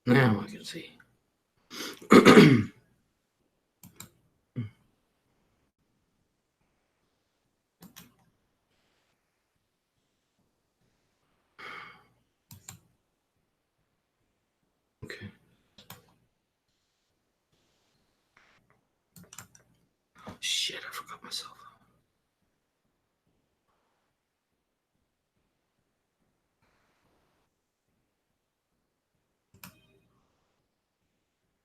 Now I can see. Okay. Oh, shit, I forgot myself.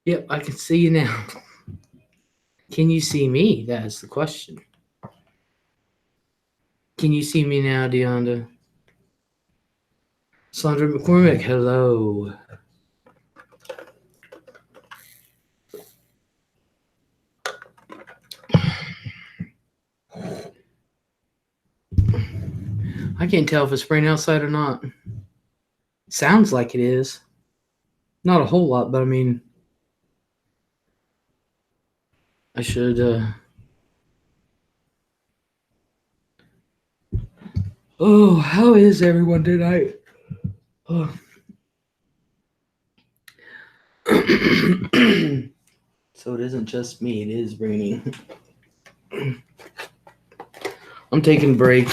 Yep, I can see you now. Can you see me? That's the question. Can you see me now, Deonda? Sandra McCormick, hello. I can't tell if it's raining outside or not. Sounds like it is. Not a whole lot, but I mean, I should, Oh, how is everyone tonight? Oh. So it isn't just me, it is raining. I'm taking a break.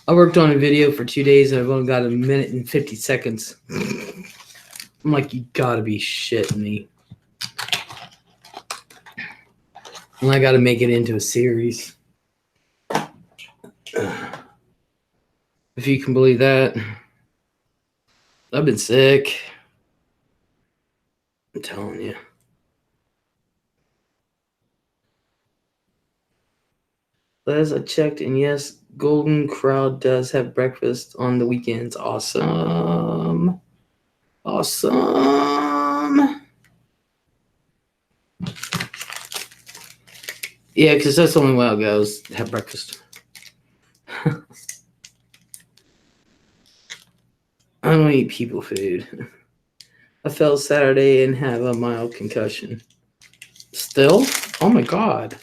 I worked on a video for 2 days and I've only got a minute and 50 seconds. I'm like, you gotta be shitting me. And I gotta make it into a series. If you can believe that. I've been sick. I'm telling you. Les, I checked, and yes, Golden Crowd does have breakfast on the weekends. Awesome. Awesome. Yeah, because that's the only way I'll go is have breakfast. I don't eat people food. I fell Saturday and have a mild concussion. Still? Oh my god.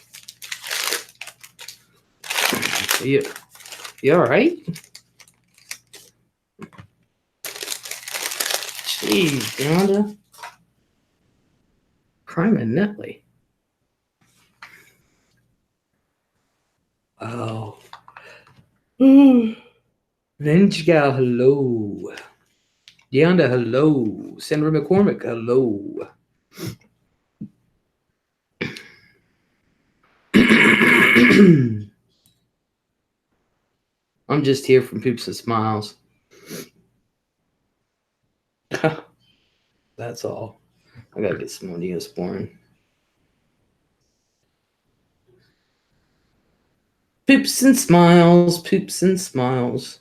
You alright? Jeez, Yonda. Criminally. Oh. Ninja Gal, hello. Deonda, hello. Sandra McCormick, hello. I'm just here from Poops and Smiles. That's all. I gotta get some more Neosporin. Poops and Smiles, Poops and Smiles.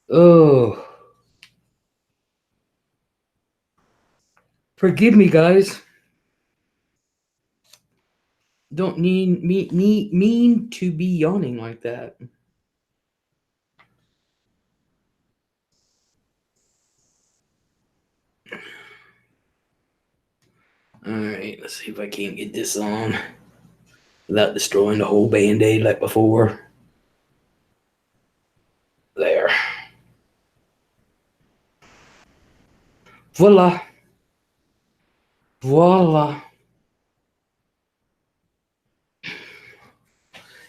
Oh. Forgive me, guys. Don't mean to be yawning like that. Alright, let's see if I can't get this on without destroying the whole band-aid like before. There. Voila. Voila.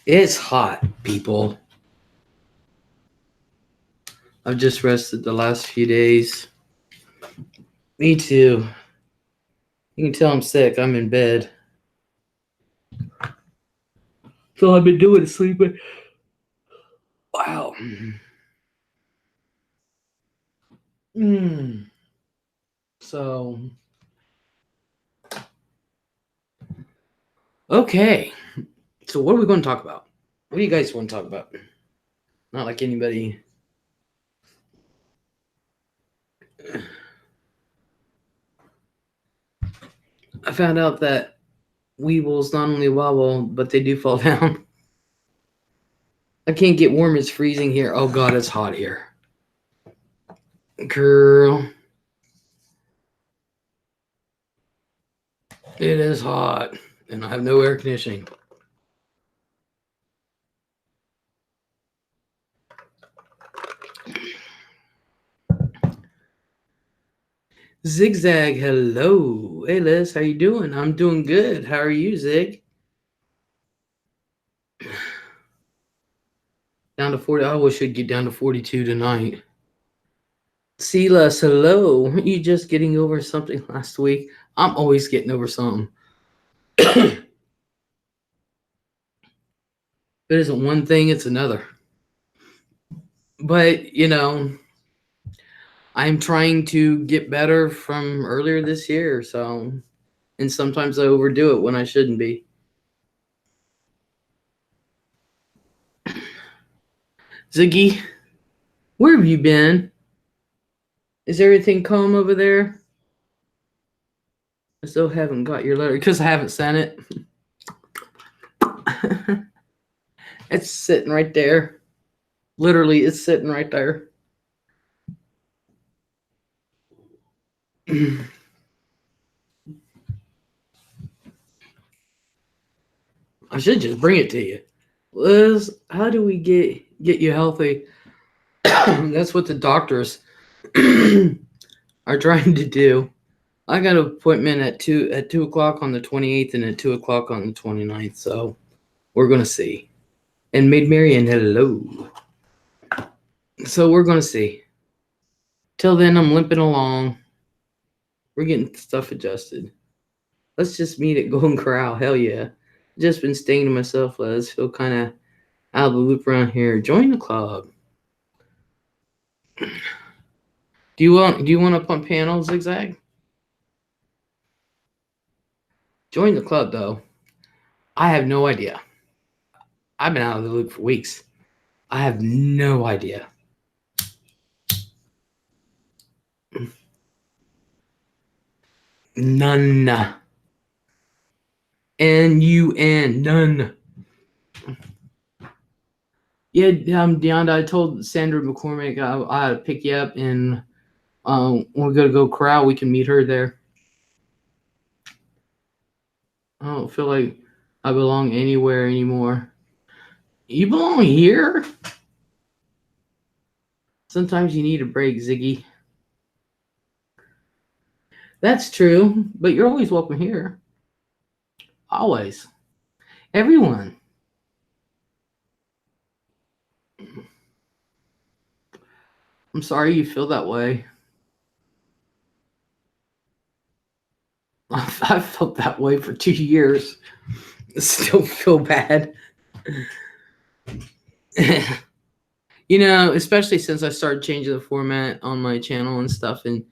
It's hot, people. I've just rested the last few days. Me too. You can tell I'm sick. I'm in bed. So I've been doing is sleeping. Wow. So, okay. So what are we going to talk about? What do you guys want to talk about? Not like anybody. I found out that weevils not only wobble, but they do fall down. I can't get warm. It's freezing here. Oh, God, it's hot here. Girl. It is hot. And I have no air conditioning. Zigzag, hello. Hey Liz, how you doing? I'm doing good. How are you, Zig? Down to 40. I wish I'd get down to 42 tonight. Silas, hello. You just getting over something last week? I'm always getting over something. If it isn't one thing, it's another. But, I'm trying to get better from earlier this year, so. And sometimes I overdo it when I shouldn't be. Ziggy, where have you been? Is everything calm over there? I still haven't got your letter because I haven't sent it. It's sitting right there. Literally, it's sitting right there. I should just bring it to you. Liz, how do we get you healthy? That's what the doctors are trying to do. I got an appointment at 2 o'clock on the 28th and at 2 o'clock on the 29th, so we're gonna see. And Maid Marian, hello. So we're gonna see. Till then, I'm limping along. We're getting stuff adjusted. Let's just meet at Golden Corral. Hell yeah. Just been staying to myself. Let's feel kind of out of the loop around here. Join the club. Do you want up on panel, Zigzag? Join the club though. I have no idea. I've been out of the loop for weeks. I have no idea. None. N-U-N. None. Yeah, Deonda, I told Sandra McCormick I had to pick you up, and we're gonna go corral. We can meet her there. I don't feel like I belong anywhere anymore. You belong here? Sometimes you need a break, Ziggy. That's true, but you're always welcome here. Always. Everyone. I'm sorry you feel that way. I've felt that way for 2 years. Still feel bad. Especially since I started changing the format on my channel and stuff, and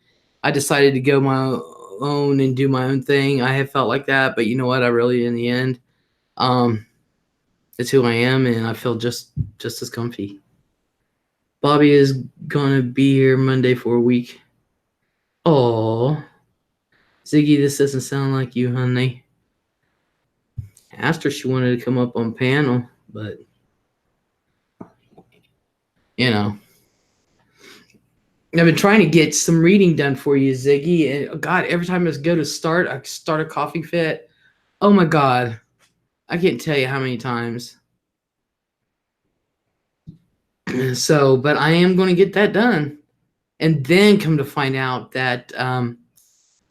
I decided to go my own and do my own thing. I have felt like that, but you know what? I really, in the end, it's who I am, and I feel just as comfy. Bobby is gonna be here Monday for a week. Oh, Ziggy, this doesn't sound like you, honey. Asked her she wanted to come up on panel, but I've been trying to get some reading done for you, Ziggy. And God, every time I go to start, I start a coughing fit. Oh my God, I can't tell you how many times. So, but I am going to get that done, and then come to find out that on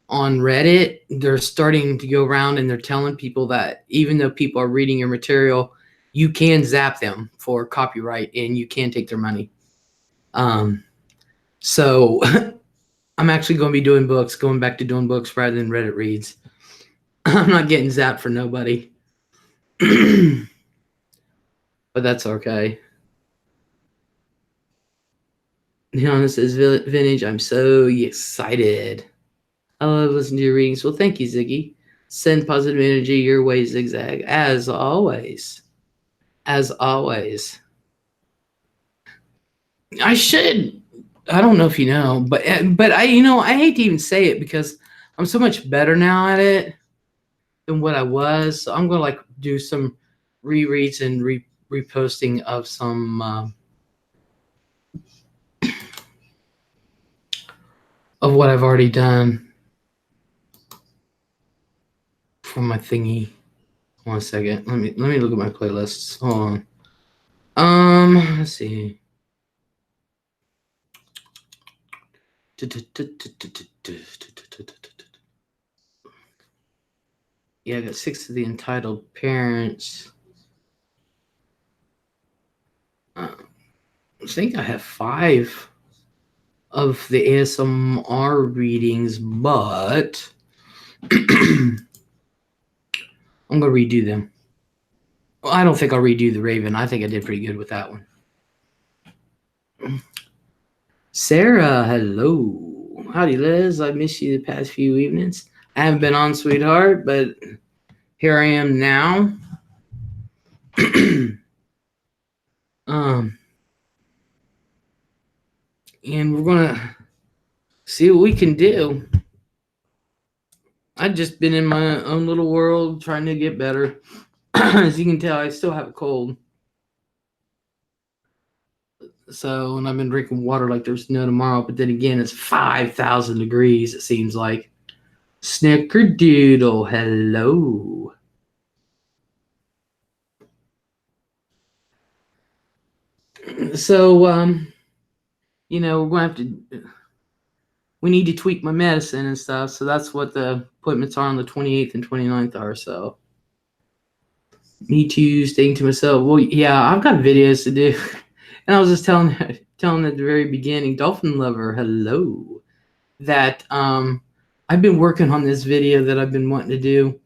Reddit they're starting to go around and they're telling people that even though people are reading your material, you can zap them for copyright and you can take their money. So I'm actually going to be going back to doing books rather than Reddit reads. I'm not getting zapped for nobody. But that's okay. This is vintage. I'm so excited. I love listening to your readings. Well, thank you, Ziggy. Send positive energy your way, Zigzag. As always. As always. I should. I don't know if you know, but I hate to even say it because I'm so much better now at it than what I was. So I'm gonna do some rereads and reposting of some of what I've already done from my thingy. 1 second. Let me look at my playlists. Hold on. Let's see. Yeah, I got 6 of the entitled parents. I think I have 5 of the ASMR readings, but I'm going to redo them. Well, I don't think I'll redo the Raven. I think I did pretty good with that one. Sarah, hello. Howdy, Liz. I missed you the past few evenings. I haven't been on, sweetheart, but here I am now. And we're gonna see what we can do. I've just been in my own little world trying to get better. As you can tell, I still have a cold. So, and I've been drinking water like there's no tomorrow. But then again, it's 5,000 degrees, it seems like. Snickerdoodle, hello. So, we're going to have to, we need to tweak my medicine and stuff. So that's what the appointments are on the 28th and 29th are. So, me too, staying to myself. Well, yeah, I've got videos to do. And I was just telling at the very beginning, Dolphin Lover, hello, that I've been working on this video that I've been wanting to do.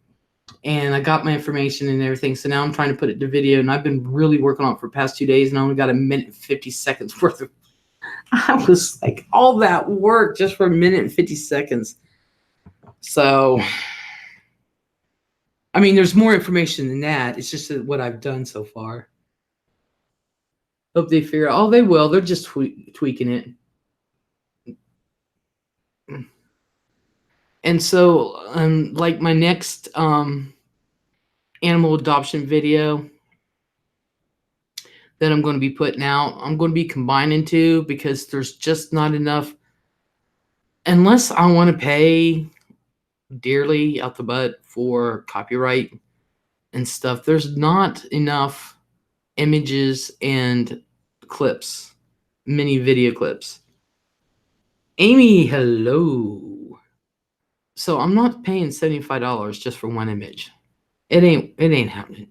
And I got my information and everything. So now I'm trying to put it to video. And I've been really working on it for the past 2 days. And I only got 1minute and 50 seconds worth of. I was like, all that work just for 1minute and 50 seconds. So, I mean, there's more information than that. It's just what I've done so far. Hope they figure out. Oh, they will. They're just tweaking it. And so, like my next animal adoption video that I'm going to be putting out, I'm going to be combining two because there's just not enough. Unless I want to pay dearly out the butt for copyright and stuff, there's not enough images and clips, mini video clips. Amy, hello. So I'm not paying $75 just for one image. It ain't happening.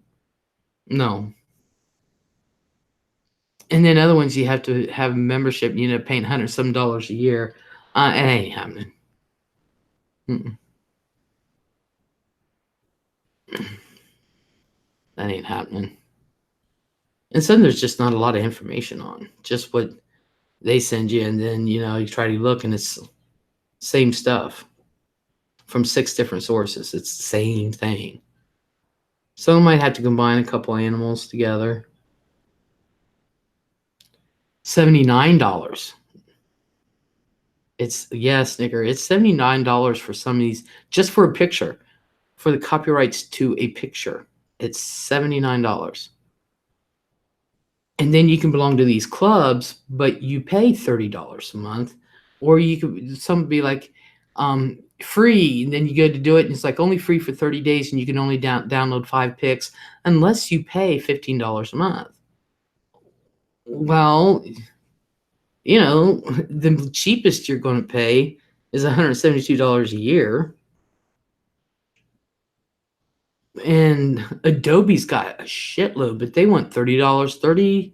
No. And then other ones you have to have membership, paying $100 a year. It ain't happening. That ain't happening. And some there's just not a lot of information on. Just what they send you, and then you try to look and it's same stuff from 6 different sources. It's the same thing. So I might have to combine a couple animals together. $79. Snicker. It's $79 for some of these, just for a picture, for the copyrights to a picture. It's $79. And then you can belong to these clubs, but you pay $30 a month. Or you could, some would be like free, and then you go to do it, and it's like only free for 30 days, and you can only download 5 pics unless you pay $15 a month. Well, the cheapest you're going to pay is $172 a year. And Adobe's got a shitload, but they want $30, $30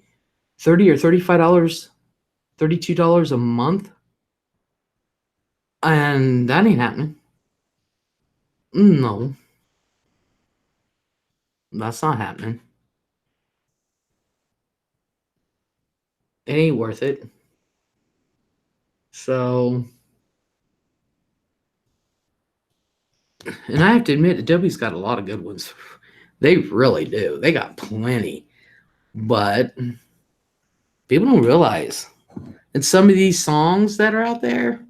or $35, $32 a month. And that ain't happening. No. That's not happening. It ain't worth it. So, and I have to admit, Adobe's got a lot of good ones. They really do. They got plenty. But people don't realize. And some of these songs that are out there,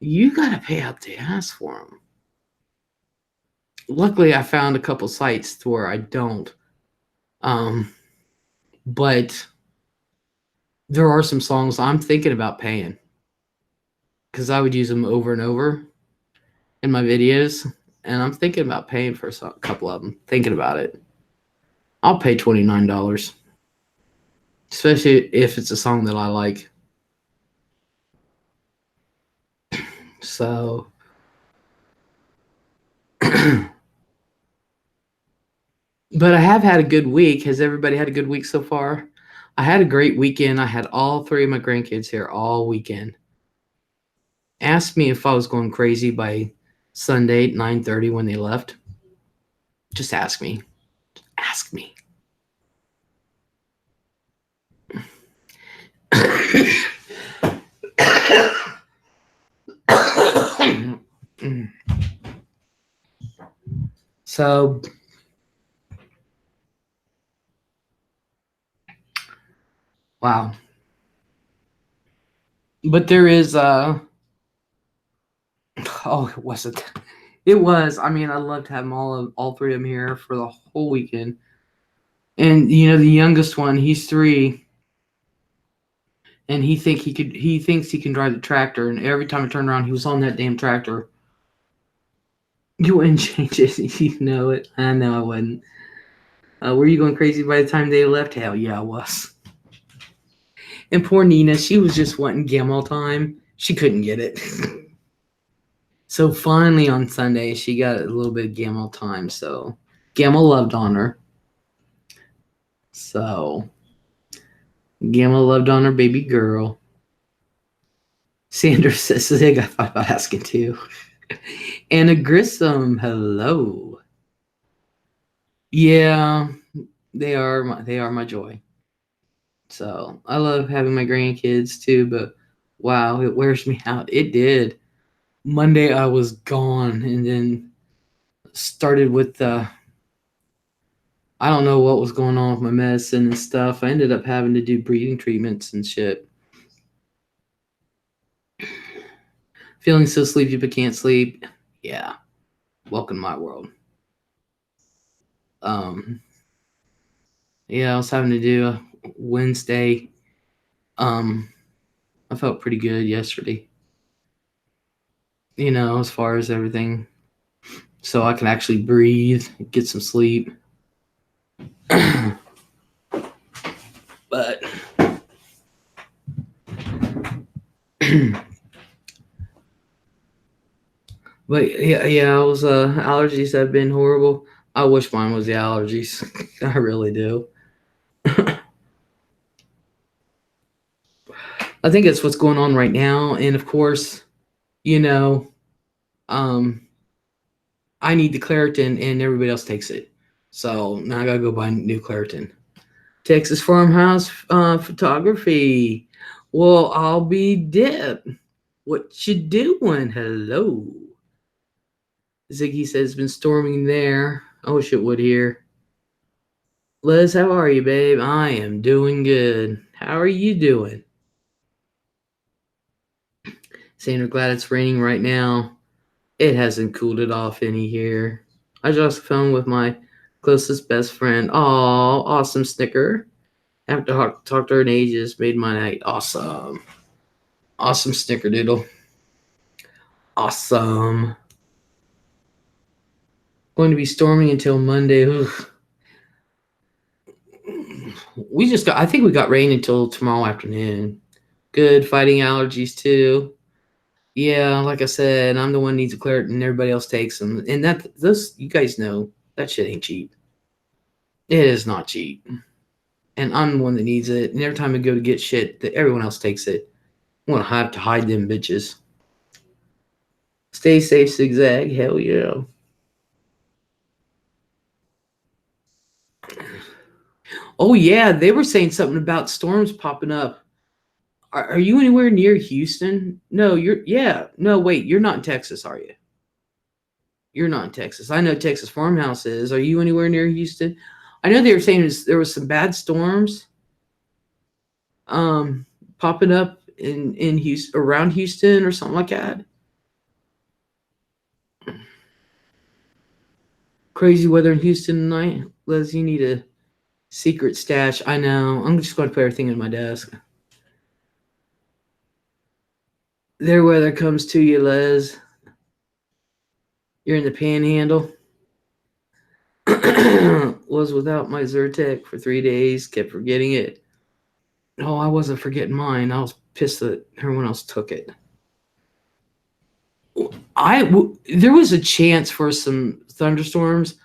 you got to pay out the ass for them. Luckily, I found a couple sites to where I don't. But there are some songs I'm thinking about paying because I would use them over and over in my videos. And I'm thinking about paying for a couple of them. Thinking about it. I'll pay $29. Especially if it's a song that I like. So, but I have had a good week. Has everybody had a good week so far? I had a great weekend. I had all three of my grandkids here all weekend. Asked me if I was going crazy by Sunday at 9:30 when they left. Just ask me. Ask me. So, wow. But there is oh, it wasn't. It was. I mean, I loved having all three of them here for the whole weekend. And the youngest one, he's 3, and he thinks he can drive the tractor. And every time I turned around, he was on that damn tractor. You wouldn't change it, you know it. I know I wouldn't. Were you going crazy by the time they left? Hell yeah, I was. And poor Nina, she was just wanting Gamma time. She couldn't get it. So finally on Sunday, she got a little bit of Gamma time. So Gamma loved on her. So Gamma loved on her baby girl. Sandra says, I thought about asking too. Anna Grissom, hello. Yeah, they are my joy. So I love having my grandkids too, but wow, it wears me out. It did. Monday I was gone, and then started with I don't know what was going on with my medicine and stuff. I ended up having to do breathing treatments and shit. Feeling so sleepy but can't sleep. Yeah. Welcome to my world. Yeah, I was having to do a Wednesday. I felt pretty good yesterday. As far as everything. So I can actually breathe, get some sleep. But but yeah, I was allergies have been horrible. I wish mine was the allergies. I really do. I think it's what's going on right now, and of course, you know, um, I need the Claritin, and everybody else takes it. So now I gotta go buy new Claritin. Texas farmhouse photography. Well, I'll be dip. What you doing? Hello. Ziggy says it's been storming there. I wish it would here. Liz, how are you, babe? I am doing good. How are you doing? Sandra, glad it's raining right now. It hasn't cooled it off any here. I just phoned with my closest best friend. Aw, awesome snicker. Haven't talked to her in ages. Made my night. Awesome. Awesome snickerdoodle. Awesome. Going to be storming until Monday. Oof. I think we got rain until tomorrow afternoon. Good, fighting allergies too. Yeah, like I said, I'm the one who needs a Claritin and everybody else takes them. And you guys know, that shit ain't cheap. It is not cheap. And I'm the one that needs it. And every time I go to get shit, that everyone else takes it. I'm going to have to hide them bitches. Stay safe, zigzag. Hell yeah. Oh, yeah. They were saying something about storms popping up. Are you anywhere near Houston? No, No, wait. You're not in Texas, are you? You're not in Texas. I know Texas Farmhouse is. Are you anywhere near Houston? I know they were saying there was some bad storms popping up in Houston, around Houston or something like that. Crazy weather in Houston tonight. Les, you need a secret stash. I know. I'm just going to put everything in my desk. Their weather comes to you, Les. You're in the panhandle. Was without my Zyrtec for 3 days. Kept forgetting it. Oh, I wasn't forgetting mine. I was pissed that everyone else took it. There was a chance for some thunderstorms.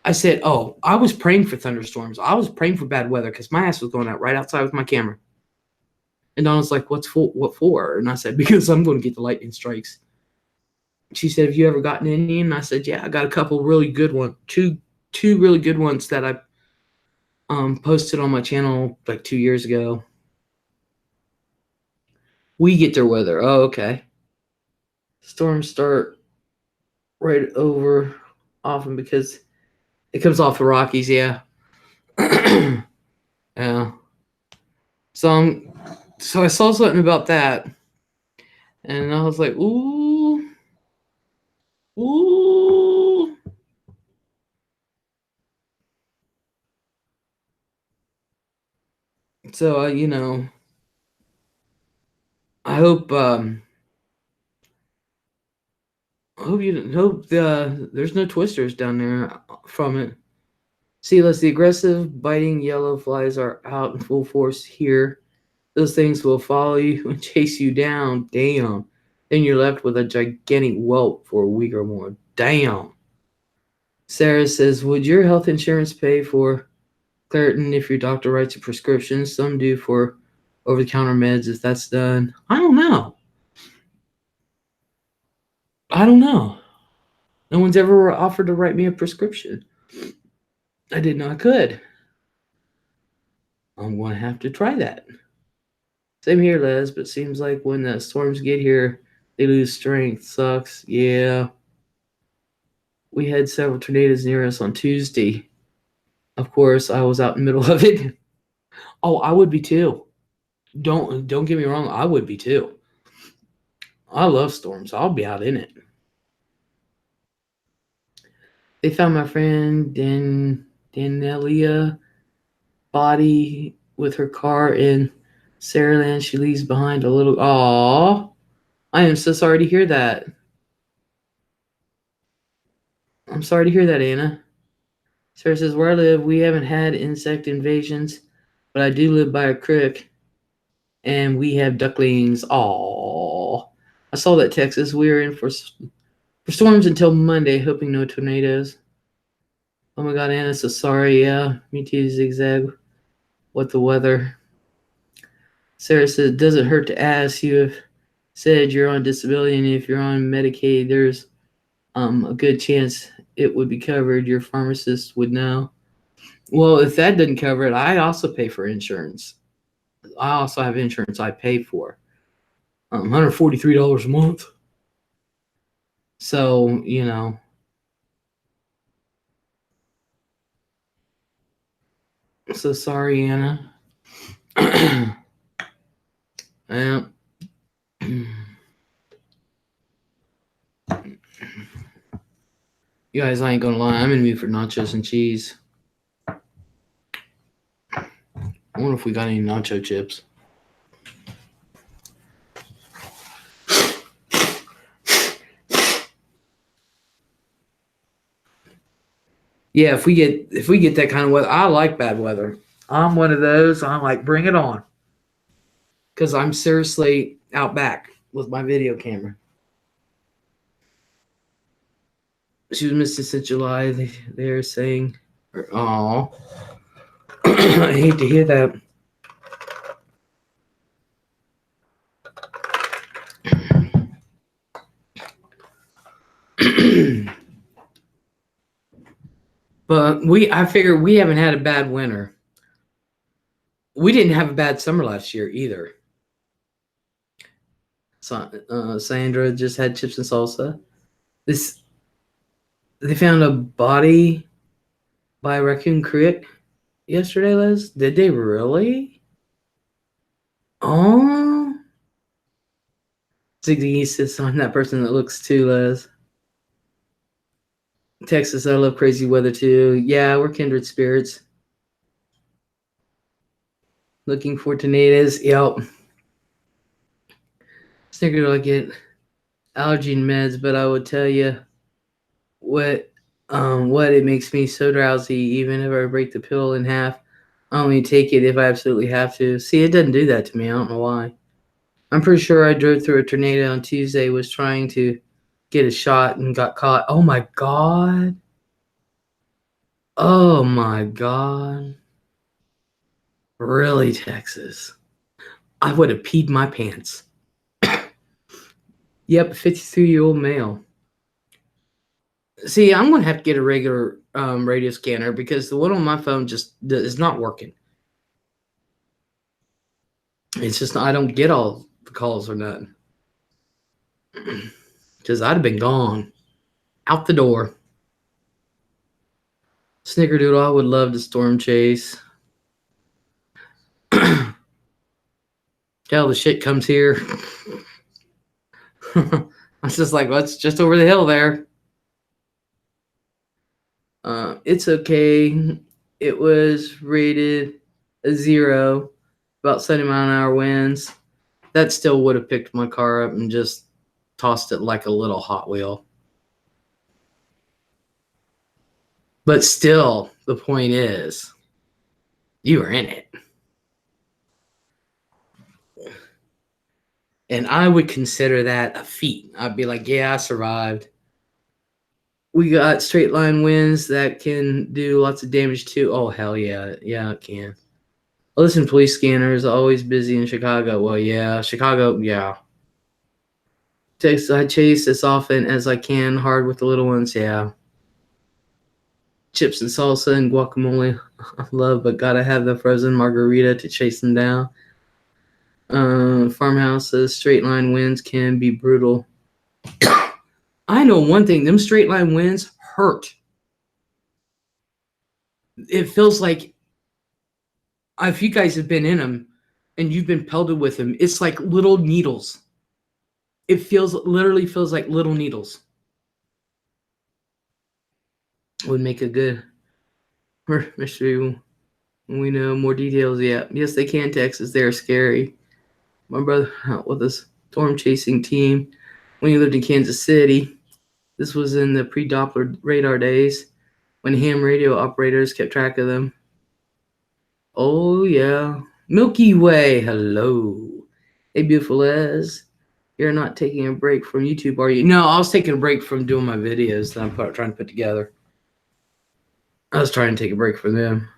I said, "Oh, I was praying for thunderstorms. I was praying for bad weather because my ass was going out right outside with my camera." And Donna's like, "What for?" And I said, "Because I'm going to get the lightning strikes." She said, "Have you ever gotten any?" And I said, "Yeah, I got a couple really good ones. Two really good ones that I posted on my channel like 2 years ago." We get their weather. Oh, okay. Storms start right over often because it comes off the Rockies. Yeah. Yeah. So I saw something about that, and I was like, ooh, ooh. So I hope there's no twisters down there from it. See, Les, the aggressive, biting yellow flies are out in full force here. Those things will follow you and chase you down. Damn. Then you're left with a gigantic whelp for a week or more. Damn. Sarah says, would your health insurance pay for Claritin if your doctor writes a prescription? Some do for over-the-counter meds if that's done. I don't know. No one's ever offered to write me a prescription. I didn't know I could. I'm going to have to try that. Same here, Les, but seems like when the storms get here, they lose strength. Sucks. Yeah. We had several tornadoes near us on Tuesday. Of course, I was out in the middle of it. Oh, I would be too. Don't get me wrong, I would be too. I love storms. I'll be out in it. They found my friend Danelia body with her car in Saraland. She leaves behind a little. Aww. I am so sorry to hear that. I'm sorry to hear that, Anna. Sarah says, where I live, we haven't had insect invasions, but I do live by a creek, and we have ducklings. Aww. I saw that Texas. We're in for storms until Monday, hoping no tornadoes. Oh my God, Anna, so sorry. Yeah, me too, Zigzag. What the weather? Sarah says, it doesn't hurt to ask. You have said you're on disability, and if you're on Medicaid, there's a good chance it would be covered. Your pharmacist would know. Well, if that doesn't cover it, I also pay for insurance. I also have insurance I pay for. $143 a month. So, So sorry, Anna. Yeah. You guys, I ain't gonna lie. I'm in the mood for nachos and cheese. I wonder if we got any nacho chips. Yeah, if we get that kind of weather, I like bad weather. I'm one of those. I'm like, bring it on, because I'm seriously out back with my video camera. She was missing since July. They're saying, "Oh, I hate to hear that." But I figure we haven't had a bad winter. We didn't have a bad summer last year either. So, Sandra just had chips and salsa. They found a body by Raccoon Creek yesterday, Les. Did they really? Oh, Ziggy sits on that person that looks too, Les. Texas, I love crazy weather too. Yeah, we're kindred spirits. Looking for tornadoes. Yep. Figured I'd get allergy meds, but I would tell you what it makes me so drowsy. Even if I break the pill in half, I only take it if I absolutely have to. See, it doesn't do that to me. I don't know why. I'm pretty sure I drove through a tornado on Tuesday. Was trying to get a shot and got caught. Oh my God. Oh my God. Really, Texas? I would have peed my pants. Yep, 53-year-old male. See, I'm going to have to get a regular radio scanner because the one on my phone just is not working. It's just, I don't get all the calls or nothing. Because I'd have been gone. Out the door. Snickerdoodle, I would love to storm chase. Hell, the shit comes here. I was just like, well, it's just over the hill there. It's okay. It was rated a 0, about 70-mile-an-hour winds. That still would have picked my car up and just tossed it like a little Hot Wheel. But still, the point is, you were in it. And I would consider that a feat. I'd be like, yeah, I survived. We got straight line winds that can do lots of damage too. Oh, hell yeah. Yeah, it can. Listen, police scanners always busy in Chicago. Well, yeah, Chicago, yeah. Texas, I chase as often as I can, hard with the little ones, yeah. Chips and salsa and guacamole, I love, but gotta have the frozen margarita to chase them down. Farmhouses, straight line winds can be brutal. I know one thing, them straight line winds hurt. It feels like, if you guys have been in them and you've been pelted with them, it's like little needles. It literally feels like little needles. Would make a good mystery. We know more details. Yeah, yes, they can. Texas, they're scary. My brother out with a storm chasing team when he lived in Kansas City. This was in the pre-Doppler radar days when ham radio operators kept track of them. Oh yeah, Milky Way. Hello, hey beautiful Les. You're not taking a break from YouTube, are you? No, I was taking a break from doing my videos that I'm trying to put together. I was trying to take a break from them.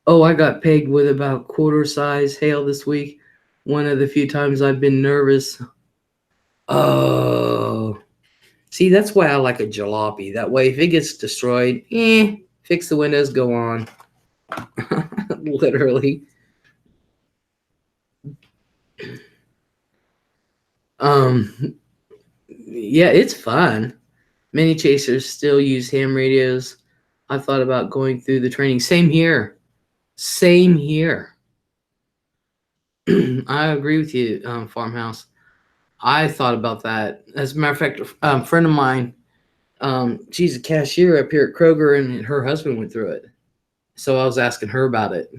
Oh, I got pegged with about quarter-size hail this week. One of the few times I've been nervous. Oh. See, that's why I like a jalopy. That way, if it gets destroyed, fix the windows, go on. Literally. Yeah, it's fun. Many chasers still use ham radios. I thought about going through the training. Same here. Same here. I agree with you, Farmhouse. I thought about that. As a matter of fact, a friend of mine, she's a cashier up here at Kroger, and her husband went through it. So I was asking her about it.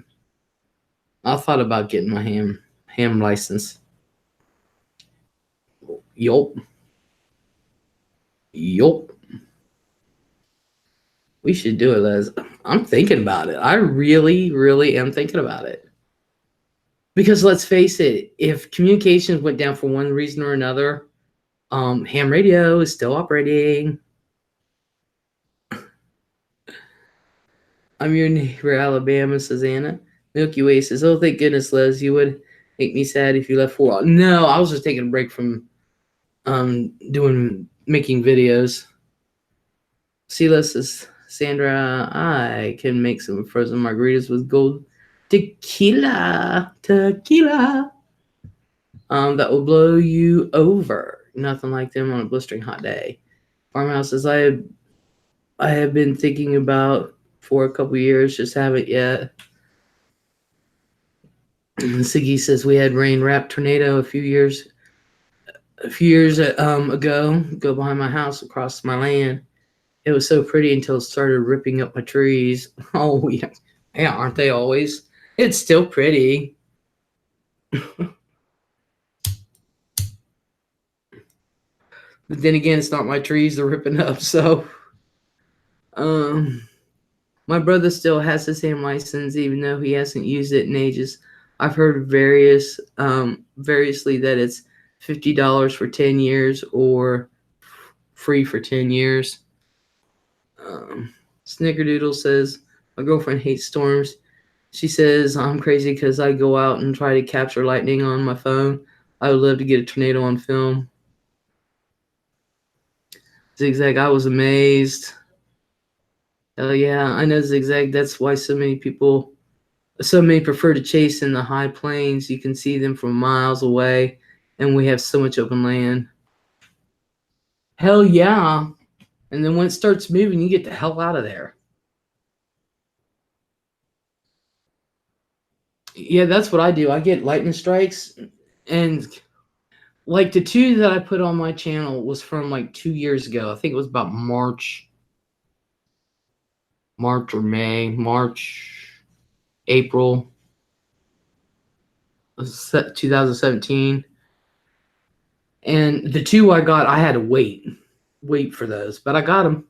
I thought about getting my ham license. Yup. We should do it, Les. I'm thinking about it. I really, really am thinking about it. Because let's face it, if communications went down for one reason or another, ham radio is still operating. I'm your neighbor, Alabama, says Anna. Milky Way says, oh, thank goodness, Les, you would make me sad if you left for a while. No, I was just taking a break from making videos. Sela says, Sandra, I can make some frozen margaritas with gold tequila. That will blow you over. Nothing like them on a blistering hot day. Farmhouse says, I have been thinking about for a couple years, just haven't yet. Siggy says we had rain-wrapped tornado a few years ago. Go behind my house across my land. It was so pretty until it started ripping up my trees. Oh yeah, aren't they always? It's still pretty. But then again, it's not my trees they're ripping up. So, my brother still has his ham license, even though he hasn't used it in ages. I've heard variously that it's $50 for 10 years or free for 10 years. Snickerdoodle says, my girlfriend hates storms. She says I'm crazy because I go out and try to capture lightning on my phone. I would love to get a tornado on film. Zigzag, I was amazed. Hell yeah, I know, Zigzag. That's why so many prefer to chase in the high plains. You can see them from miles away, and we have so much open land. Hell yeah. And then when it starts moving, you get the hell out of there. Yeah, that's what I do. I get lightning strikes, and like the two that I put on my channel was from like 2 years ago. I think it was about March or May, April 2017. And the two I got, I had to wait for those, but I got them.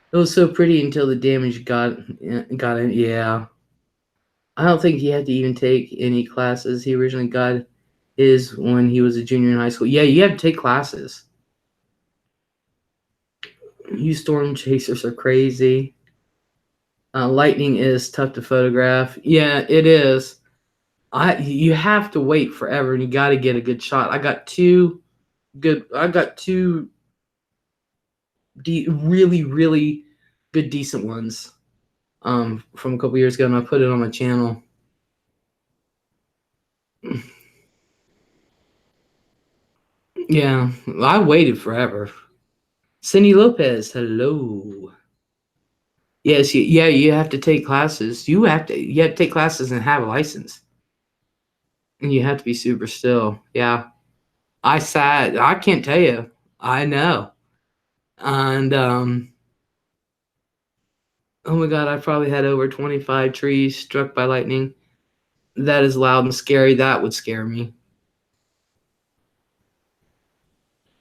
It was so pretty until the damage got in. Yeah, I don't think he had to even take any classes. He originally got his when he was a junior in high school. Yeah, you have to take classes. You storm chasers are crazy. Lightning is tough to photograph. Yeah, it is. You have to wait forever, and you got to get a good shot. I got two really, really good, decent ones from a couple years ago, and I put it on my channel. Yeah, I waited forever. Cindy Lopez, hello. Yes, you have to take classes. You have to take classes and have a license. And you have to be super still. Yeah. I can't tell you. I know. And oh my god, I probably had over 25 trees struck by lightning. That is loud and scary. That would scare me.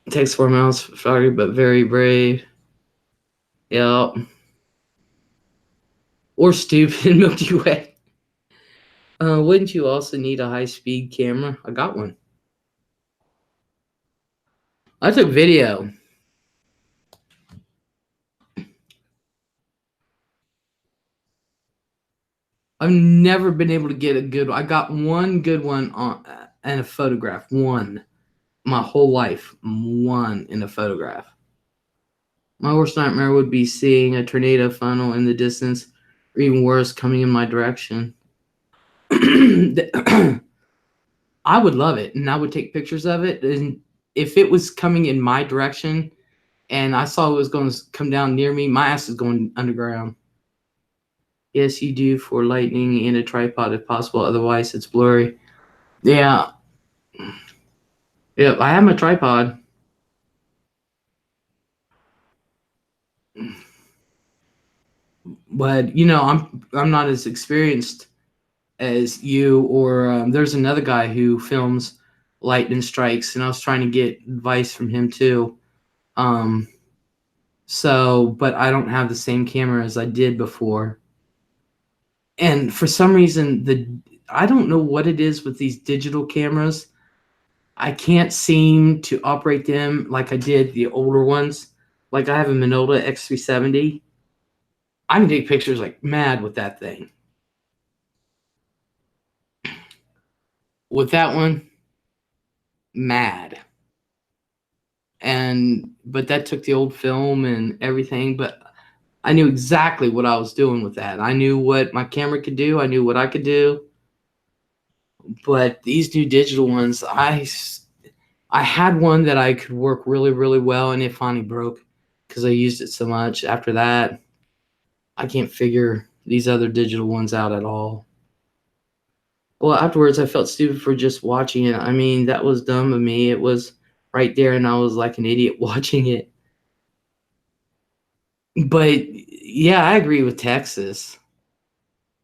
It takes 4 miles, sorry, but very brave. Yeah. Or stupid, Milky Way. Wouldn't you also need a high-speed camera? I got one. I took video. I've never been able to get a good one. I got one good one on and a photograph. One. My whole life. One in a photograph. My worst nightmare would be seeing a tornado funnel in the distance, or even worse, coming in my direction. I would love it, and I would take pictures of it. And if it was coming in my direction, and I saw it was going to come down near me, my ass is going underground. Yes, you do for lightning and a tripod if possible. Otherwise, it's blurry. Yeah. Yeah, I have my tripod. But I'm not as experienced as you, or there's another guy who films lightning strikes, and I was trying to get advice from him too. But I don't have the same camera as I did before. And for some reason, I don't know what it is with these digital cameras. I can't seem to operate them like I did the older ones. Like I have a Minolta X370. I can take pictures like mad with that thing. With that one, mad. But that took the old film and everything, but I knew exactly what I was doing with that. I knew what my camera could do. I knew what I could do. But these new digital ones, I had one that I could work really, really well, and it finally broke because I used it so much. After that, I can't figure these other digital ones out at all. Well, afterwards, I felt stupid for just watching it. I mean, that was dumb of me. It was right there, and I was like an idiot watching it. But yeah, I agree with Texas.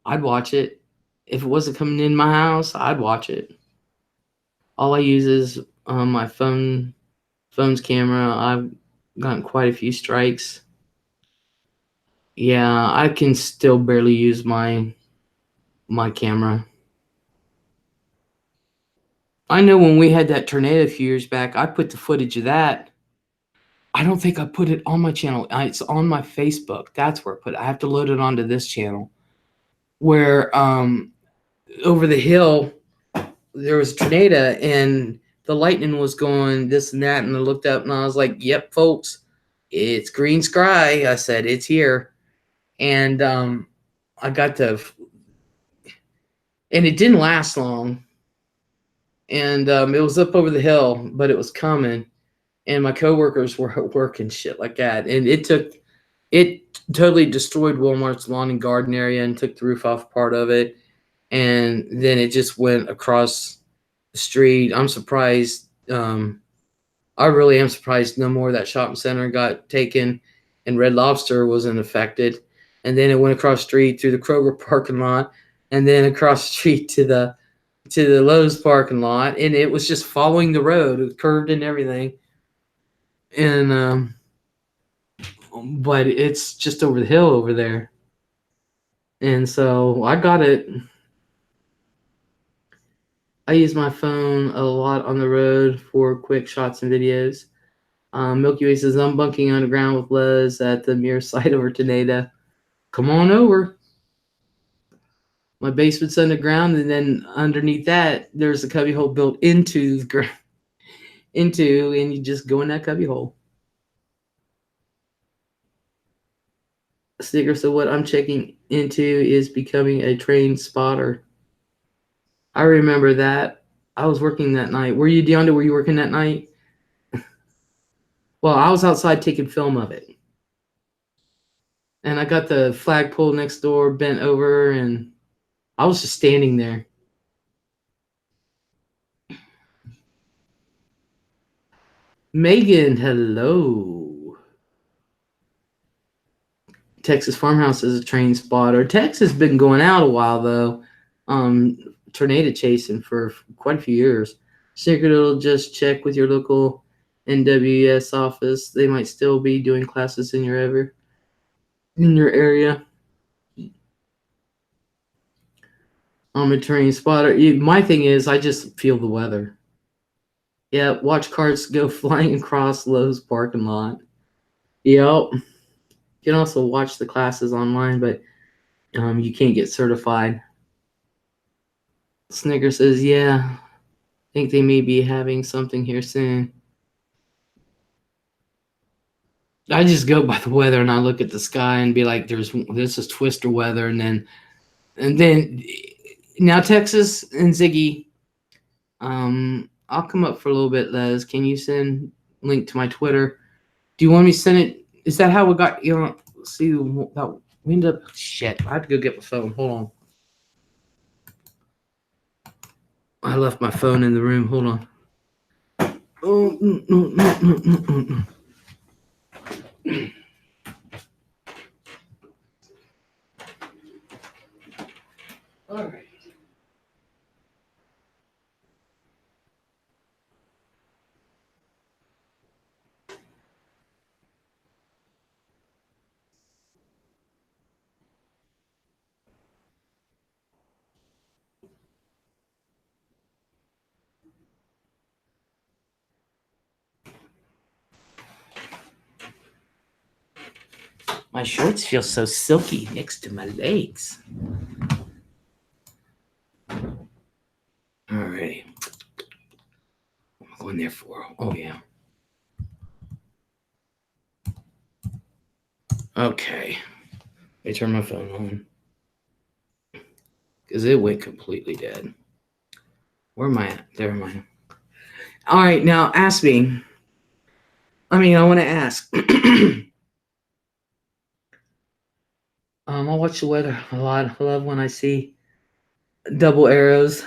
I'd watch it. If it wasn't coming in my house, I'd watch it. All I use is my phone's camera. I've gotten quite a few strikes. Yeah, I can still barely use my camera. I know when we had that tornado a few years back, I put the footage of that. I don't think I put it on my channel. It's on my Facebook. That's where I put it. I have to load it onto this channel. Where over the hill there was a tornado and the lightning was going this and that, and I looked up and I was like, "Yep, folks, it's green sky." I said, "It's here," and I got to, and it didn't last long, and it was up over the hill, but it was coming, and my coworkers were working shit like that, and it totally destroyed Walmart's lawn and garden area and took the roof off part of it, and then it just went across the street. I'm surprised. I really am surprised no more of that shopping center got taken and Red Lobster wasn't affected. And then it went across the street through the Kroger parking lot and then across the street to the Lowe's parking lot. And it was just following the road. It was curved and everything. And but it's just over the hill over there. And so I got it. I use my phone a lot on the road for quick shots and videos. Milky Way says, I'm bunking underground with Les at the near site of a tornado. Come on over. My basement's underground, and then underneath that, there's a cubby hole built into the ground. And you just go in that cubby hole. Snicker, so what I'm checking into is becoming a trained spotter. I remember that. I was working that night. Were you, DeAndre, were you working that night? Well, I was outside taking film of it. And I got the flagpole next door bent over, and I was just standing there. Megan, hello. Texas Farmhouse is a trained spotter. Texas has been going out a while, though. Tornado chasing for quite a few years. Secret, it'll just check with your local NWS office. They might still be doing classes in your area. I'm a trained spotter. My thing is, I just feel the weather. Yeah, watch carts go flying across Lowe's parking lot. Yep. You can also watch the classes online, but you can't get certified. Snicker says, yeah, I think they may be having something here soon. I just go by the weather and I look at the sky and be like, this is twister weather. And then now Texas and Ziggy, I'll come up for a little bit, Les. Can you send link to my Twitter? Do you want me to send it? Is that how we got, see that we ended up, shit, I have to go get my phone. Hold on. I left my phone in the room. Hold on. Oh, no. All right. My shorts feel so silky next to my legs. All right. What am I going there for? Oh, yeah. Okay. Let me turn my phone on. Because it went completely dead. Where am I at? There am I. All right. Now, ask me. I want to ask. I watch the weather a lot. I love when I see double arrows.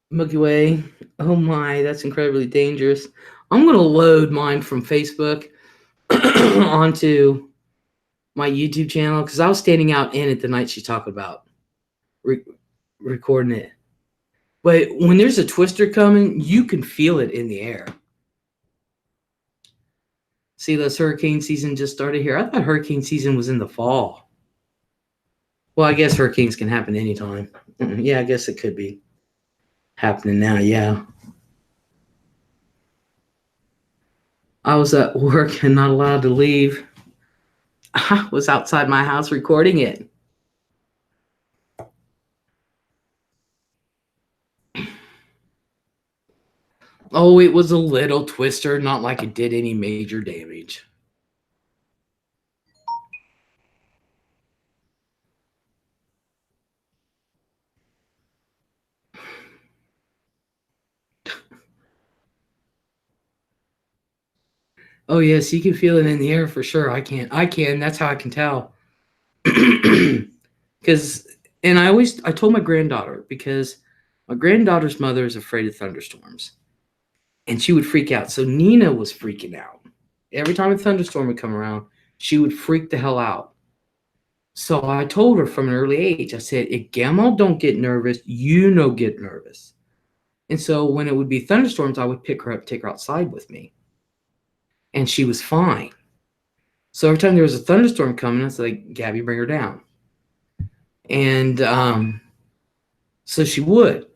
Milky Way. Oh my, that's incredibly dangerous. I'm going to load mine from Facebook onto my YouTube channel because I was standing out in it the night she talked about recording it. But when there's a twister coming, you can feel it in the air. See, this hurricane season just started here. I thought hurricane season was in the fall. Well, I guess hurricanes can happen anytime. Yeah, I guess it could be. happening now. Yeah. I was at work and not allowed to leave. I was outside my house recording it. Oh, it was a little twister, not like it did any major damage. Oh yes, you can feel it in the air for sure. I can. I can. That's how I can tell. Because, and I told my granddaughter because my granddaughter's mother is afraid of thunderstorms, and she would freak out. So Nina was freaking out every time a thunderstorm would come around. She would freak the hell out. So I told her from an early age. I said, "If Gamma don't get nervous, you no get nervous." And so when it would be thunderstorms, I would pick her up, take her outside with me, and she was fine. So every time there was a thunderstorm coming, it's like, "Gabby, bring her down." And so she would.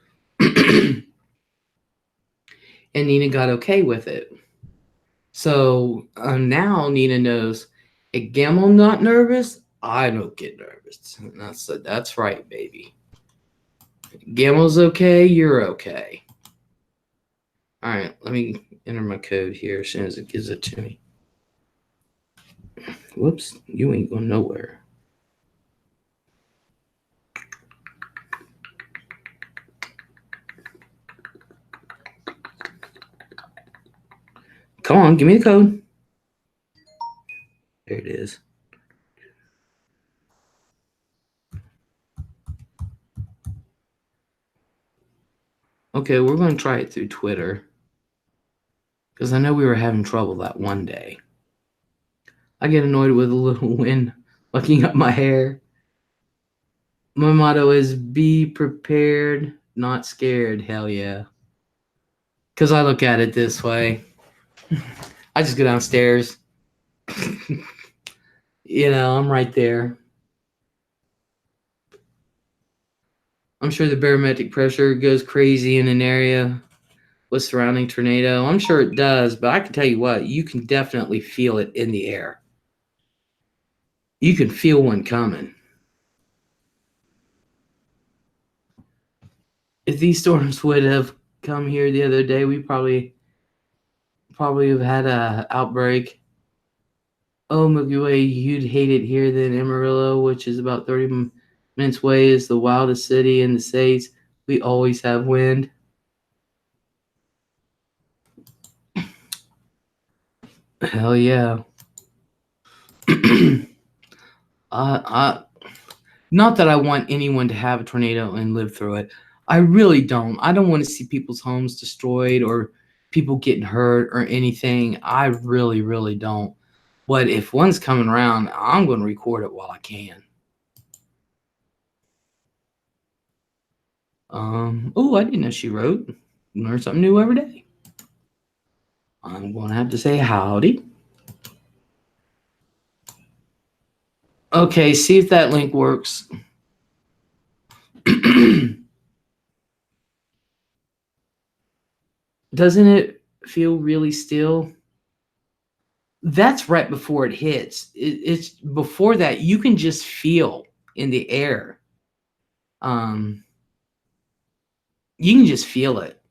And Nina got okay with it. So now Nina knows if Gamma not nervous, I don't get nervous. And I said, "That's right, baby. Gamma's okay, you're okay." All right, let me enter my code here as soon as it gives it to me. Whoops, you ain't going nowhere. Come on, give me the code. There it is. Okay, we're going to try it through Twitter. Because I know we were having trouble that one day. I get annoyed with a little wind fucking up my hair. My motto is be prepared, not scared. Hell yeah. Because I look at it this way. I just go downstairs. I'm right there. I'm sure the barometric pressure goes crazy in an area with surrounding tornado. I'm sure it does, but I can tell you what, you can definitely feel it in the air. You can feel one coming. If these storms would have come here the other day, we probably have had a outbreak. Oh, Milky Way, you'd hate it here then. Amarillo, which is about 30 minutes away, is the wildest city in the States. We always have wind. Hell yeah. Not that I want anyone to have a tornado and live through it. I really don't. I don't want to see people's homes destroyed or people getting hurt or anything. I really, really don't. But if one's coming around, I'm going to record it while I can. Oh, I didn't know she wrote. Learn something new every day. I'm going to have to say howdy. Okay, see if that link works. Doesn't it feel really still? That's right before it hits. It's before that you can just feel in the air. You can just feel it.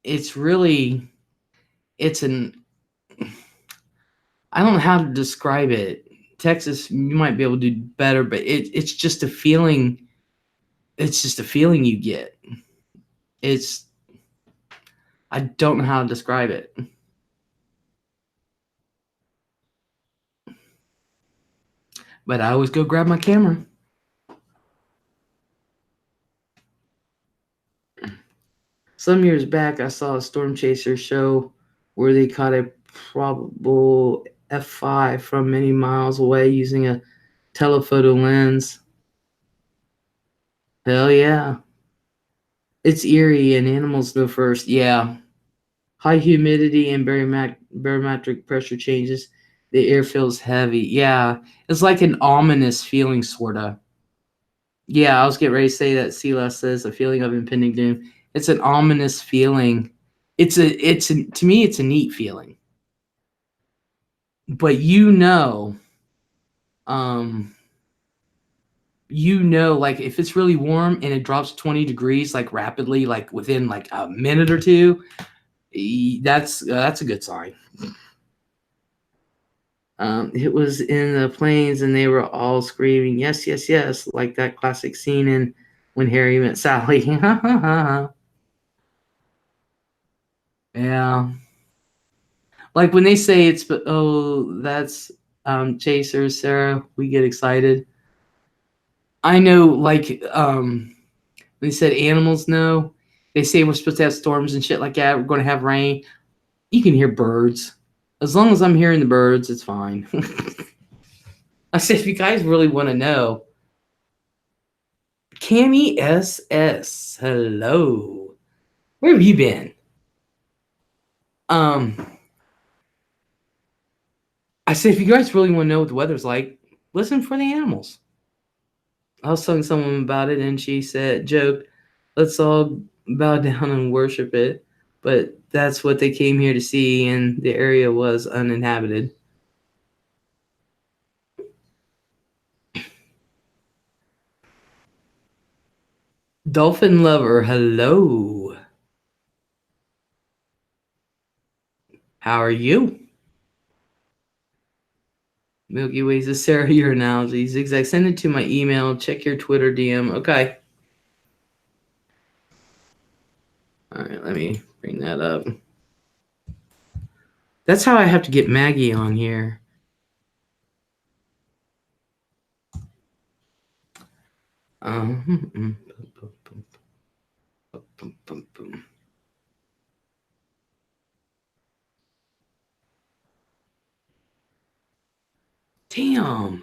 It's really, it's an, I don't know how to describe it. Texas, you might be able to do better, but it's just a feeling. It's just a feeling you get. I don't know how to describe it. But I always go grab my camera. Some years back, I saw a storm chaser show where they caught a probable F5 from many miles away using a telephoto lens. Hell yeah. It's eerie and animals know first. Yeah. High humidity and barometric pressure changes. The air feels heavy. Yeah. It's like an ominous feeling, sort of. Yeah, I was getting ready to say that CLS says a feeling of impending doom. It's an ominous feeling. To me, it's a neat feeling. But like if it's really warm and it drops 20 degrees like rapidly, like within like a minute or two, that's a good sign. It was in the planes and they were all screaming, yes, yes, yes, like that classic scene in When Harry Met Sally. Yeah. Like when they say that's Chaser, Sarah, we get excited. I know, like, they said animals know. They say we're supposed to have storms and shit like that. We're going to have rain. You can hear birds. As long as I'm hearing the birds, it's fine. I said, if you guys really want to know, Cammy SS, hello. Where have you been? I said, if you guys really want to know what the weather's like, listen for the animals. I was telling someone about it, and she said, "Joke, let's all bow down and worship it." But that's what they came here to see, and the area was uninhabited. Dolphin lover, hello. How are you? Milky Ways is Sarah, your analogy. Zigzag, send it to my email. Check your Twitter DM. Okay. All right, let me bring that up. That's how I have to get Maggie on here. Um, Damn.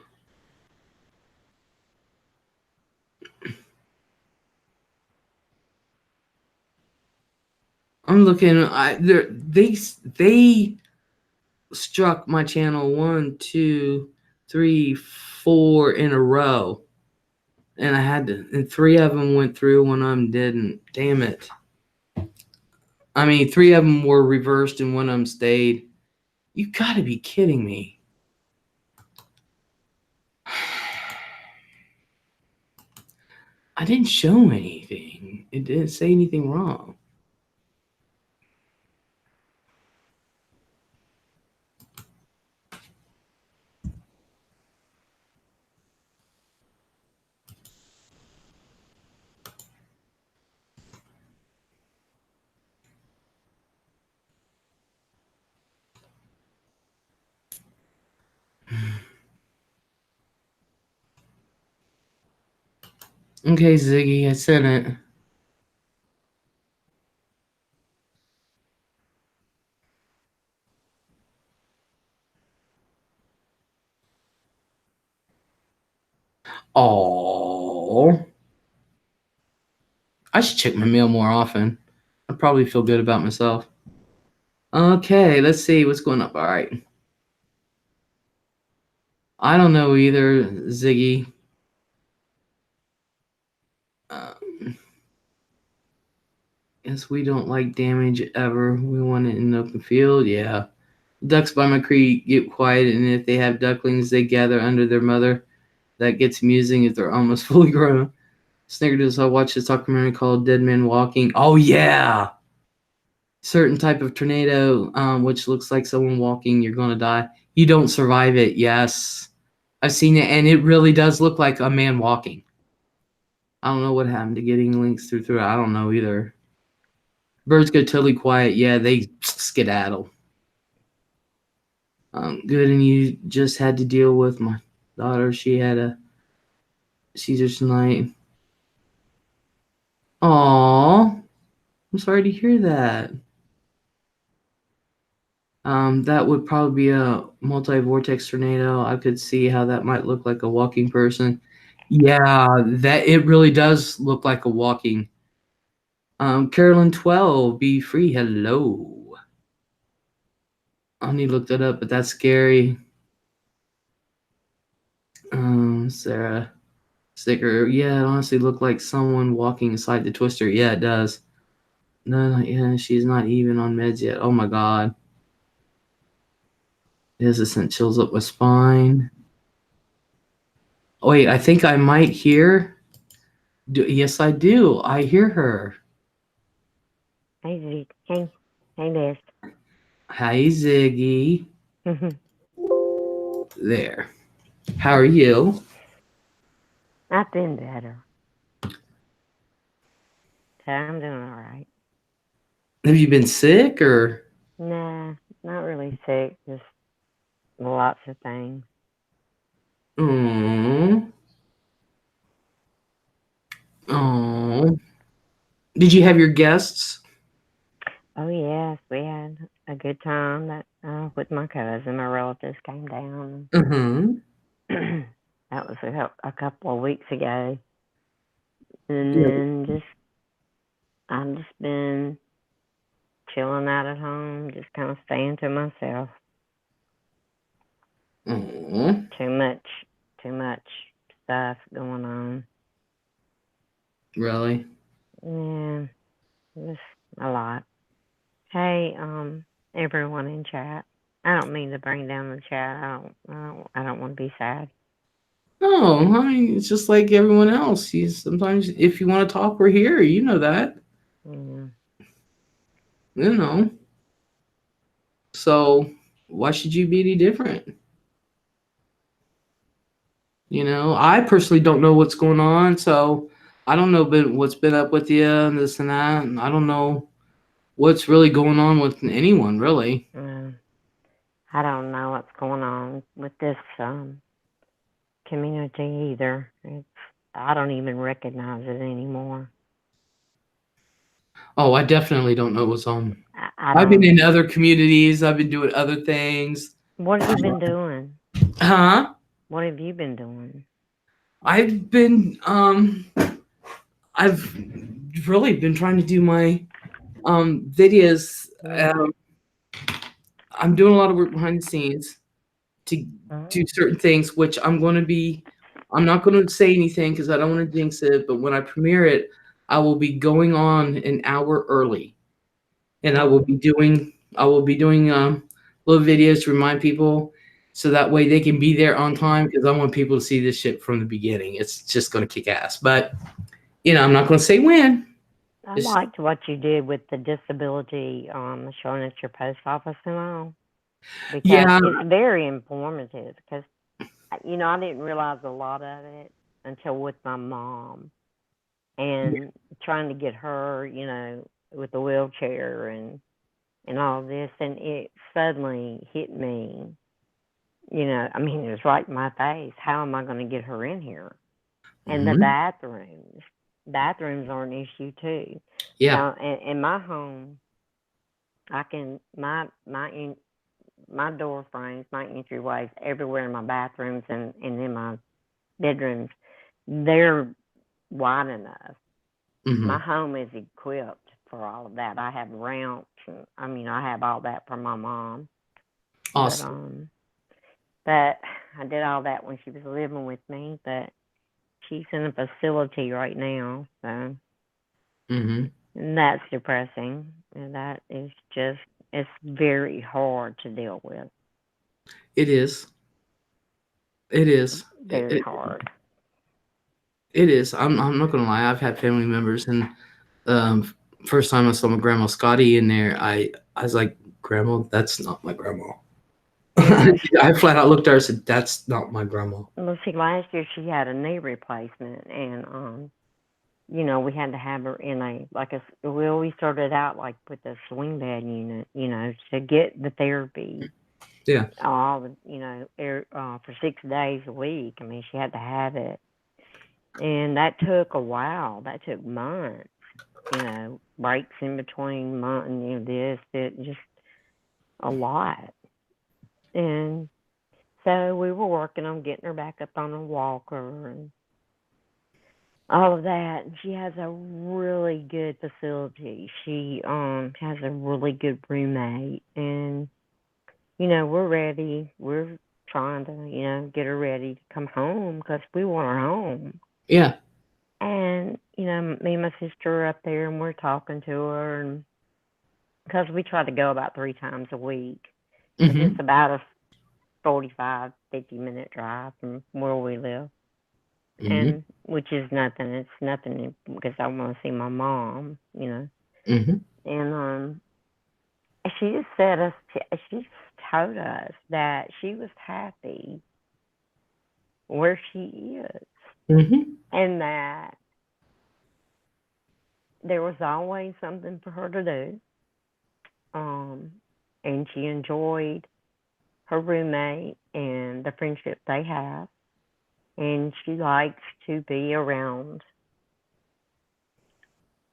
I'm looking. They struck my channel 1, 2, 3, 4 in a row, and I had to. And 3 of them went through, 1 of them didn't. Damn it! I mean, 3 of them were reversed, and 1 of them stayed. You got to be kidding me! I didn't show anything. It didn't say anything wrong. Okay, Ziggy, I sent it. Oh, I should check my mail more often. I'd probably feel good about myself. Okay, let's see what's going up. All right. I don't know either, Ziggy. Guess we don't like damage ever. We want it in an open field. Yeah. Ducks by my creek get quiet, and if they have ducklings, they gather under their mother. That gets amusing if they're almost fully grown. Snickerdoodles, I watched this documentary called Dead Men Walking. Oh, yeah. Certain type of tornado, which looks like someone walking, you're going to die. You don't survive it. Yes. I've seen it, and it really does look like a man walking. I don't know what happened to getting links through. I don't know either. Birds go totally quiet. Yeah, they skedaddle. Good, and you just had to deal with my daughter. She had a seizure tonight. Aw, I'm sorry to hear that. That would probably be a multi-vortex tornado. I could see how that might look like a walking person. Yeah, that it really does look like a walking. Carolyn 12, be free. Hello. I need to look that up, but that's scary. Sarah. Sticker. Yeah, it honestly looked like someone walking inside the twister. Yeah, it does. No, yeah, she's not even on meds yet. Oh my god. This has sent chills up my spine. Oh, wait, I think I might hear. Yes, I do. I hear her. Hey, Zeke. Hey, Liz. Hi, Ziggy. There. How are you? I've been better. So I'm doing all right. Have you been sick or? Nah, not really sick. Just lots of things. Oh, oh. Did you have your guests? Oh yes, we had a good time that with my cousin. My relatives came down. Uh-huh. That was a couple of weeks ago, and Yeah. then just I've just been chilling out at home, just kind of staying to myself. Oh, Too much, too much stuff going on. really? Yeah, just a lot. Hey, everyone in chat. I don't mean to bring down the chat. I don't want to be sad. No, I mean, it's just like everyone else. You sometimes, if you want to talk, we're here. You know that. Yeah. You know. So why should you be any different? I personally don't know what's going on, so I don't know what's been up with you and this and that, and I don't know what's really going on with anyone, really. I don't know what's going on with this community either. It's I don't even recognize it anymore. Oh, I definitely don't know what's on. I I've been don't. in other communities. I've been doing other things. What have you been doing? Huh? What have you been doing? I've been I've really been trying to do my videos. Yeah. I'm doing a lot of work behind the scenes to do Oh. certain things, which I'm not going to say anything because I don't want to jinx it. But when I premiere it, I will be going on an hour early, and Oh. I will be doing little videos to remind people, so that way they can be there on time. Because I want people to see this shit from the beginning. It's just going to kick ass. But I'm not going to say when. I It's liked what you did with the disability showing at your post office and all because yeah. it's very informative. Because I didn't realize a lot of it until with my mom and trying to get her, with the wheelchair and all this, and it suddenly hit me. I mean, it was right in my face. How am I going to get her in here? And the Mhm. bathrooms are an issue too. Yeah. Now, in my home, I can my door frames, my entryways, everywhere in my bathrooms and in my bedrooms, they're wide enough. My Hmm. home is equipped for all of that. I have ramps, and I have all that from my mom. But Awesome. but I did all that when she was living with me. But she's in a facility right now, so Hmm. and that's depressing. And that is just it's very hard to deal with. It is. It is. Very hard. It is. I'm not gonna lie. I've had family members, and um, first time I saw my grandma Scotty in there, I was like, "Grandma, that's not my grandma." Yeah, I flat out looked at her and said, "That's not my grandma." well, see, last year she had a knee replacement, and we had to have her in we always started out like with a swing bed unit, to get the therapy, Yeah. all the, for 6 days a week. I mean, she had to have it, and that took a while. That took months, breaks in between month and this, it just a lot, and so we were working on getting her back up on a walker and all of that. And she has a really good facility. She has a really good roommate, and we're ready. We're trying to get her ready to come home because we want her home. Yeah. And, me and my sister are up there and we're talking to her. And because we try to go about 3 times a week, because it's Mhm. about a 45, 50-minute drive from where we live. Mhm. And which is nothing. It's nothing because I want to see my mom. Mhm. And she just said us. She just told us that she was happy where she is, Mhm. and that there was always something for her to do. Um, and she enjoyed her roommate and the friendship they have, and she likes to be around,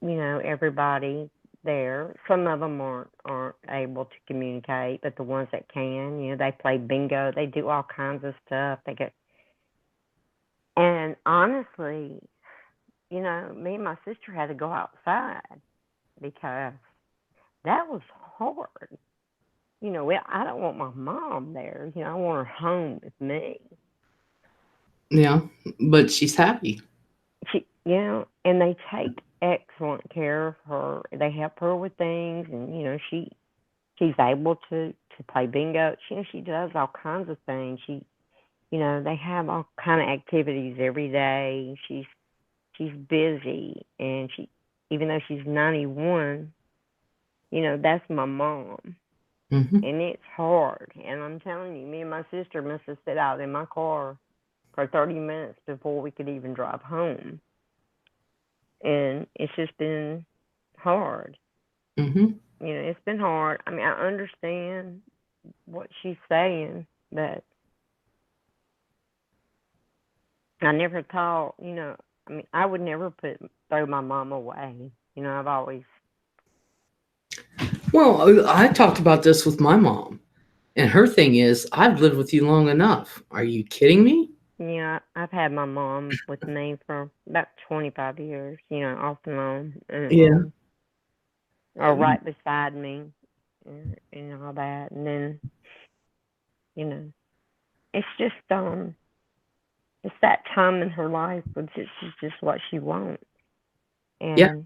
everybody there. Some of them aren't able to communicate, but the ones that can, they play bingo. They do all kinds of stuff. And honestly, me and my sister had to go outside because that was hard. I don't want my mom there. I want her home with me. Yeah. But she's happy. And they take excellent care of her. They help her with things, and she's able to play bingo. She does all kinds of things. They have all kind of activities every day. She's busy, and even though she's 91, that's my mom, Mhm. and it's hard. And I'm telling you, me and my sister must have sat out in my car for 30 minutes before we could even drive home, and it's just been hard. Mhm. It's been hard. I mean, I understand what she's saying, but I never thought, I mean, I would never throw my mom away. I've always, Well, I talked about this with my mom, and her thing is, I've lived with you long enough. Are you kidding me? I've had my mom with me for about 25 years, off and on, Yeah. or right beside me, and all that. And then, you know, it's just, it's that time in her life where it's just what she wants. Yeah.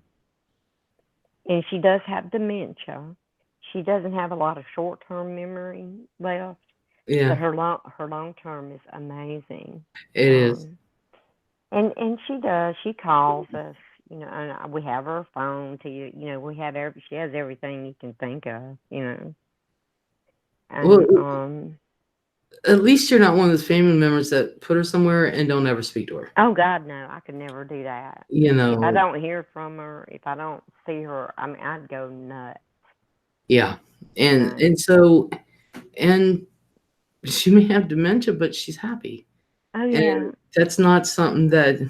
And she does have dementia. She doesn't have a lot of short-term memory left, Yeah. but her long term is amazing. It is. And she does. She calls us, and we have her phone to we have she has everything you can think of. And Well, at least you're not one of those family members that put her somewhere and don't ever speak to her. oh God, no, I could never do that. You If I know. don't hear from her, if I don't see her, I mean, I'd go nuts. Yeah. You And know. and so and she may have dementia, but she's happy. Oh yeah, And that's not something that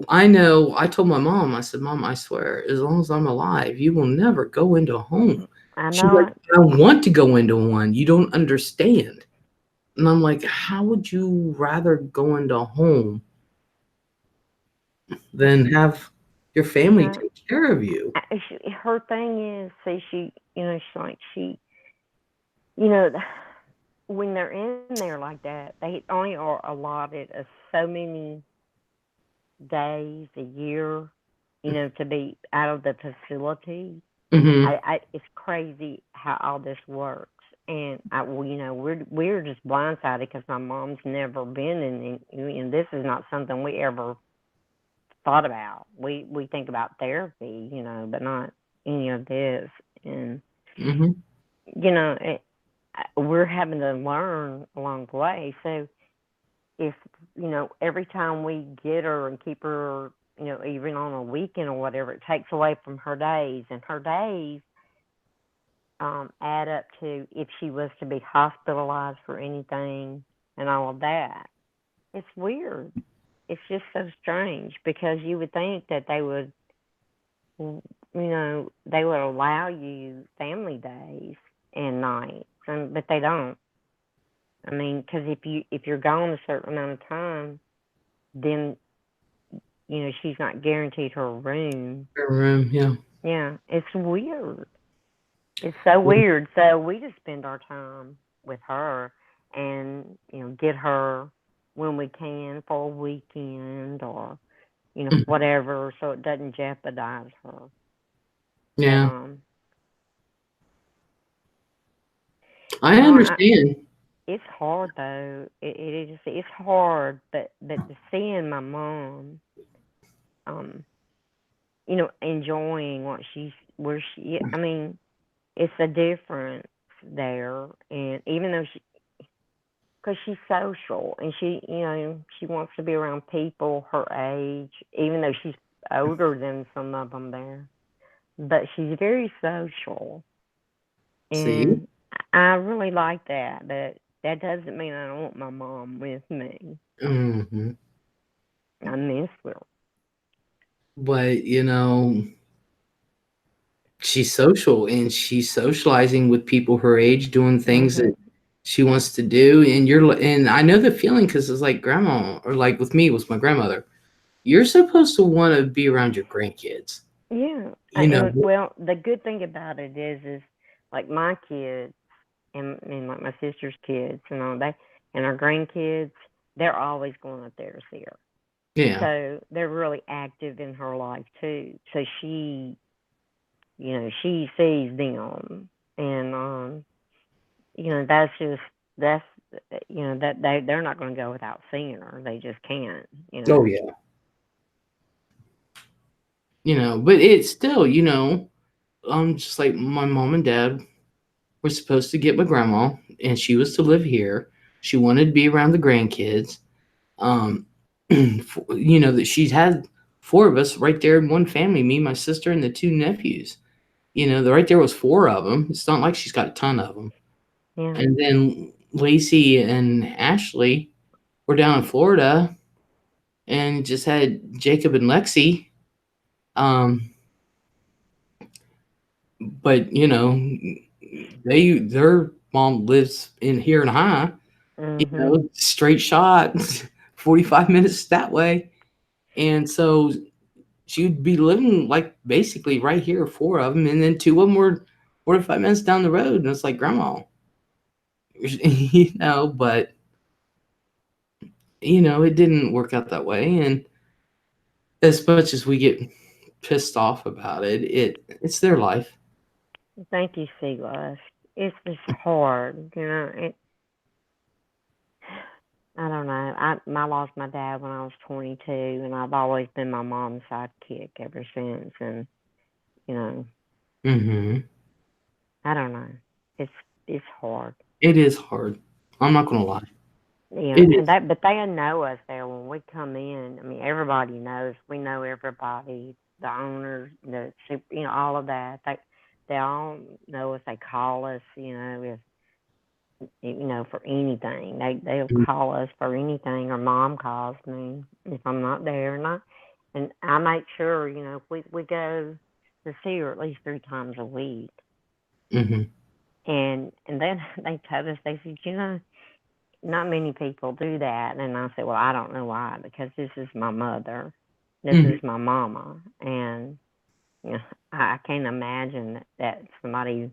I know. I told my mom, I said, "Mom, I swear, as long as I'm alive, you will never go into a home." I She's know like, it. "I want to go into one. You don't understand." And I'm like, "How would you rather go into a home than have your You family know, take care of you?" her thing is, see, she's like you know, when they're in there like that, they only are allotted so many days a year, to be out of the facility. Mhm. It's crazy how all this works. And we're just blindsided because my mom's never been and this is not something we ever thought about. We think about therapy, but not any of this. And Mhm. we're having to learn along the way. So if every time we get her and keep her, even on a weekend or whatever, it takes away from her days, and her days add up to if she was to be hospitalized for anything and all of that. It's weird. It's just so strange because you would think that they would allow you family days and nights, but they don't. I mean, because if you're gone a certain amount of time, then she's not guaranteed her room. Her room, yeah. Yeah, it's weird. It's so weird. So we just spend our time with her, and get her. when we can for a weekend or whatever, so it doesn't jeopardize her. But Yeah, I no, understand. it's hard though. It is. It's hard, but seeing my mom, um, enjoying what she's where she. I mean, it's a difference there, and even though because she's social and she wants to be around people her age, even though she's older than some of them there, but she's very social, See? and I really like that. But that doesn't mean I don't want my mom with me. Hmm. I miss her. But, she's social and she's socializing with people her age, doing things that Mhm. she wants to do. And I know the feeling because it's like grandma, or like with me, with my grandmother. You're supposed to want to be around your grandkids. Yeah. You know, Well, the good thing about it is like my kids and like my sister's kids and all that, and our grandkids, they're always going up there to see her. yeah. So they're really active in her life too. So she sees them, and that's just that's that they're not going to go without seeing her. They just can't. Oh, yeah. But it's still, just like my mom and dad were supposed to get my grandma, and she was to live here. She wanted to be around the grandkids. Um, that she's had four of us right there in one family, me, my sister, and the two nephews. Right there was four of them. It's not like she's got a ton of them. Yeah. And then Lacey and Ashley were down in Florida and just had Jacob and Lexi. Um, but their mom lives in here in High. Mhm. Straight shot, 45 minutes that way. And so she'd be living like basically right here, four of them, and then two of them were 45 minutes down the road. And it's like, grandma, but it didn't work out that way. And as much as we get pissed off about it's their life. Thank you, Sheila. It's just hard. I don't know. I lost my dad when I was 22, and I've always been my mom's sidekick ever since. And you know, Hmm. I don't know. It's it's hard. It is hard. I'm not gonna lie. Yeah, It and is. but they know us there when we come in. I mean, everybody knows. We know everybody, the owners, all of that. They all know us. They call us. If for anything. They'll call us for anything, or mom calls me if I'm not there, and I make sure we go to see her at least 3 times a week. Hmm. And then they told us, they said, not many people do that, and I said, well, I don't know why, because this is my mother, this is Hmm. my mama, and I can't imagine that somebody.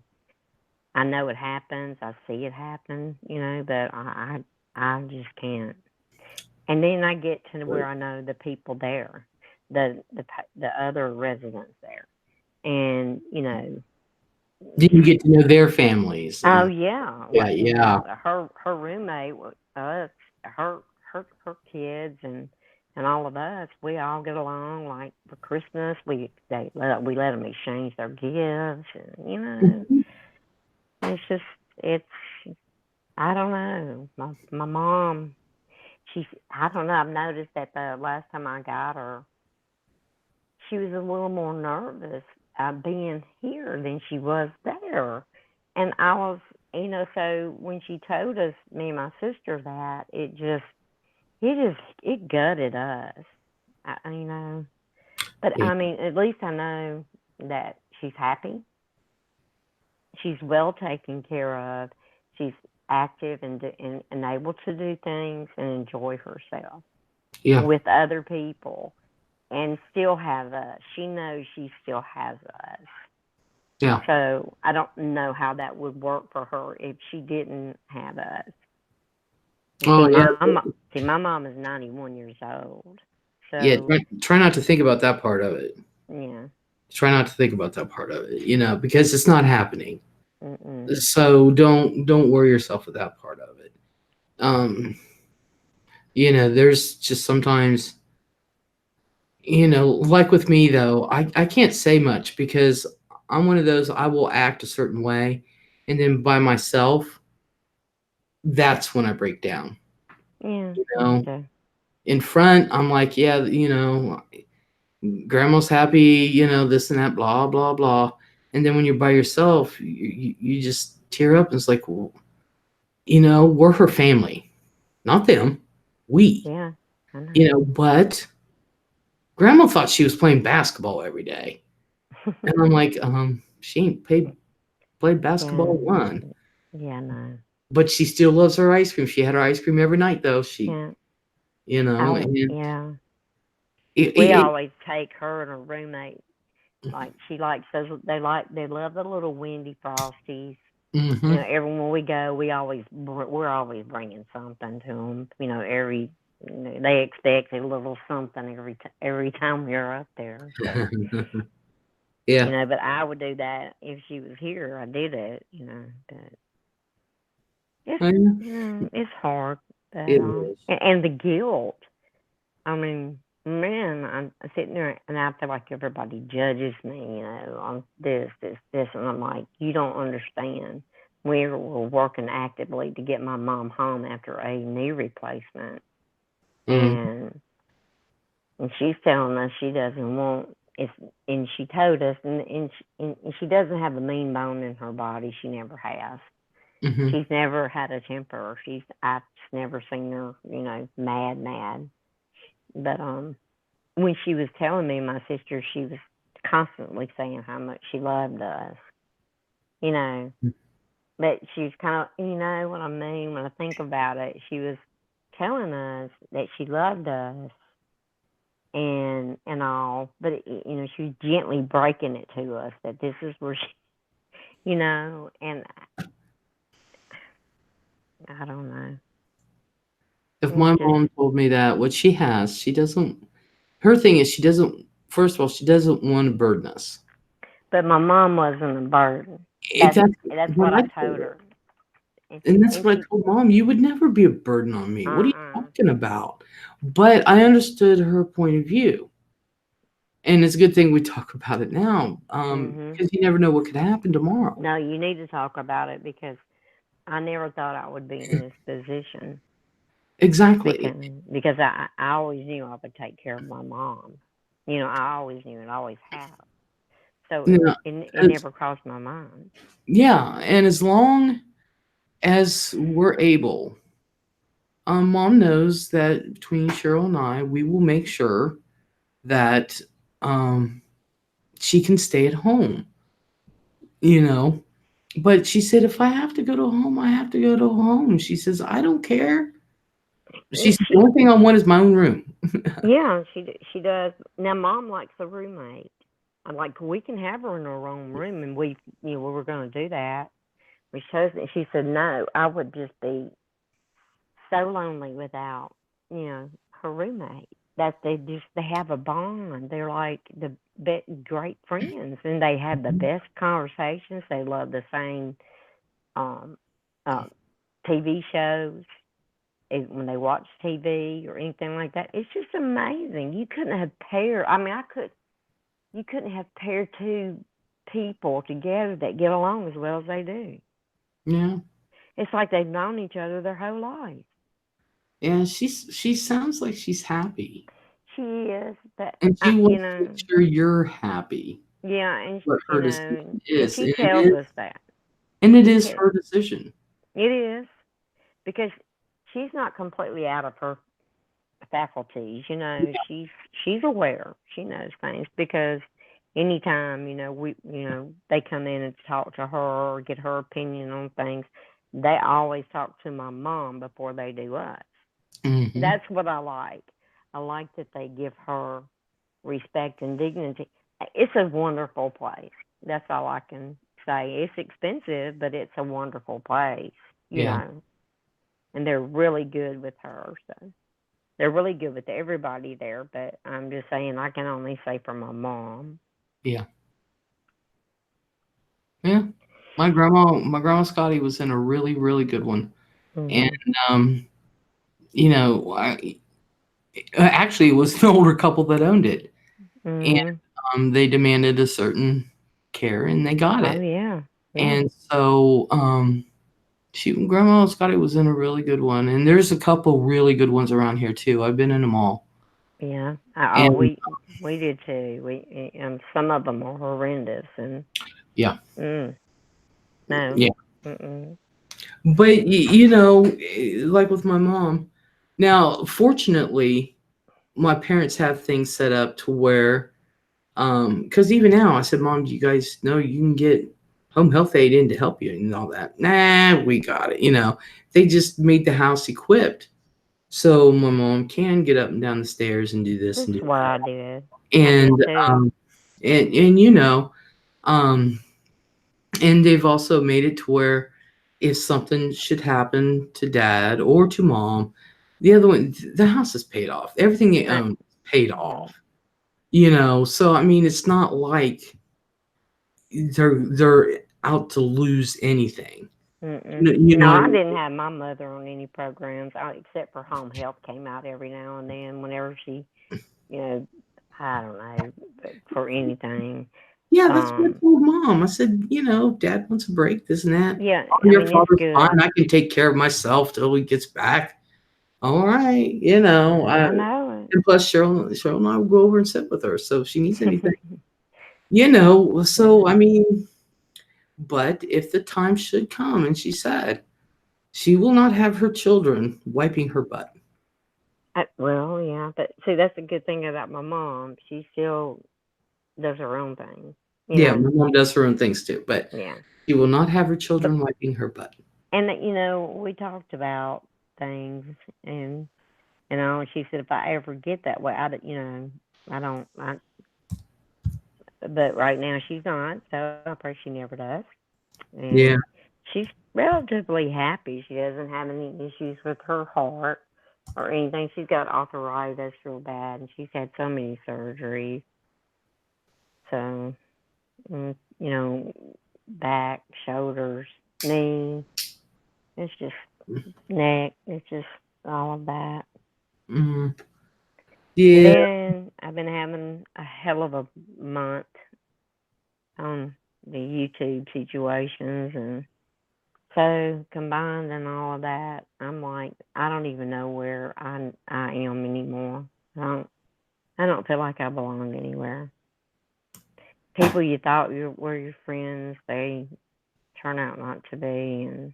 I know it happens. I see it happen, but I just can't. And then I get to where I know the people there, the other residents there, and Then you get to know their families oh and yeah, yeah, like yeah. her roommate, us, her kids, and all of us, we all get along. Like for Christmas, we let them exchange their gifts, and it's just it's I don't know. My mom, I don't know. I've noticed that the last time I got her, she was a little more nervous being here than she was there, and I was, so when she told us, me and my sister, that it gutted us, you know. But Yeah. I mean, at least I know that she's happy. She's well taken care of. She's active and able to do things and enjoy herself Yeah. with other people and still have us. She knows she still has us. Yeah. So I don't know how that would work for her if she didn't have us. Oh yeah, My mom is 91 years old. yeah. So Try not to think about that part of it. yeah. Try not to think about that part of it. Because it's not happening. Mm-mm. So don't worry yourself with that part of it. Um, there's just sometimes, like with me though, I can't say much because I'm one of those, I will act a certain way, and then by myself, that's when I break down. Yeah, You me know, too. in front, I'm like, yeah, grandma's happy, this and that, blah, blah, blah. And then when you're by yourself, you just tear up. And it's like, well, we're her family, not them. We, Yeah, I know. but grandma thought she was playing basketball every day. And I'm like, she ain't played Yeah, basketball one, yeah, I know. but she still loves her ice cream. She had her ice cream every night though. Yeah, And yeah. it, We it, always take her and her roommate. Like she likes those. They love the little Wendy Frosties. hmm Everywhere we go, we're always bringing something to them. They expect a little something every time we're up there. So yeah, but I would do that if she was here. I did it. But it's I know. it's hard. But It is. and the guilt. I mean, man, I'm sitting there and I feel like everybody judges me, on this, and I'm like, you don't understand. We were working actively to get my mom home after a knee replacement, Mm, and she's telling us she doesn't want it, and she told us, and she doesn't have a mean bone in her body. She never has. hmm She's never had a temper. I've just never seen her, mad. But when she was telling me, my sister, she was constantly saying how much she loved us, you know. But she's kind of, you know what I mean? When I think about it, she was telling us that she loved us and all, but she was gently breaking it to us that this is where she, and I don't know. If It's my just, mom told me that, what she has, she doesn't. Her thing is, she doesn't. First of all, she doesn't want to burden us. but my mom wasn't a burden. That's That's what what I I told told her, her, and, and that's and what I she, told mom. You would never be a burden on me. What are you uh-uh. talking about? But I understood her point of view, and it's a good thing we talk about it now, Mhm. because you never know what could happen tomorrow. No, you need to talk about it because I never thought I would be in this position Exactly. because I always knew I would take care of my mom. I always knew it, always have. So Yeah. it never crossed my mind. Yeah, and as long as we're able, mom knows that between Cheryl and I, we will make sure that um, she can stay at home, you know. But she said, if I have to go to home, I have to go to home. She says, I don't care. She And said, the only thing I want is my own room. yeah, she does. Now, mom likes a roommate. I'm like, we can have her in her own room, and we were going to do that. We chose it. She said, no, I would just be so lonely without her roommate. That they have a bond. They're like great friends, and they have the best conversations. They love the same um, uh, TV shows. When they watch TV or anything like that, it's just amazing. You couldn't have paired. I mean, I could. You couldn't have paired two people together that get along as well as they do. Yeah. It's like they've known each other their whole life. Yeah, she sounds like she's happy. She is, but And she wants to make sure you're happy. yeah, and What her decision and is. she tells us that. And it She is tells her decision. it is because she's not completely out of her faculties. She's aware. She knows things because anytime they come in and talk to her or get her opinion on things, they always talk to my mom before they do us. hmm That's what I like. I like that they give her respect and dignity. It's a wonderful place. That's all I can say. It's expensive, but it's a wonderful place. You Yeah. know. and they're really good with her. So they're really good with everybody there. But I'm just saying, I can only say for my mom. Yeah. Yeah. My grandma Scotty was in a really, really good one. And, um, actually, it was an older couple that owned it. And Mhm. they demanded a certain care and they got Oh it. yeah. Yeah. And so, Grandma Scotty was in a really good one. And there's a couple really good ones around here, too. I've been in them all. Yeah. And We did too. Some of them are horrendous and yeah, mm, no. yeah. Mm-mm. But, like with my mom, now, fortunately, my parents have things set up to where, because even now, I said, Mom, do you guys know you can get home health aid in to help you and all that? Nah, we got it. They just made the house equipped so my mom can get up and down the stairs and do this and do That's what that. I did. I did And, too. um, and they've also made it to where if something should happen to dad or to mom, the other one, the house is paid off. Everything they I, own is paid yeah. off. So I mean, it's not like they're out to lose anything. Mm-mm. You know No, what I I mean? didn't have my mother on any programs, except for home health came out every now and then whenever she, you know, I don't know, but for anything. Yeah, that's what I Um, told mom. I said, dad wants a break, this and that. yeah, Oh, I your mean it's father's good. fine. I can take care of myself till he gets back. All right, I know and plus Cheryl and I will go over and sit with her. So if she needs anything, it. so I mean, but if the time should come, and she said, she will not have her children wiping her butt. Well, yeah, but see, that's the good thing about my mom. She still does her own thing, you Yeah, know. my mom does her own things too, but Yeah, she will not have her but children wiping her butt. and we talked about things, and she said if I ever get that way, I don't. But right now she's not, so I pray she never does. Yeah. And she's relatively happy. She doesn't have any issues with her heart or anything. She's got arthritis real bad, and she's had so many surgeries. So, you know, back, shoulders, knee. It's just neck. It's just all of that. Mm, And yeah. then I've been having a hell of a month on the YouTube situations, and so combined and all of that, I'm like, I don't even know where I am anymore. I don't feel like I belong anywhere. People you thought were your friends, they turn out not to be, and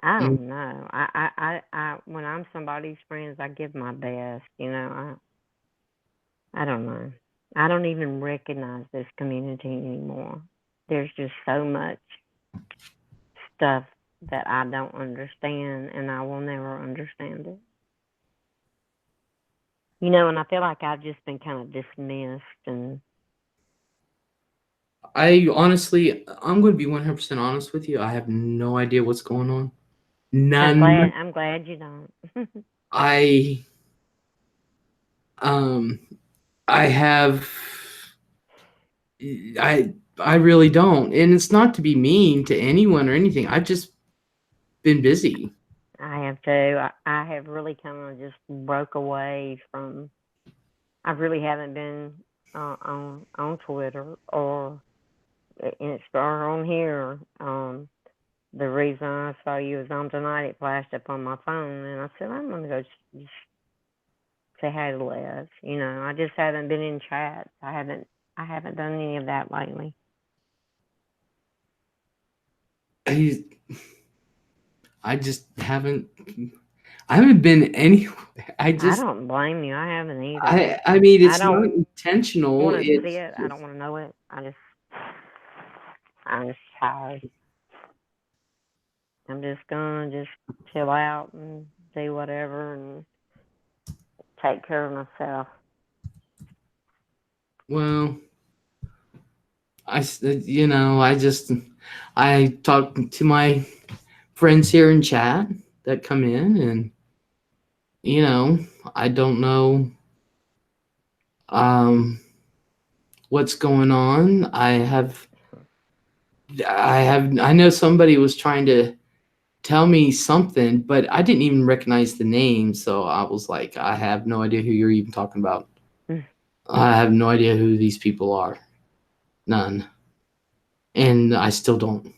I Mm, don't know. When I'm somebody's friends, I give my best. I don't know. I don't even recognize this community anymore. There's just so much stuff that I don't understand, and I will never understand it. And I feel like I've just been kind of dismissed, and I'm going to be 100% honest with you. I have no idea what's going on. I'm None. glad. I'm glad you don't. I um I have I really don't. And it's not to be mean to anyone or anything. I've just been busy. I have too. I have really kind of just broke away from. I really haven't been on Twitter or on here. The reason I saw you was on tonight, it flashed up on my phone, and I said I'm gonna go just say hi to Les. I just haven't been in chats. I haven't done any of that lately. I I just I haven't been anywhere. I don't blame you. I haven't either. I mean I it's not don't intentional. want to see It's it. I don't just want to know it. I'm just tired. I'm just gonna just chill out and do whatever and take care of myself. well, I talked to my friends here in chat that come in, and you know, I don't know um, what's going on. I know somebody was trying to tell me something, but I didn't even recognize the name, so I was like, I have no idea who you're even talking about. Mm. I have no idea who these people are. None. And I still don't.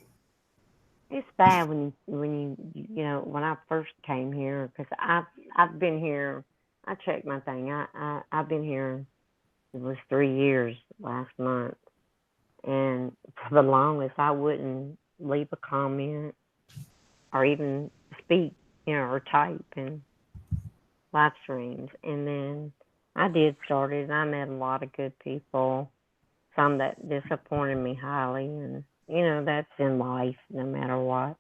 It's bad when I first came here, because I've been here. I checked my thing. I've been here. It was 3 years last month, and for the longest I wouldn't leave a comment or even speak, or type in live streams. And then I did start it, and I met a lot of good people. Some that disappointed me highly, and that's in life, no matter what.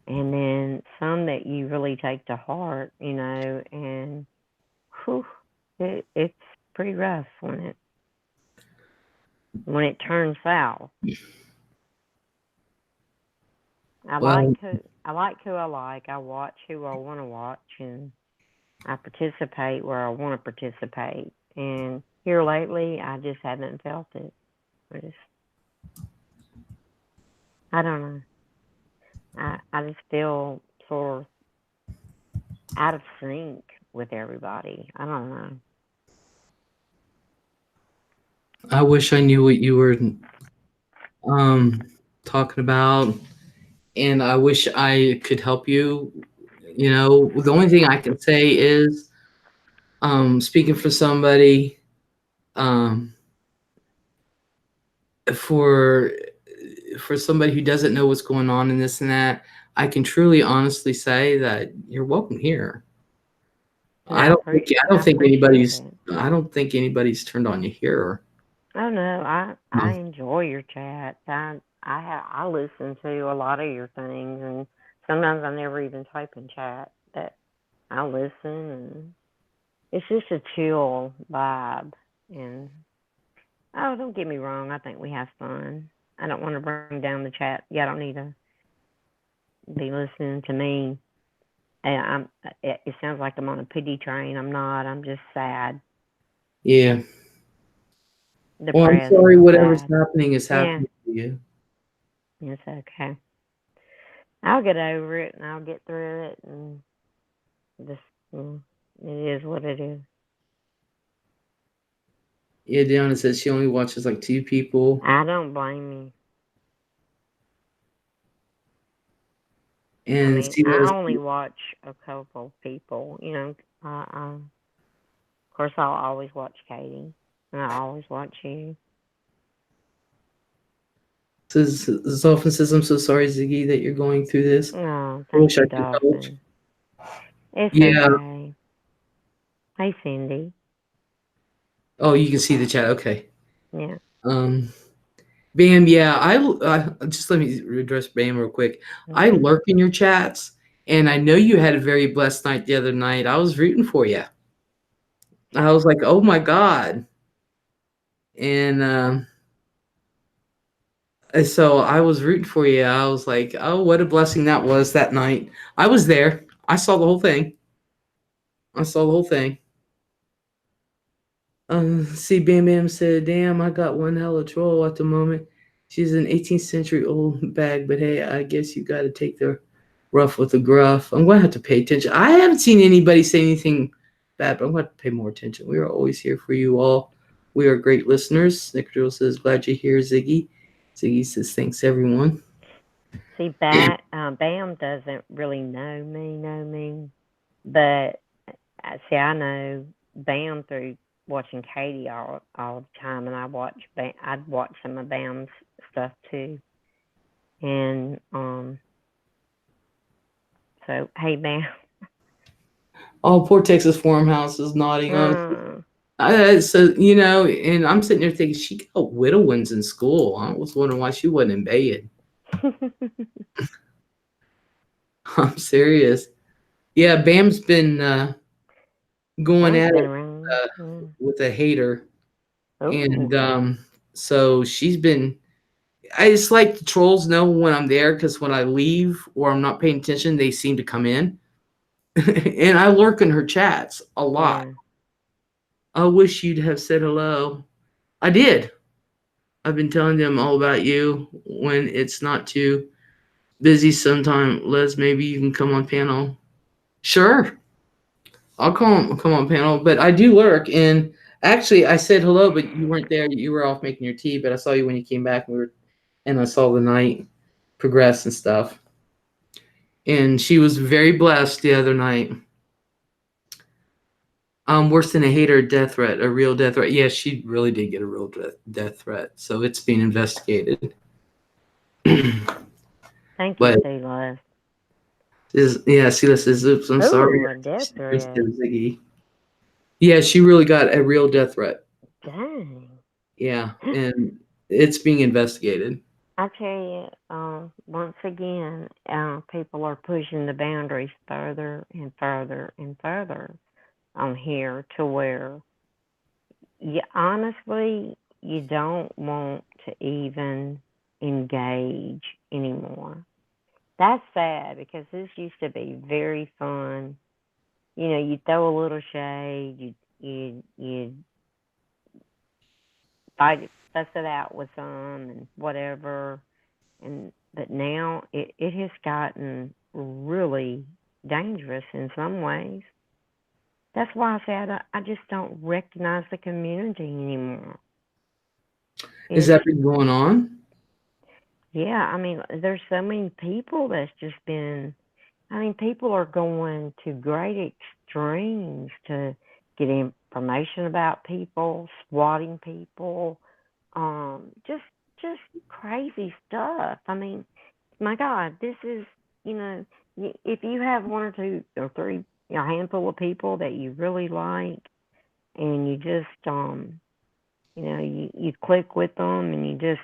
And then some that you really take to heart, and whew, it's pretty rough when it turns south. I Well, like who I like who I like. I watch who I want to watch, and I participate where I want to participate. And here lately, I just haven't felt it. I don't know. I just feel sort of out of sync with everybody. I don't know. I wish I knew what you were um, talking about, and I wish I could help you. You know, the only thing I can say is, speaking for somebody, um, for somebody who doesn't know what's going on in this and that, I can truly, honestly say that you're welcome here. And I appreciate it. I don't think anybody's turned on you here. Oh no, I No. enjoy your chat. I listen to a lot of your things, and sometimes I never even type in chat. But I listen, and it's just a chill vibe. And oh, don't get me wrong, I think we have fun. I don't want to bring down the chat. Yeah, I don't need to be listening to me. And it sounds like I'm on a pity train. I'm not. I'm just sad, Yeah. Well, I'm depressed, sorry whatever's sad. happening is Yeah, happening to you. it's okay. I'll get over it, and I'll get through it, and just it is what it is. Yeah, Deanna says she only watches like two people. I don't blame you. I And mean, she I knows. only watch a couple people. Of course, I'll always watch Katie, and I always watch you. Dolphin says, I'm so sorry, Ziggy, that you're going through this. Oh, I thank wish I you, could help. Dolphin. It's Yeah. okay. Hey, Cindy. Oh, you can see the chat. Okay. Yeah. Um, Bam, yeah, I just let me address Bam real quick. I Mhm. lurk in your chats, and I know you had a very blessed night the other night. I was rooting for you. I was like, oh my God. And so I was rooting for you. I was like, oh, what a blessing that was that night. I was there. I saw the whole thing. I saw the whole thing. See, Bam Bam said, damn, I got one hell of troll at the moment. She's an 18th century old bag, but hey, I guess you got to take the rough with the gruff. I'm going to have to pay attention. I haven't seen anybody say anything bad, but I'm going to have to pay more attention. We are always here for you all. We are great listeners. Nick says, glad you're here, Ziggy. Ziggy says, thanks, everyone. See, Bam doesn't really know me, but see, I know Bam through watching Katie all the time, and I'd watch some of Bam's stuff too, and so hey, Bam. Oh, poor Texas Farmhouse is nodding. Uh, So, you know, and I'm sitting there thinking, she got widow ones in school. I was wondering why she wasn't in bed. I'm serious. Yeah, Bam's been going Bam's at been it around. with a hater. Oh, And so she's been, It's like the trolls know when I'm there because when I leave or I'm not paying attention, they seem to come in. And I lurk in her chats a lot. Yeah. I wish you'd have said hello. I did. I've been telling them all about you when it's not too busy sometime. Les, maybe you can come on panel. Sure. I'll come on panel, but I do lurk. And actually, I said hello, but you weren't there. You were off making your tea, but I saw you when you came back. And I saw the night progress and stuff. And she was very blessed the other night. Worse than a hater death threat, a real death threat. Yeah, she really did get a real death threat, so it's being investigated. Thank you, But C-Les. see, this is oops. I'm sorry. Ooh, a death threat. Ziggy. Yeah, she really got a real death threat. Dang. Yeah, and it's being investigated. I tell you, once again, people are pushing the boundaries further and further and further on here to where you honestly you don't want to even engage anymore. That's sad because this used to be very fun. You know, you throw a little shade, you fight fuss it out with some and whatever, and but now it has gotten really dangerous in some ways. That's why I said I just don't recognize the community anymore. Is It's that been going on? yeah, I mean, there's so many people that's just been. I mean, people are going to great extremes to get information about people, swatting people, just crazy stuff. I mean, my God, this is you know, if you have one or two or three, a handful of people that you really like, and you just you click with them, and you just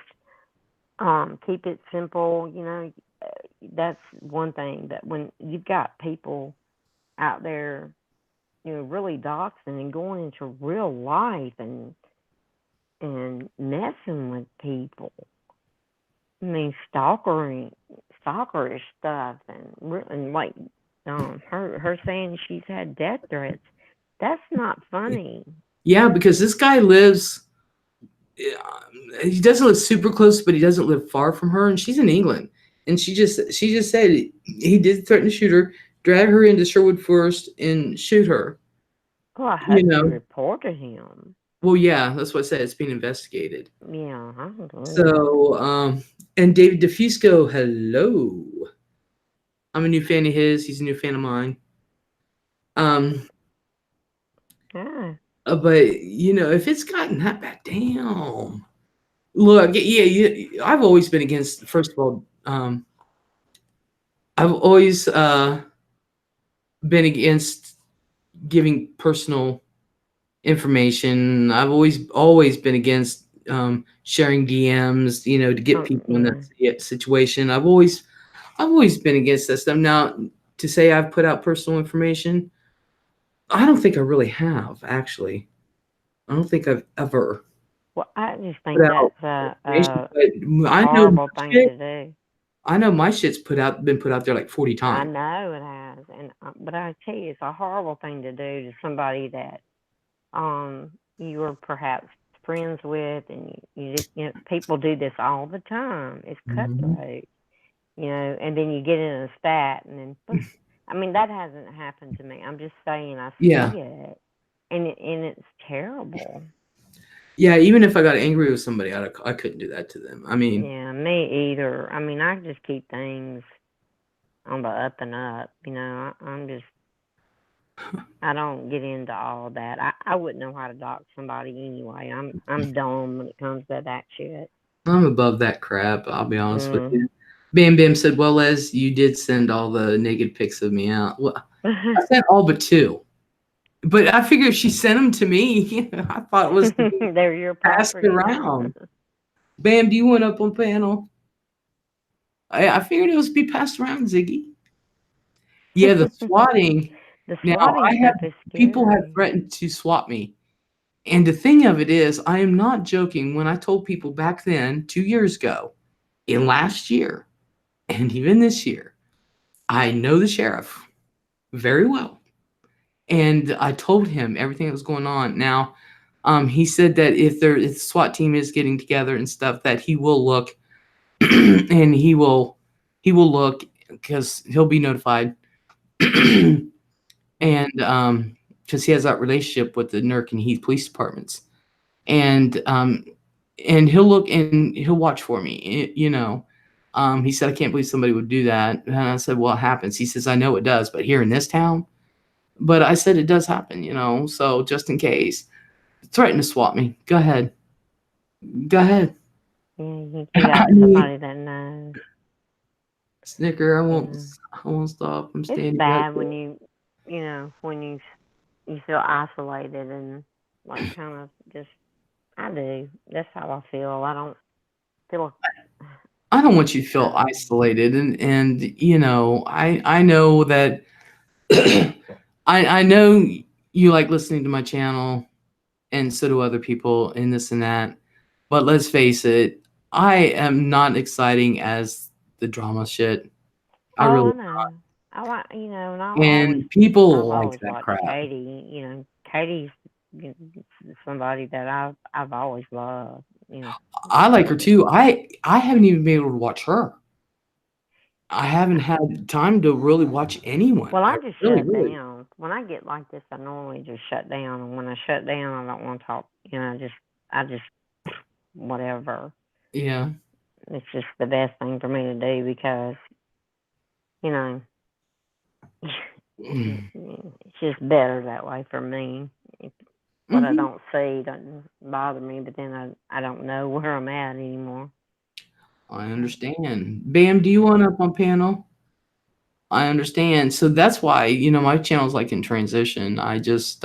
keep it simple. That's one thing. That when you've got people out there, really doxing and going into real life and messing with people. I mean, stalkerish stuff, and like her saying she's had death threats. That's not funny. Yeah, because this guy lives. He doesn't live super close, but he doesn't live far from her, and she's in England. And she just said he did threaten to shoot her, drag her into Sherwood Forest, and shoot her. Well, I You hope she know. reported him. Well, yeah, that's what I said. It's being investigated. Yeah, I don't know. So, and David DeFusco, hello. I'm a new fan of his. He's a new fan of mine. Um, Yeah. but if it's gotten that bad, damn. Look, yeah, I've always been against. First of all, I've always been against giving personal information. I've always been against sharing DMs, to get people in that situation. I've always been against that stuff. Now, to say I've put out personal information, I don't think I really have, actually. I don't think I've ever Well, I just think put out that's information. But a horrible thing to do. I know my shit's been put out there like 40 I times. know it has, and but I tell you, it's a horrible thing to do to somebody that you were perhaps friends with, and people do this all the time. It's cutthroat, and then you get in a spat, and then I mean that hasn't happened to me. I'm just saying I see it, and it's terrible. Yeah, even if I got angry with somebody, I couldn't do that to them. I mean, yeah, me either. I mean, I just keep things on the up and up. I'm just I don't get into all that. I wouldn't know how to dox somebody anyway. I'm dumb when it comes to that shit. I'm above that crap. I'll be honest with you. Bam Bam said, "Well, Les, you did send all the naked pics of me out. Well, I sent all but 2, but I figured if she sent them to me, I thought it was they're your passed property. around. Bam, do you want up on panel? I figured it was be passed around, Ziggy. Yeah, the swatting. The Now, swatting stuff is people have scary. threatened to swat me. And the thing of it is, I am not joking when I told people back then, 2 years ago, in last year and even this year, I know the sheriff very well. And I told him everything that was going on. Now, he said that if the SWAT team is getting together and stuff, that he will look and he will look because he'll be notified. And because he has that relationship with the Newark and Heath police departments, and he'll look and he'll watch for me. He said, I can't believe somebody would do that. And I said, well, it happens. He says, I know it does, but here in this town. But I said it does happen, so just in case. Threaten to swap me. Go ahead. Go ahead. Yeah, you got somebody that knows. Snicker, I won't stop. I'm standing It's bad up. when when you feel isolated and like kind of just. I do. That's how I feel. I don't feel. I don't want you to feel isolated, and I know that I know you like listening to my channel, and so do other people, and this and that. But let's face it, I am not exciting as the drama shit. I Oh, really I know. I like and and people I've like always that liked crap. Katie. Katie's somebody that I've always loved. I like her too. I haven't even been able to watch her. I haven't had time to really watch anyone. Well, I I just really, shut really. down. When I get like this, I normally just shut down. And when I shut down, I don't want to talk. I just, whatever. Yeah. It's just the best thing for me to do because, you know, it's just better that way for me. What I don't see doesn't bother me, but then I don't know where I'm at anymore. I understand. Bam, do you want up on panel? I understand. So that's why, my channel's like in transition. I just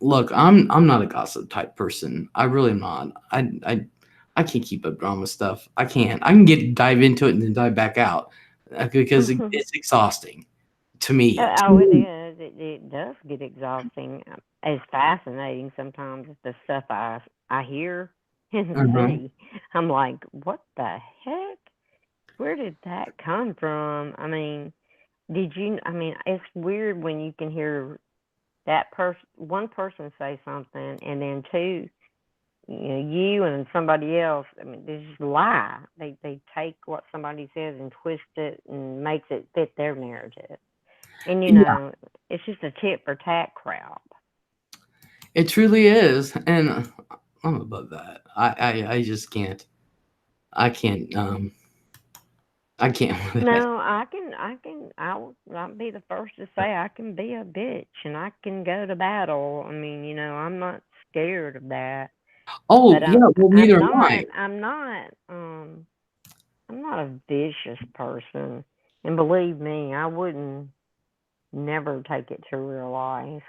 look, I'm not a gossip type person. I really am not. I can't keep up drama stuff. I can't. I can dive into it and then dive back out because it's exhausting to me. Oh, it is. It does get exhausting. It's fascinating sometimes the stuff I hear and Uh-huh. see. I'm like, what the heck? Where did that come from? I mean, did you? I mean, it's weird when you can hear one person say something, and then two, you and somebody else. I mean, they just lie. They take what somebody says and twist it and makes it fit their narrative. And Yeah, it's just a tit for tat crowd. it truly is. And I'm above that. I just can't. I can't I can't with that. No, I'll be the first to say I can be a bitch and I can go to battle. I mean, I'm not scared of that. Oh, But yeah, well, I'm neither am I. not I'm not I'm not a vicious person. And believe me, I wouldn't never take it to real life.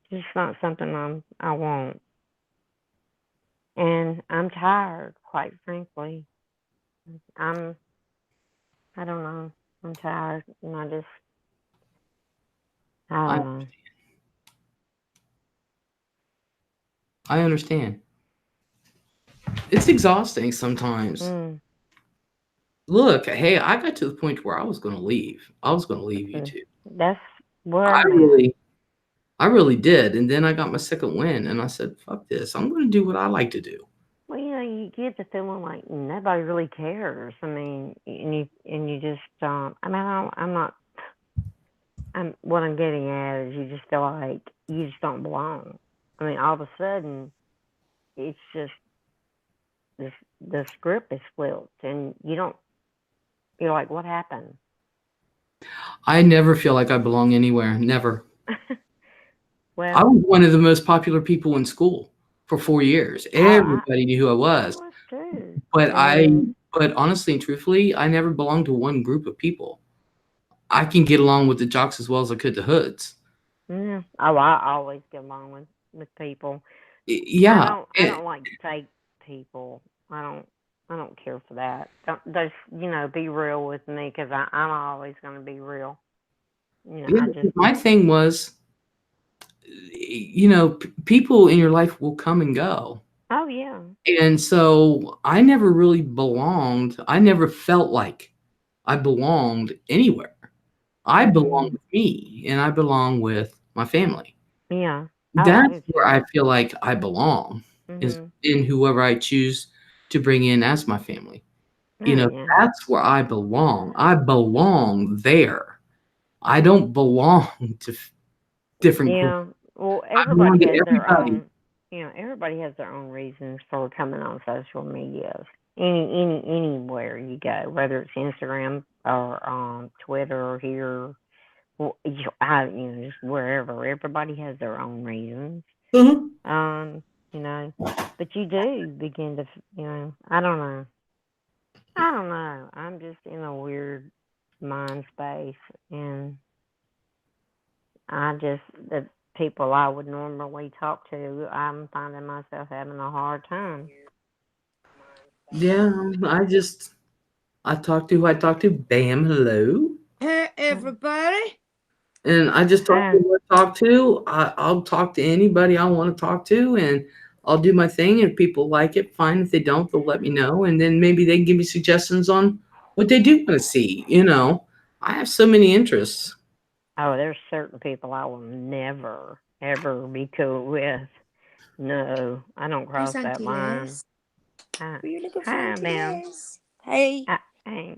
Just not something I want. And I'm tired, quite frankly. I'm I don't know. I'm tired and I I don't know. I understand. It's exhausting sometimes. Mm, Look, hey, I got to the point where I was gonna leave. I was gonna leave YouTube. that's where I I'm at. really I really did, and then I got my second win, and I said, "Fuck this! I'm gonna do what I like to do." Well, you get the feeling like nobody really cares. I mean, and you just I mean, I'm not. I'm what I'm getting at is you just feel like you just don't belong. I mean, all of a sudden, it's just this the script is flipped, and you don't. You're like, what happened? I never feel like I belong anywhere, never. I Well, was one of the most popular people in school for 4 years. I Everybody knew who I I was, was too, but and but honestly and truthfully, I never belonged to one group of people. I can get along with the jocks as well as I could the hoods. yeah, I always get along with people. I Yeah, don't I don't like fake people. I don't I don't care for that. Don't just be real with me because I'm always going to be real. yeah, I just my thing was, people in your life will come and go. Oh yeah. And so I never really belonged. I never felt like I belonged anywhere. I belong Mhm. with me and I belong with my family. Yeah. Oh, I That's do where I too. feel like I belong, is Mhm. in whoever I choose to bring in as my family. Oh yeah. That's where I belong. I belong there. I don't belong to different groups. Yeah. Well, I belong everybody to has their everybody. own. Everybody has their own reasons for coming on social media. Anywhere you go, whether it's Instagram or Twitter or here, well, just wherever. Everybody has their own reasons. Uh-huh. Um, but you do begin to, I don't know. I don't know. I'm just in a weird mind space, and the people I would normally talk to, I'm finding myself having a hard time. Yeah, I talk to who I talk to. Bam, hello. Hey, Mm. everybody. And I just talk to Oh, who I talk to. I'll talk to anybody I want to talk to, and I'll do my thing. If people like it, fine. If they don't, they'll let me know, and then maybe they can give me suggestions on what they do want to see. I have so many interests. oh, there's certain people I will never, ever be cool with. No, I don't Where's cross that Auntie line. Liz? Hi, Were you looking for hi, Auntie ma'am. Liz? Hey, I,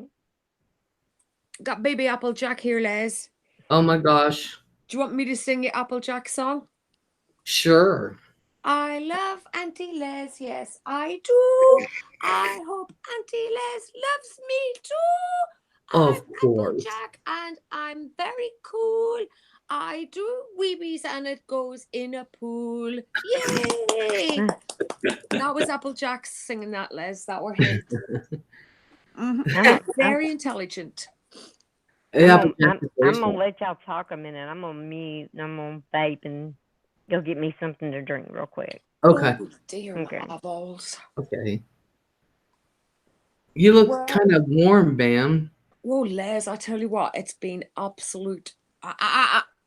got baby Applejack here, Liz. Oh my gosh, Do you want me to sing your Applejack song? sure, I love Auntie Liz, yes, I do. I hope Auntie Liz loves me too. I'm of course. Applejack and I'm very cool. I do weebies and it goes in a pool. Yay! That was Applejack singing that, Liz. That were him. I'm, And a, I'm, very intelligent. Yeah, but that's very I'm gonna smart. let y'all talk a minute. I'm gonna mute. I'm gonna vape and go get me something to drink real quick. Okay, Oh dear, my Okay. eyeballs. okay. You look Well, kind of warm, Bam. whoa, Les, I tell you what, it's been absolute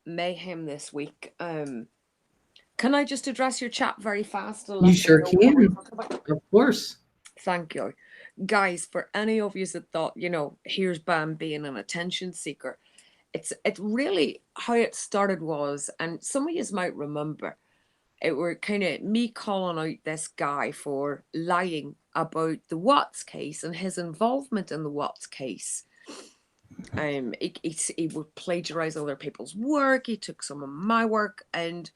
mayhem this week. Can I just address your chat very fast to You let them sure know what we're can. talking about? Of course. Thank you. Guys, for any of you that thought, here's Bam being an attention seeker, it really how it started was, and some of you might remember, it were kind of me calling out this guy for lying about the Watts case and his involvement in the Watts case. He would plagiarize other people's work. He took some of my work, and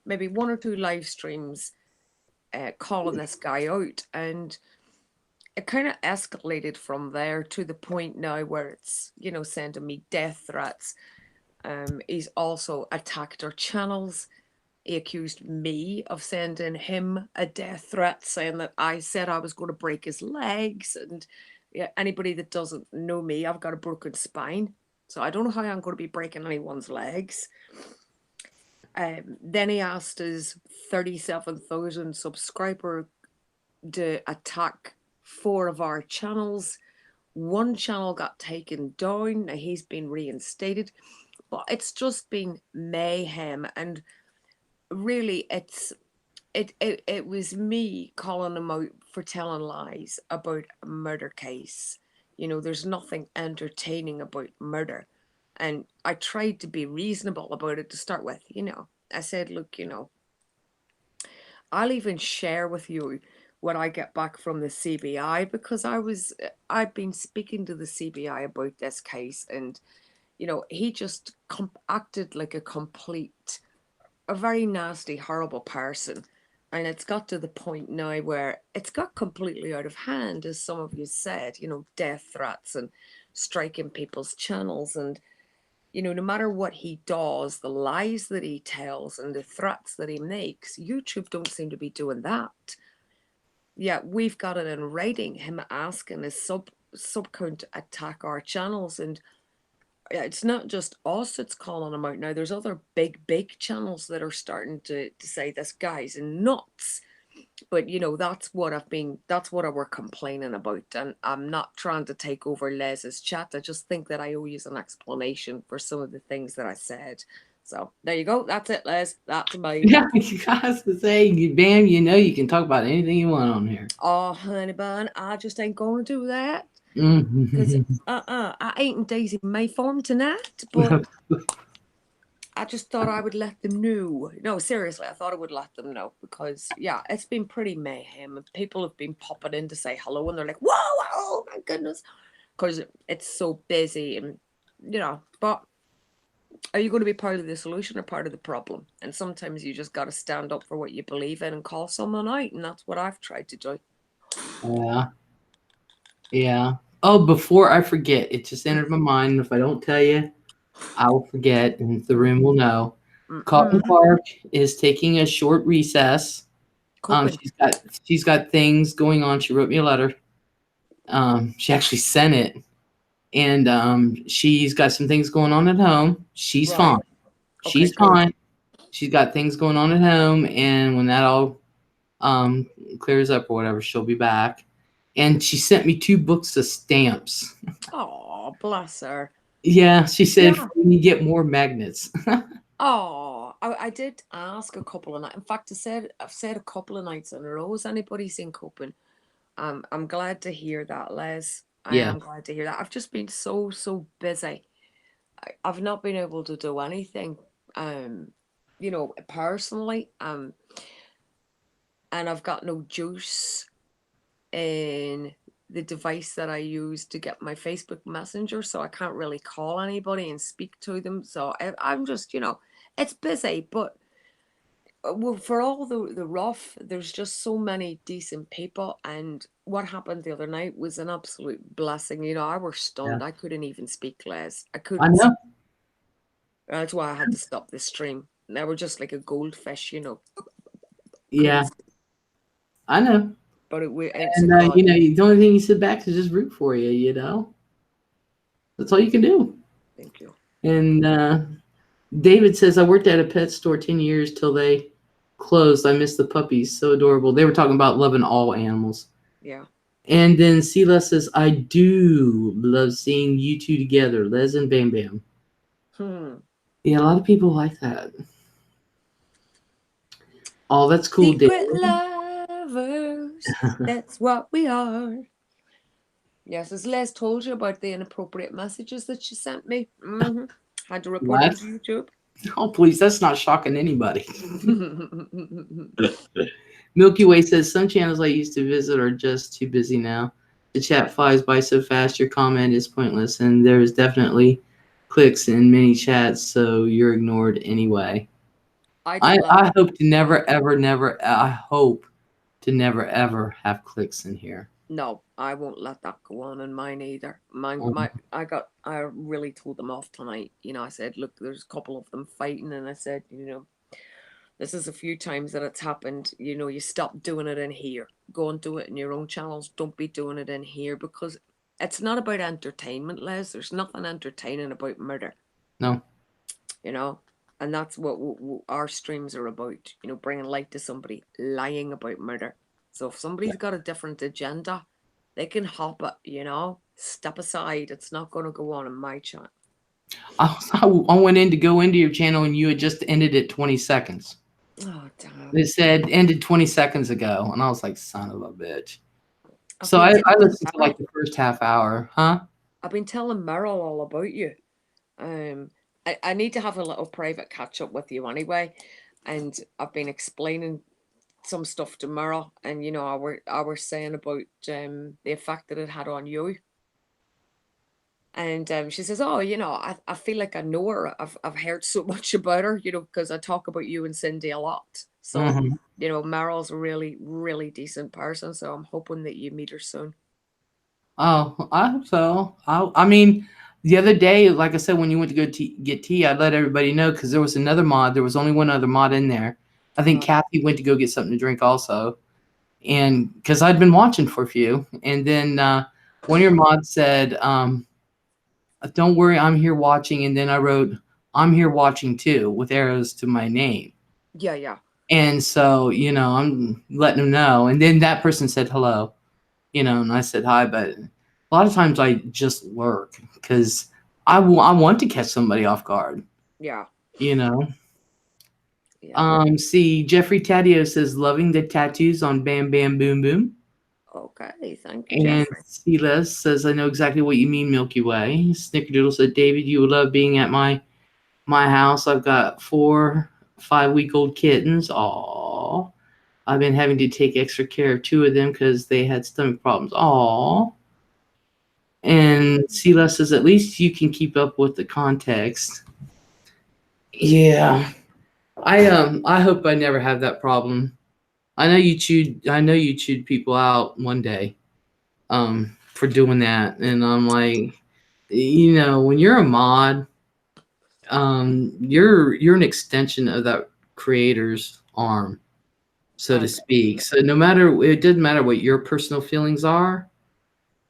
maybe one or two live streams calling this guy out, and it kind of escalated from there to the point now where it's sending me death threats. He's also attacked our channels. He accused me of sending him a death threat, saying that I said I was going to break his legs. And yeah, anybody that doesn't know me, I've got a broken spine. So I don't know how I'm going to be breaking anyone's legs. Then he asked his 37,000 subscriber to attack 4 of our channels. One channel got taken down. Now he's been reinstated. But it's just been mayhem. And really, it was me calling him out for telling lies about a murder case. There's nothing entertaining about murder. And I tried to be reasonable about it to start with. I said, look, I'll even share with you what I get back from the CBI, because I've been speaking to the CBI about this case, and he just acted like a very nasty, horrible person. And it's got to the point now where it's got completely out of hand, as some of you said, death threats and striking people's channels. And, no matter what he does, the lies that he tells and the threats that he makes, YouTube don't seem to be doing that. Yeah, we've got it in writing, him asking his subcount to attack our channels. And it's not just us that's calling him out now. There's other big channels that are starting to say this guy's nuts. But that's what I were complaining about. And I'm not trying to take over Les's chat. I just think that I owe you an explanation for some of the things that I said. So there you go. That's it, Les. That's me. Yeah, you guys to say, bam, you can talk about anything you want on here. Oh, honey bun, I just ain't going to do that. Because Mhm. I ain't in Daisy May form tonight, but I just thought I would let them know. No, seriously, I thought I would let them know because, yeah, it's been pretty mayhem. And people have been popping in to say hello and they're like, whoa, oh my goodness. Because it's so busy and, but are you going to be part of the solution or part of the problem? And sometimes you just got to stand up for what you believe in and call someone out. And that's what I've tried to do. Yeah. Yeah. Oh, before I forget, it just entered my mind. If I don't tell you, I will forget, and the room will know. Cotton Clark is taking a short recess. Coping. She's got things going on. She wrote me a letter. She actually sent it, and she's got some things going on at home. She's Right. fine. Okay, She's good. fine. She's got things going on at home, and when that all clears up or whatever, she'll be back. And she sent me 2 books of stamps. Oh, bless her. Yeah, she said Yeah. we get more magnets. Oh, I did ask a couple of nights. In fact, I've said a couple of nights in a row. Has anybody seen Coping? I'm glad to hear that, Les. I Yeah. am glad to hear that. I've just been so busy. I've not been able to do anything, personally. And I've got no juice in the device that I use to get my Facebook Messenger, so I can't really call anybody and speak to them. So I'm just, it's busy, but well, for all the rough, there's just so many decent people. And what happened the other night was an absolute blessing. I was stunned. Yeah. I couldn't even speak, Les. I I couldn't. know. That's why I had to stop the stream. They were just like a goldfish, Yeah, couldn't. I know. But it's a And God. the only thing you sit back is just root for you. That's all you can do. Thank you. And David says, I worked at a pet store 10 years till they closed. I miss the puppies. So adorable. They were talking about loving all animals. Yeah. And then Sela says, I do love seeing you two together, Les and Bam Bam. Yeah, a lot of people like that. Oh, that's cool, Secret David. lovers. That's what we are. Yes, as Les told you about the inappropriate messages that she sent me. Had to report them What? to YouTube. Oh, please, that's not shocking anybody. Milky Way says, some channels I used to visit are just too busy now. The chat flies by so fast, your comment is pointless, and there's definitely clicks in many chats, so you're ignored anyway. I hope to never, ever, I hope to never, ever have clicks in here. No, I won't let that go on in mine either. I really told them off tonight. I said, look, there's a couple of them fighting, and I said, this is a few times that it's happened. You stop doing it in here. Go and do it in your own channels. Don't be doing it in here because it's not about entertainment, Les. There's nothing entertaining about murder. No. And that's what our streams are about. Bringing light to somebody lying about murder. So if somebody's got a different agenda, they can hop it, step aside. It's not going to go on in my chat. I went in to go into your channel and you had just ended it 20 seconds. Oh, damn. It said ended 20 seconds ago. And I was like, son of a bitch. So I listened to like the first half hour. Huh? I've been telling Meryl all about you. I need to have a little private catch up with you anyway. And I've been explaining some stuff to Meryl, and I were saying about the effect that it had on you. And she says, "Oh, I feel like I know her. I've heard so much about her, because I talk about you and Cindy a lot. So, Meryl's a really, really decent person. So I'm hoping that you meet her soon." Oh, I hope so. I mean, the other day, like I said, when you went to go get tea, I let everybody know because there was another mod. There was only one other mod in there. I think Kathy went to go get something to drink also. And because I'd been watching for a few. And then one of your mods said, don't worry, I'm here watching. And then I wrote, I'm here watching too, with arrows to my name. Yeah, yeah. And so, I'm letting them know. And then that person said hello. And I said hi, but a lot of times I just lurk because I want to catch somebody off guard. Yeah. You know. Yeah. See, Jeffrey Taddeo says loving the tattoos on Bam Bam Boom Boom. Okay. Thank you, And Jeffrey. Silas says, I know exactly what you mean, Milky Way. Snickerdoodle said, David, you would love being at my house. I've got 4 5-week old kittens. Aw. I've been having to take extra care of 2 of them because they had stomach problems. Aw. And Silas says, at least you can keep up with the context. Yeah. I hope I never have that problem. I know you chewed people out one day for doing that. And I'm like, when you're a mod, you're an extension of that creator's arm, so to Okay. speak. So it doesn't matter what your personal feelings are,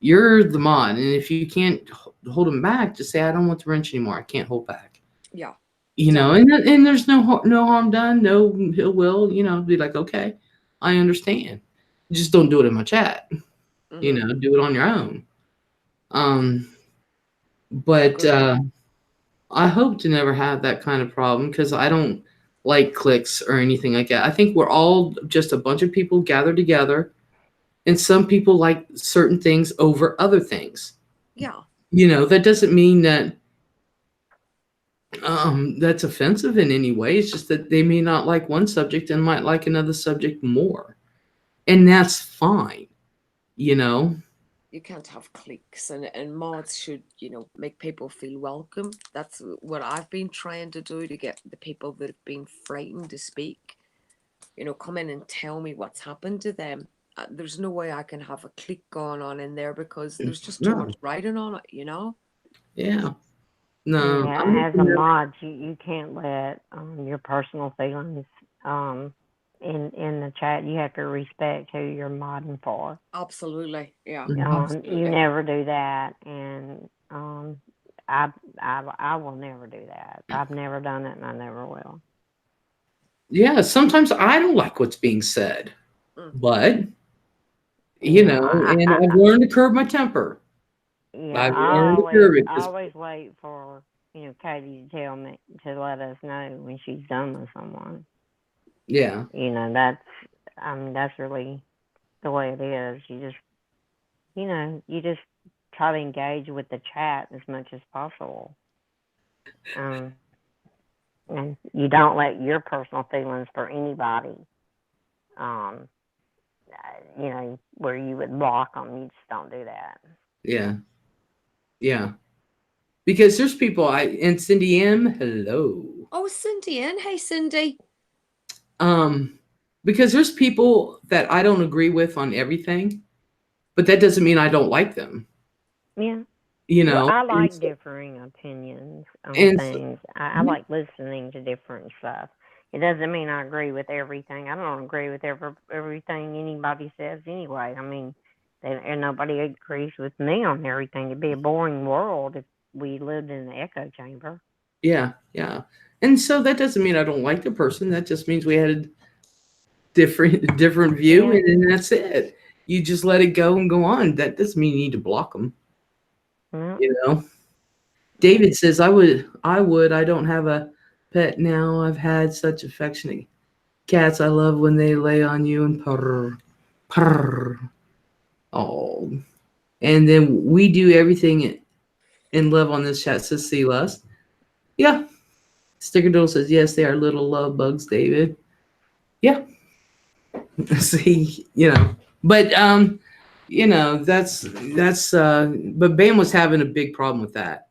you're the mod. And if you can't hold them back, just say, I don't want the wrench anymore. I can't hold back. Yeah. And there's no harm done, no ill will, be like, okay, I understand. Just don't do it in my chat. Mm-hmm. Do it on your own. Um, but Good. I hope to never have that kind of problem because I don't like clicks or anything like that. I think we're all just a bunch of people gathered together, and some people like certain things over other things. Yeah. That doesn't mean that that's offensive in any way. It's just that they may not like one subject and might like another subject more, and that's fine. You know. You can't have cliques, and mods should, make people feel welcome. That's what I've been trying to do to get the people that have been frightened to speak, come in and tell me what's happened to them. There's no way I can have a clique going on in there because there's just too No. much writing on it. Yeah. No. Yeah, as a mod, you can't let your personal feelings in the chat. You have to respect who you're modding for. Absolutely. Yeah. Mhm. You Absolutely. never do that, and I will never do that. I've never done it, and I never will. Yeah. Sometimes I don't like what's being said, but and I've learned to curb my temper. Yeah, I've learned to curb it. I always wait for Katie to tell me to let us know when she's done with someone. Yeah. That's really the way it is. You just try to engage with the chat as much as possible. And you don't let your personal feelings for anybody, um, where you would block them. You just don't do that. Yeah. Yeah. Because there's people and Cindy M, hello. Oh, Cindy in. Hey, Cindy. Because there's people that I don't agree with on everything, but that doesn't mean I don't like them. Yeah. You Well, know. I like differing opinions on And things. I like listening to different stuff. It doesn't mean I agree with everything. I don't agree with everything anybody says anyway. I mean, and nobody agrees with me on everything. It'd be a boring world if we lived in an echo chamber. Yeah, yeah. And so that doesn't mean I don't like the person. That just means we had a different view, and then that's it. You just let it go and go on. That doesn't mean you need to block them. Yeah. David says, I would. I don't have a pet now. I've had such affectionate cats. I love when they lay on you and purr, purr. Oh. And then we do everything in love on this chat, says LEZ'S. Yeah. Stickerdoodle says, yes, they are little love bugs, David. Yeah. See, but but Bam was having a big problem with that.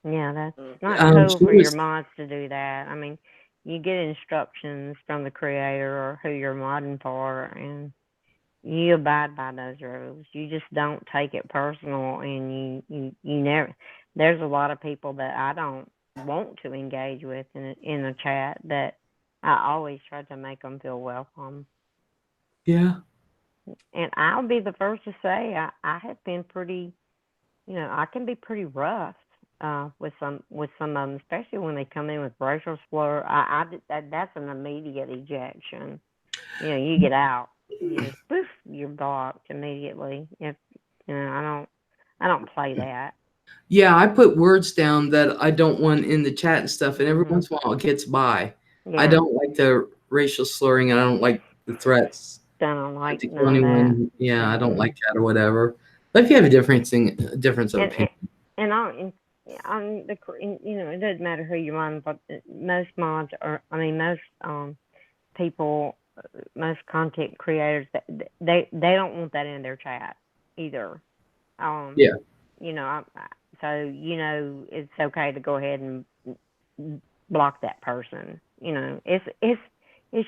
Yeah, that's not cool for your was mods to do that. I mean, you get instructions from the creator or who you're modding for, and you abide by those rules. You just don't take it personal, and you never. There's a lot of people that I don't want to engage with in the chat, but I always try to make them feel welcome. Yeah. And I'll be the first to say I have been pretty, I can be pretty rough with some of them, especially when they come in with racial slur. That's an immediate ejection. You get out. You just poof, you're blocked immediately. If I don't play that. Yeah, I put words down that I don't want in the chat and stuff, and every Mhm. once in a while it gets by. I Yeah. don't like the racial slurring, and I don't like the threats Don't not like to kill none of that. anyone. Yeah, I don't like Mm-mm. that or whatever. But if you have a difference of And opinion, and on you know, it doesn't matter who you mod, but most mods are. I mean, most people, most content creators, they don't want that in their chat either. Um, yeah, you know, so you know, it's okay to go ahead and block that person. You know, it's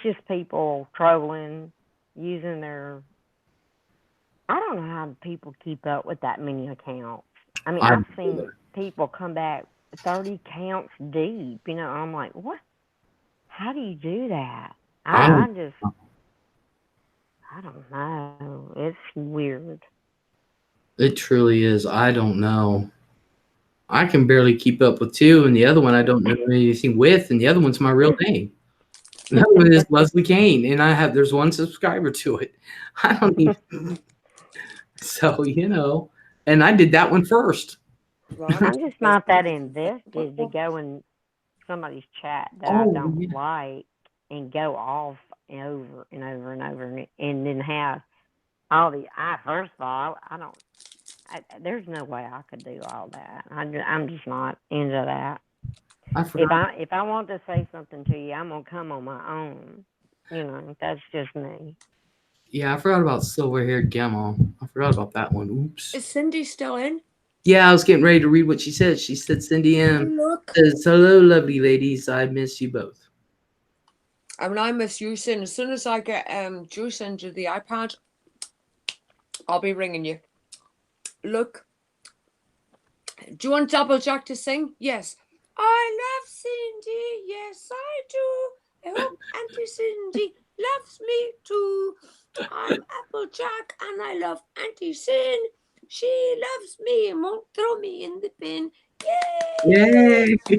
just people trolling, using their. I don't know how people keep up with that many accounts. I mean, I I've don't seen either. people come back 30 counts deep. You know, I'm like, what? How do you do that? I I don't. just, I don't know. It's weird. It truly is. I don't know. I can barely keep up with two, and the other one I don't know anything with, and the other one's my real name. That one is Leslie Kane, and there's one subscriber to it. I don't even. So and I did that one first. Well, I'm just not that invested to go in somebody's chat that I Oh don't yeah, like and go off and over and over and over and then have all the. I first of all, I don't. There's no way I could do all that. I'm just not into that. I forgot. If I want to say something to you, I'm gonna come on my own. You know, that's just me. Yeah, I forgot about silver-haired Gemma. I forgot about that one. Oops. is Cindy still in? Yeah, I was getting ready to read what she said. She said, "Cindy M Look. says, hello, lovely ladies. I miss you both." I mean, I miss you, Sin. As soon as I get Juice into the iPad, I'll be ringing you. Look, do you want Double Jack to sing? Yes. I love Cindy. Yes, I do. I hope Auntie Cindy loves me too. I'm Applejack and I love Auntie Sin. She loves me and won't throw me in the bin. Yay! Yay!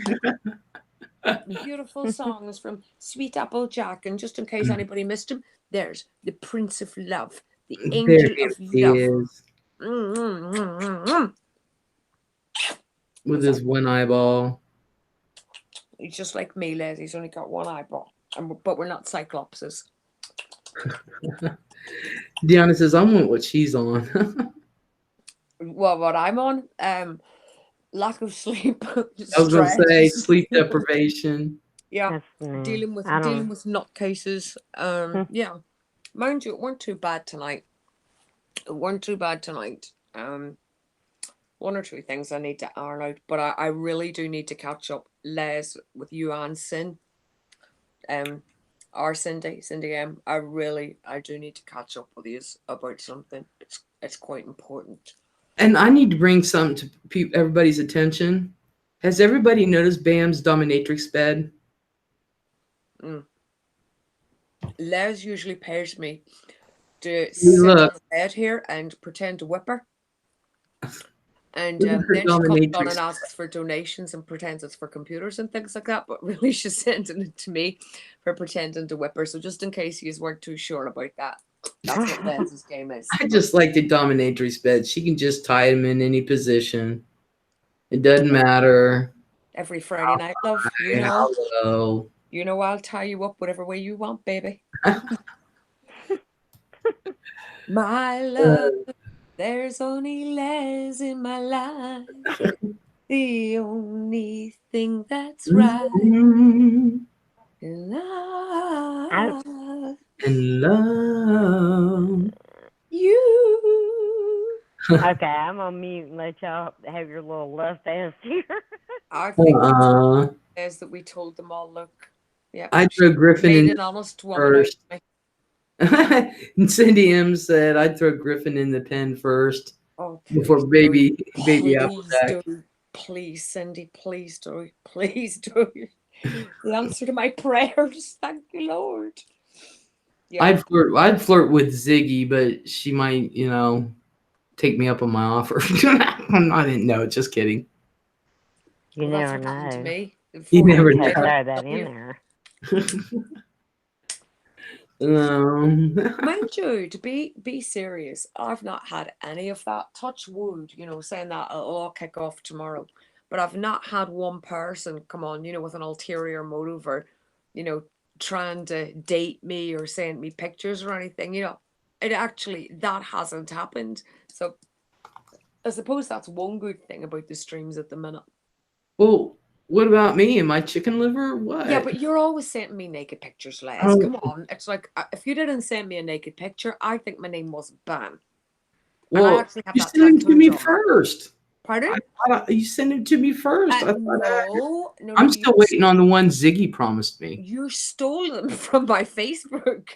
Beautiful songs from Sweet Applejack. And just in case anybody missed him, there's the Prince of Love, the There Angel of he Love. is with his one eyeball. He's just like me, Les. He's only got one eyeball, but we're not cyclopses. Deanna says, "I want what she's on." Well, what I'm on, lack of sleep, I was going to say stress. sleep deprivation. Yeah, That's dealing with I don't. nutcases. Yeah, mind you, it weren't too bad tonight. It weren't too bad tonight. One or two things I need to iron out, but I really do need to catch up, Les, with you and Sin. Our Cindy M. I do need to catch up with you about something. It's quite important. And I need to bring something to everybody's attention. Has everybody noticed Bam's dominatrix bed? Les usually pays me to sit on Look, the bed here and pretend to whip her. And look at her then she comes on dominatrix. and asks for donations and pretends it's for computers and things like that. But really, she's sending it to me for pretending to whip her. So just in case you weren't too sure about that, that's what Les's game is. I just like the dominatrix bed. She can just tie him in any position. It doesn't matter. Every Friday night, love, Hello. I'll tie you up whatever way you want, baby. My love, there's only Les in my life. The only thing that's right. Love. And love. You. Okay, I'm gonna mute and let y'all have your little love fest here. I think Uh-uh. is that we told them all, look, yeah, I throw Griffin made in an honest woman first. out of me. And Cindy M said I'd throw Griffin in the pen first before baby Applejack. Please, Cindy, please do. Please do. The answer to my prayers. Thank you, Lord. Yeah. I'd flirt with Ziggy, but she might, take me up on my offer. I didn't know. Just kidding. You Well, that's never what happened to know. me. You never Okay, know. throw that in there. Mind you, to be serious, I've not had any of that. Touch wood, saying that it'll all kick off tomorrow. But I've not had one person come on, with an ulterior motive or, you know, trying to date me or send me pictures or anything. That hasn't happened. So I suppose that's one good thing about the streams at the minute. Well, what about me and my chicken liver? Yeah, What? but you're always sending me naked pictures, Les. Oh, Come on. It's like if you didn't send me a naked picture, I think my name was Ban. And I well, actually have you that sent it to tattooed me on me. first. Pardon? You sent it to me first. I thought No, no, no. I'm still waiting on the one Ziggy promised me. You stole them from my Facebook.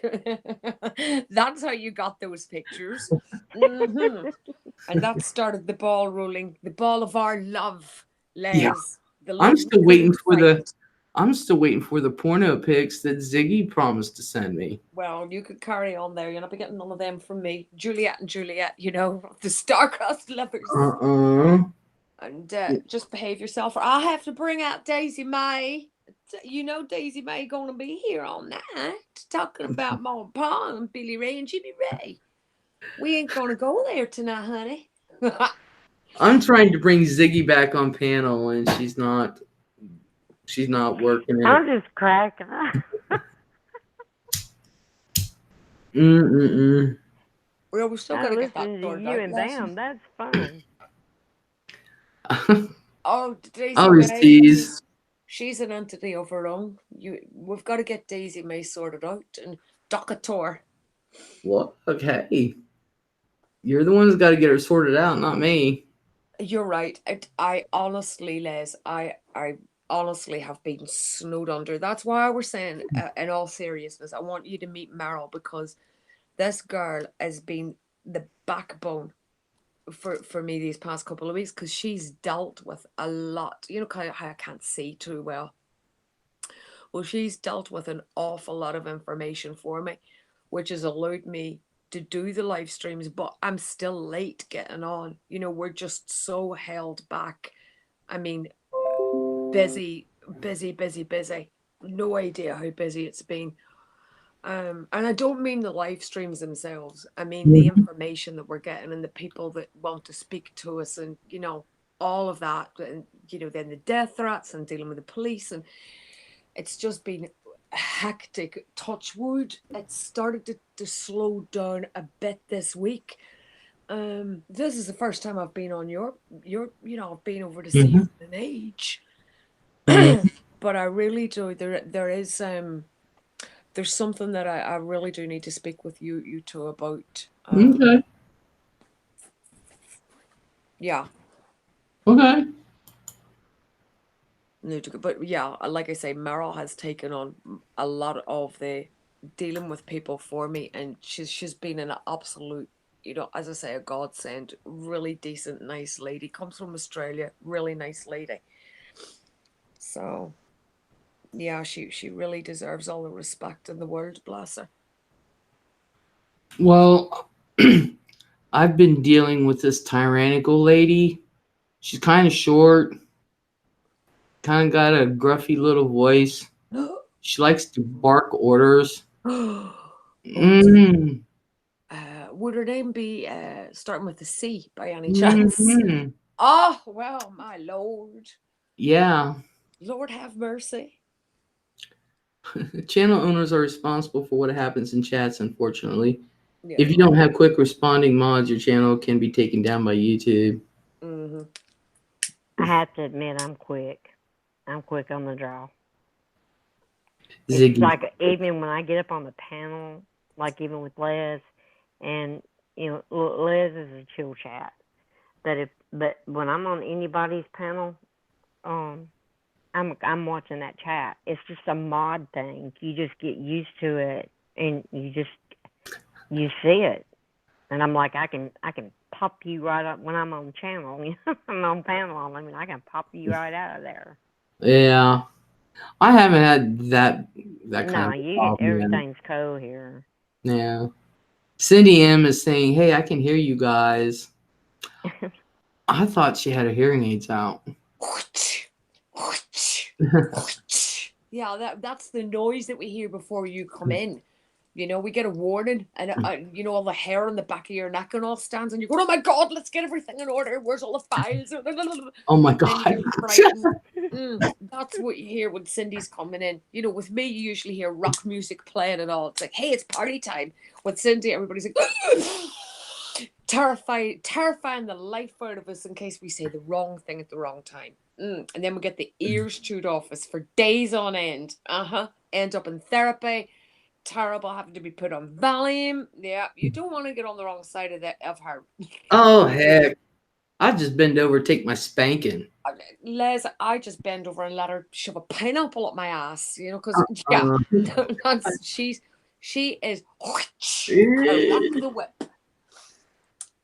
That's how you got those pictures. And that started the ball rolling, the ball of our love, Yeah, Les. The I'm love we still waiting couldn't for find. I'm still waiting for the porno pics that Ziggy promised to send me. Well, you could carry on there. You're not be getting none of them from me. Juliet and Juliet, the star-crossed lovers. Uh-uh. And just behave yourself, or I'll have to bring out Daisy May. Daisy May gonna be here all night talking about Mom Pa and Billy Ray and Jimmy Ray. We ain't gonna go there tonight, honey. I'm trying to bring Ziggy back on panel, and she's not working it. I'm just cracking up. Mm-mm-mm. Well, we still I gotta get listen that to sorted you out. and Les. them. That's fun. Oh, Daisy I'll May. tease. She's an entity of her own. We've got to get Daisy May sorted out and Docator. Well, okay. You're the one who's got to get her sorted out, not me. You're right. I honestly, Les, I honestly have been snowed under. That's why I was saying, in all seriousness, I want you to meet Meryl because this girl has been the backbone for me these past couple of weeks because she's dealt with a lot. Kind of how I can't see too well. Well, she's dealt with an awful lot of information for me, which has allowed me to do the live streams, but I'm still late getting on. We're just so held back. I mean, busy, busy, busy, busy. No idea how busy it's been. And I don't mean the live streams themselves. I mean the information that we're getting and the people that want to speak to us and, all of that. And, then the death threats and dealing with the police. And it's just been hectic. Touch wood. It started to slow down a bit this week. This is the first time I've been on I've been over to see you in an age. But I really do. There is there's something that I really do need to speak with you two about. Okay. Yeah. Okay. But yeah, like I say, Meryl has taken on a lot of the dealing with people for me, and she's been an absolute, as I say, a godsend. Really decent, nice lady. Comes from Australia. Really nice lady. So, yeah, she really deserves all the respect in the world. Bless her. Well, I've been dealing with this tyrannical lady. She's kind of short, kind of got a gruffy little voice. She likes to bark orders. Mm. Would her name be starting with a C by any chance? Mm-hmm. Oh, well, my Lord. Yeah. Lord have mercy. Channel owners are responsible for what happens in chats, unfortunately. Yeah. If you don't have quick responding mods, your channel can be taken down by YouTube. Mm-hmm. I have to admit, I'm quick. I'm quick on the draw. Ziggy. It's like even when I get up on the panel, like even with Les, and Les is a chill chat. But when I'm on anybody's panel, I'm watching that chat. It's just a mod thing. You just get used to it, and you see it. And I'm like, I can pop you right up when I'm on channel. I'm on panel. I mean, I can pop you right out of there. Yeah, I haven't had that kind of problem. Everything's cool here. Yeah. Cindy M is saying, "Hey, I can hear you guys." I thought she had her hearing aids out. Yeah, that's the noise that we hear before you come in. We get a warning, and all the hair on the back of your neck and all stands, and you go, "Oh my God, let's get everything in order. Where's all the files?" Oh my Then you God. get frightened. That's what you hear when Cindy's coming in. With me, you usually hear rock music playing and all. It's like, hey, it's party time. With Cindy, everybody's like, terrifying the life out of us in case we say the wrong thing at the wrong time. And then we get the ears chewed off us for days on end. End up in therapy. Terrible, having to be put on Valium. Yeah, you don't want to get on the wrong side of her. Oh heck. I just bend over, take my spanking. Les, I just bend over and let her shove a pineapple up my ass, because she is crack the whip.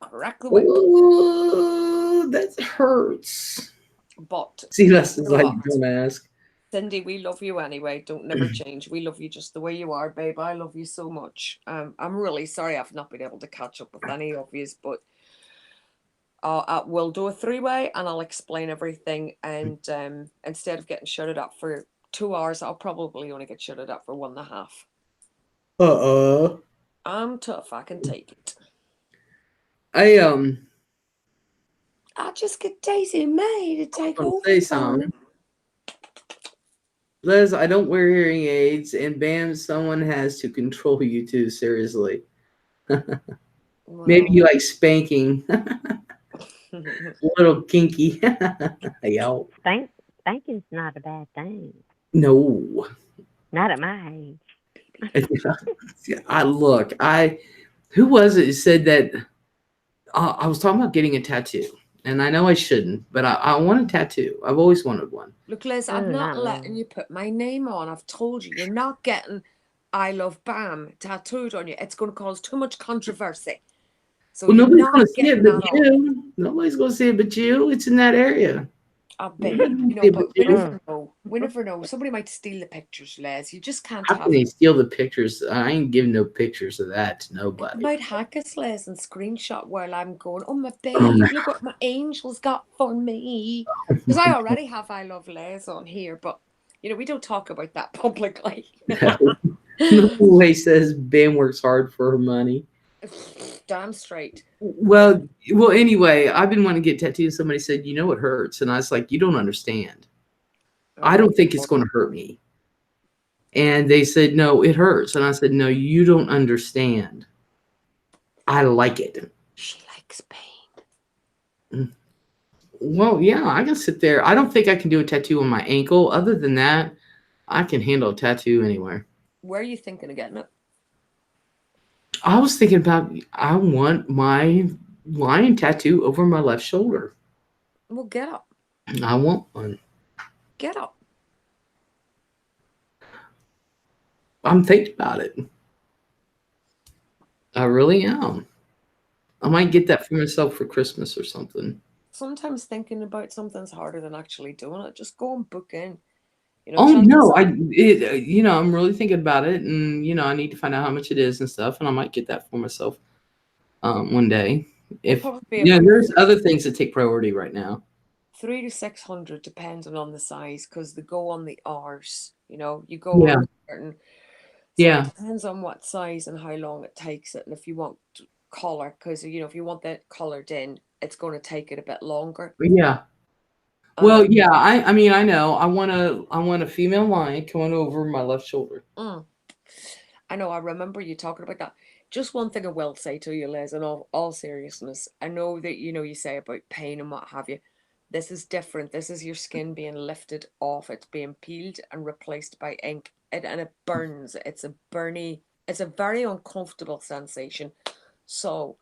Crack the whip. Oh, that hurts. But See, that's like, don't ask. Cindy, we love you anyway. Don't never change. We love you just the way you are, babe. I love you so much. I'm really sorry I've not been able to catch up with any of you, but we'll do a 3-way and I'll explain everything. And instead of getting shutted up for 2 hours, I'll probably only get shutted up for 1.5. I'm tough. I can take it. I just get Daisy and May to take over. Say something. Les, I don't wear hearing aids, and bam, someone has to control you too, seriously. Maybe you like spanking. A little kinky. Yo. Spanking's not a bad thing. No. Not at my age. Who was it who said that? I was talking about getting a tattoo, and I know I shouldn't, but I want a tattoo. I've always wanted one. Look, Liz, I'm not letting you put my name on. I've told you, you're not getting "I love Bam" tattooed on you. It's going to cause too much controversy. So nobody's going to see it but you. Nobody's going to see it but you. It's in that area. I bet. But we never know. We never know. Somebody might steal the pictures, Les. You just can't How can they steal the pictures? I ain't giving no pictures of that to nobody. They might hack us, Les, and screenshot while I'm going, "Oh, my babe, look what my angels got for me." Because I already have "I love Les" on here, but, we don't talk about that publicly. No way says Bam works hard for her money. Damn straight. Well, anyway, I've been wanting to get tattoos. Somebody said, it hurts. And I was like, you don't understand. I don't think it's going to hurt me. And they said, no, it hurts. And I said, no, you don't understand. I like it. She likes pain. Well, yeah, I can sit there. I don't think I can do a tattoo on my ankle. Other than that, I can handle a tattoo anywhere. Where are you thinking of getting it? I was thinking about, I want my lion tattoo over my left shoulder. Well, get up. I want one. Get up. I'm thinking about it. I really am. I might get that for myself for Christmas or something. Sometimes thinking about something's harder than actually doing it. Just go and book in. I'm really thinking about it, and I need to find out how much it is and stuff, and I might get that for myself one day. There's other things that take priority right now. 300 to 600 depending on the size, because they go on the R's. You go on certain. So it depends on what size and how long it takes it, and if you want color, because if you want that colored in, it's going to take it a bit longer. Yeah. Well, yeah, I mean, I know. I want a female lion coming over my left shoulder. I know. I remember you talking about that. Just one thing I will say to you, Liz, in all seriousness, I know that you say about pain and what have you. This is different. This is your skin being lifted off. It's being peeled and replaced by ink, and it burns. It's a very uncomfortable sensation. So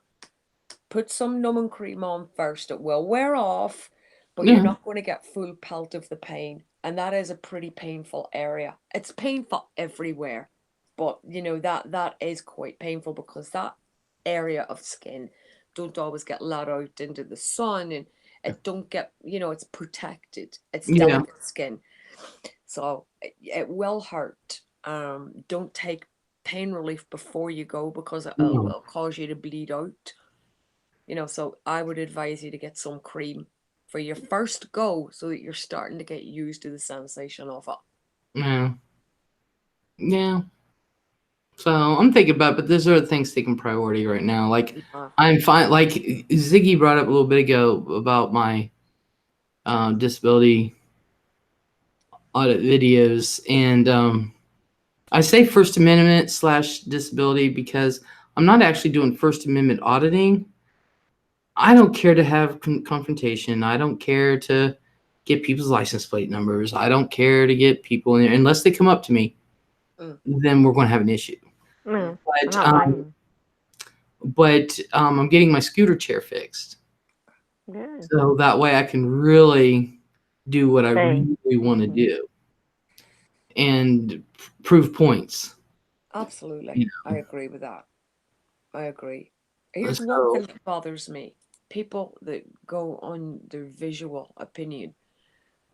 put some numbing cream on first. It will wear off, but you're not going to get full pelt of the pain. And that is a pretty painful area. It's painful everywhere, but that is quite painful, because that area of skin don't always get let out into the sun, and it don't get, it's protected. It's delicate skin. So it will hurt. Don't take pain relief before you go, because it'll cause you to bleed out. So I would advise you to get some cream for your first go, so that you're starting to get used to the sensation of it. Yeah. So I'm thinking about, but there's other things taking priority right now. Like Yeah. I'm fine. Like Ziggy brought up a little bit ago about my disability audit videos, and I say First Amendment / disability because I'm not actually doing First Amendment auditing. I don't care to have confrontation. I don't care to get people's license plate numbers. I don't care to get people in there unless they come up to me. Mm. Then we're going to have an issue. No, But I don't blame I'm getting my scooter chair fixed, you. Good. so that way I can really do what I Say. really want to Mhm. do and prove points. Absolutely. You I agree with that. I agree. know? Here's one So thing that bothers me. People that go on their visual opinion.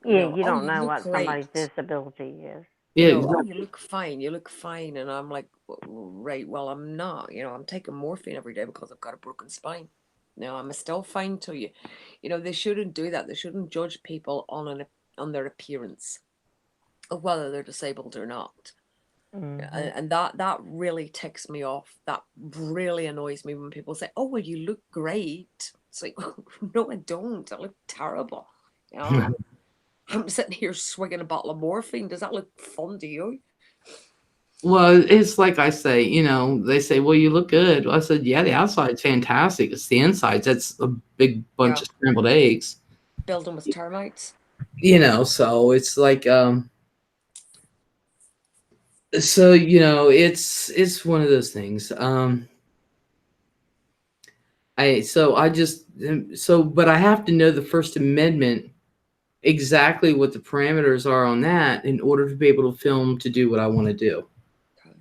Yeah, you Oh, don't you know look what somebody's great. disability is. yeah, Oh, exactly. you look fine. And I'm like, right, well, I'm not. I'm taking morphine every day because I've got a broken spine. No, I'm still fine to you. They shouldn't do that. They shouldn't judge people on their appearance of whether they're disabled or not. Mm-hmm. And that really ticks me off. That really annoys me when people say, "Oh, well, you look great." It's like, no, I don't. I look terrible. You know, I'm sitting here swigging a bottle of morphine. Does that look fun to you? Well, it's like I say, they say, well, you look good. Well, I said, yeah, the outside's fantastic. It's the insides. That's a big bunch Yeah, of scrambled eggs. building with termites. So it's like, it's one of those things. But I have to know the First Amendment, exactly what the parameters are on that in order to be able to film to do what I want to do. Okay.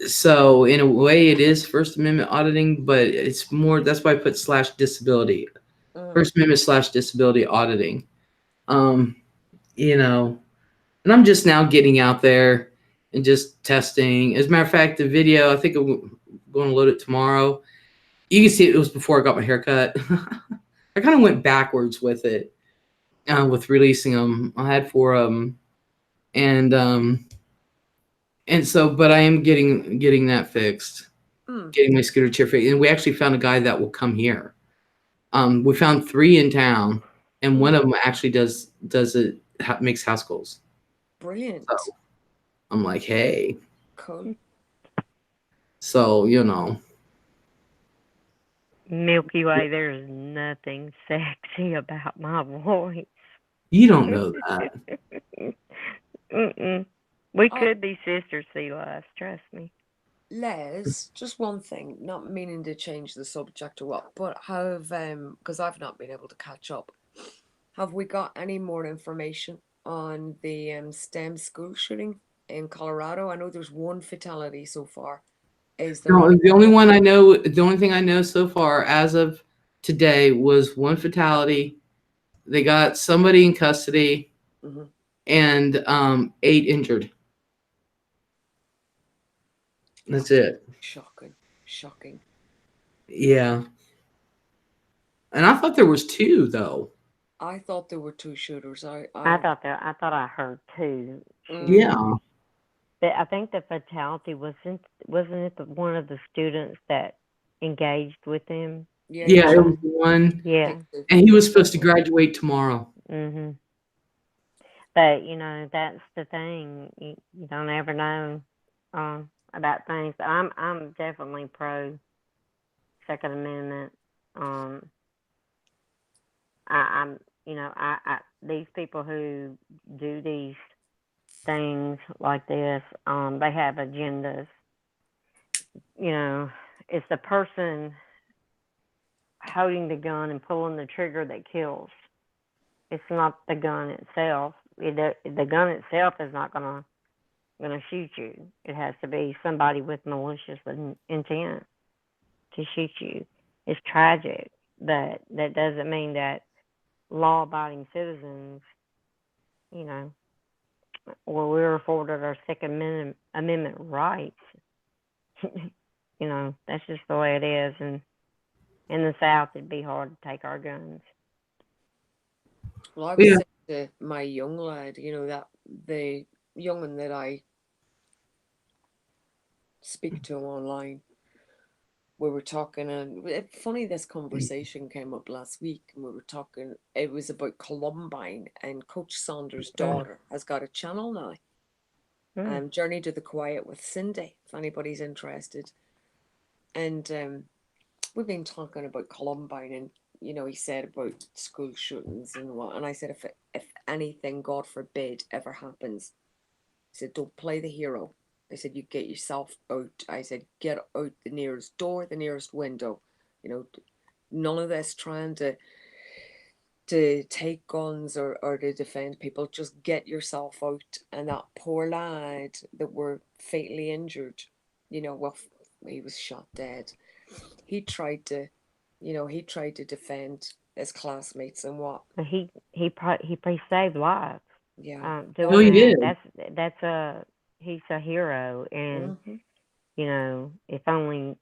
So in a way it is First Amendment auditing, but it's more, that's why I put /disability. Mm, First Amendment /disability auditing. Um, and I'm just now getting out there and just testing. As a matter of fact, the video, I think I'm going to load it tomorrow. You can see it was before I got my haircut. I kind of went backwards with it, with releasing them. I had 4 of them, and so, but I am getting that fixed, mm, getting my scooter chair fixed, and we actually found a guy that will come here. We found 3 in town, and one mm. of them actually does it, makes house calls. Brilliant. So I'm like, hey, Cool. so Milky Way, there's nothing sexy about my voice. you don't know that. Mm-mm. We Uh, could be sisters, Eli's. Trust me. Les, just one thing, not meaning to change the subject or what, but because I've not been able to catch up, have we got any more information on the STEM school shooting in Colorado? I know there's one fatality so far. Is there No, any the only more? one I know, the only thing I know so far as of today was 1 fatality. They got somebody in custody Mm-hmm. and 8 injured. That's it. Shocking. Shocking. Yeah. And I thought there was 2 though. I thought there were 2 shooters. I thought I heard 2 Mm, shootings. Yeah. But I think the fatality wasn't it one of the students that engaged with him? yeah, Yeah, it was Um, 1, yeah. and he was supposed to graduate tomorrow. Mhm. But that's the thing. You don't ever know about things. But I'm definitely pro Second Amendment. Um, I'm I these people who do these things like this, they have agendas. You know, it's the person holding the gun and pulling the trigger that kills. It's not the gun itself. The gun itself is not gonna shoot you. It has to be somebody with malicious intent to shoot you. It's tragic, but that doesn't mean that law-abiding citizens, you know, or we're afforded our Second Amendment rights. That's just the way it is. And in the South, it'd be hard to take our guns. well, I was Yeah. saying to my young lad, that the young'un that I speak to him online. We were talking, and funny, this conversation came up last week, and we were talking. It was about Columbine, and Coach Saunders' daughter has got a channel now. Journey to the Quiet with Cindy, if anybody's interested. And we've been talking about Columbine, and he said about school shootings and what. And I said, if anything, God forbid, ever happens, I said, don't play the hero. I said, you get yourself out. I said, get out the nearest door, the nearest window. None of this trying to take guns or to defend people. Just get yourself out. And that poor lad that were fatally injured, well, he was shot dead. He tried to defend his classmates and what. But he saved lives. Yeah. Oh, he Doing did. that. He's a hero, and if only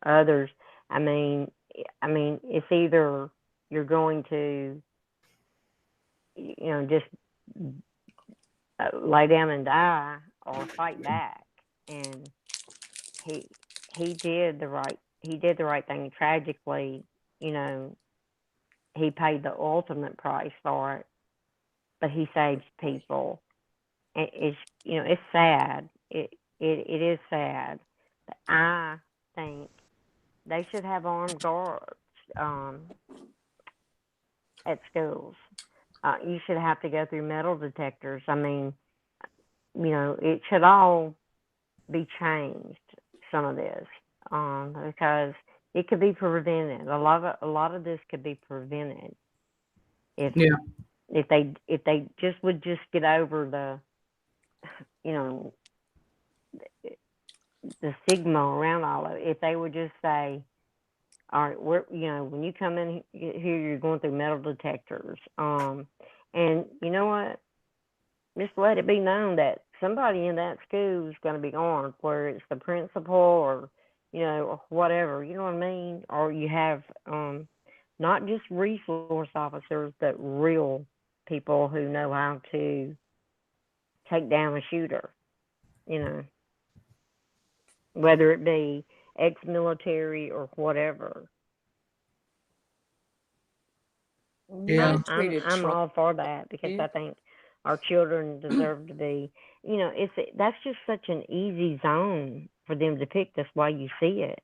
others. I mean, it's either you're going to just lay down and die or fight back, and he did the right thing. Tragically, he paid the ultimate price for it, but he saved people. And it's sad. It is sad. But I think they should have armed guards at schools. You should have to go through metal detectors. I mean, it should all be changed. Some of this, because it could be prevented. A lot of this could be prevented if they would just get over the stigma around all of it. If they would just say, all right, when you come in here, you're going through metal detectors. And you know what? Just let it be known that somebody in that school is going to be armed, whether it's the principal or, or whatever. You know what I mean? Or you have not just resource officers, but real people who know how to take down a shooter. Whether it be ex-military or whatever. Yeah. I'm all for that, because I think our children deserve to be. That's just such an easy zone for them to pick. That's why you see it,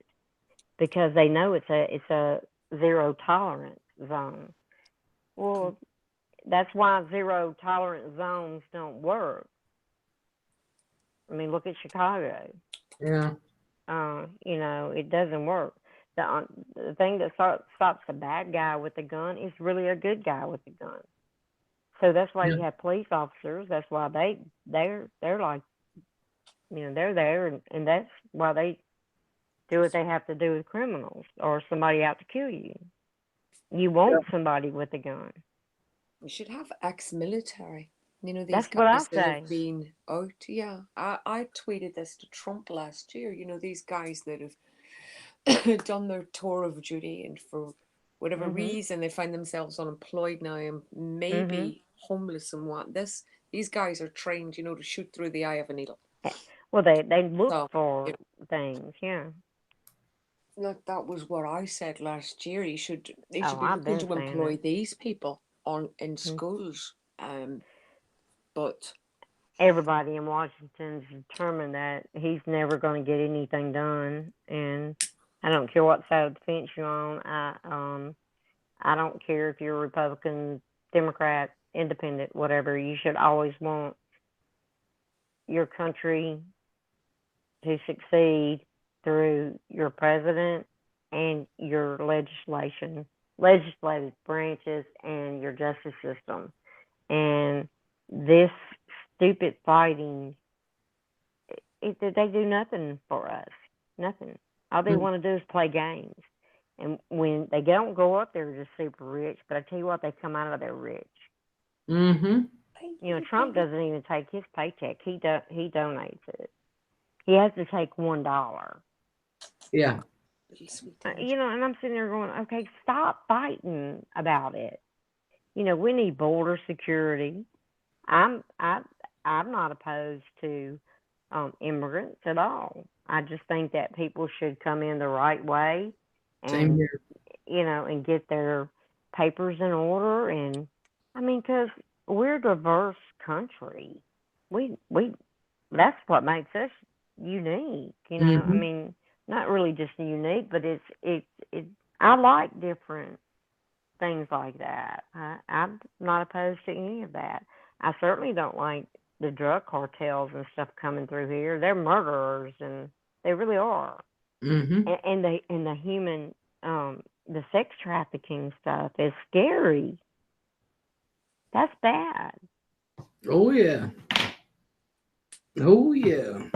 because they know it's a zero tolerance zone. Well, that's why zero tolerance zones don't work. I mean, look at Chicago. Yeah. It doesn't work. The thing that stops the bad guy with the gun is really a good guy with the gun. So that's why you have police officers. That's why they're like, they're there, and that's why they do what they have to do with criminals or somebody out to kill you. You want somebody with a gun. We should have ex-military. These That's guys what I that say. have been out. Yeah, I tweeted this to Trump last year. These guys that have done their tour of duty, and for whatever reason they find themselves unemployed now and maybe homeless and what. These guys are trained, to shoot through the eye of a needle. Well, they look for things, yeah. Like, that was what I said last year. They should be I've looking been to saying employ it. these people in schools. But everybody in Washington's determined that he's never going to get anything done, and I don't care what side of the fence you're on. I don't care if you're Republican, Democrat, Independent, whatever. You should always want your country to succeed through your president and your legislative branches, and your justice system. And this stupid fighting, they do nothing for us. Nothing. All they want to do is play games. And when they don't go up there just super rich, but I tell you what, they come out of there rich. Trump doesn't even take his paycheck. He donates it. He has to take $1. Yeah. And I'm sitting there going, okay, stop fighting about it. We need border security. I'm not opposed to immigrants at all. I just think that people should come in the right way, Same and here. and get their papers in order. And I mean, because we're a diverse country, we that's what makes us unique. I Hmm. mean, not really just unique, but it's. I like different things like that. I'm not opposed to any of that. I certainly don't like the drug cartels and stuff coming through here. They're murderers, and they really are. Hmm. And the human, the sex trafficking stuff is scary. That's bad. Oh yeah. Oh yeah.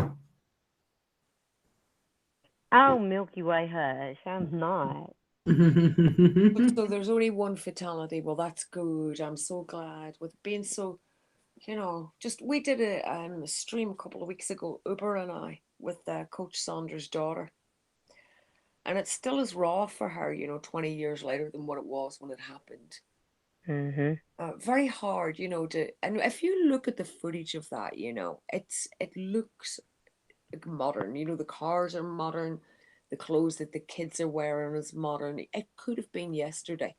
Oh, Milky Way hush. I'm not. So there's only one fatality. Well, that's good. I'm so glad with being so, just we did a stream a couple of weeks ago, Uber and I, with Coach Saunders' daughter. And it still is raw for her, 20 years later than what it was when it happened. Mhm. Very hard, and if you look at the footage of that, it looks like modern. The cars are modern, the clothes that the kids are wearing is modern. It could have been yesterday.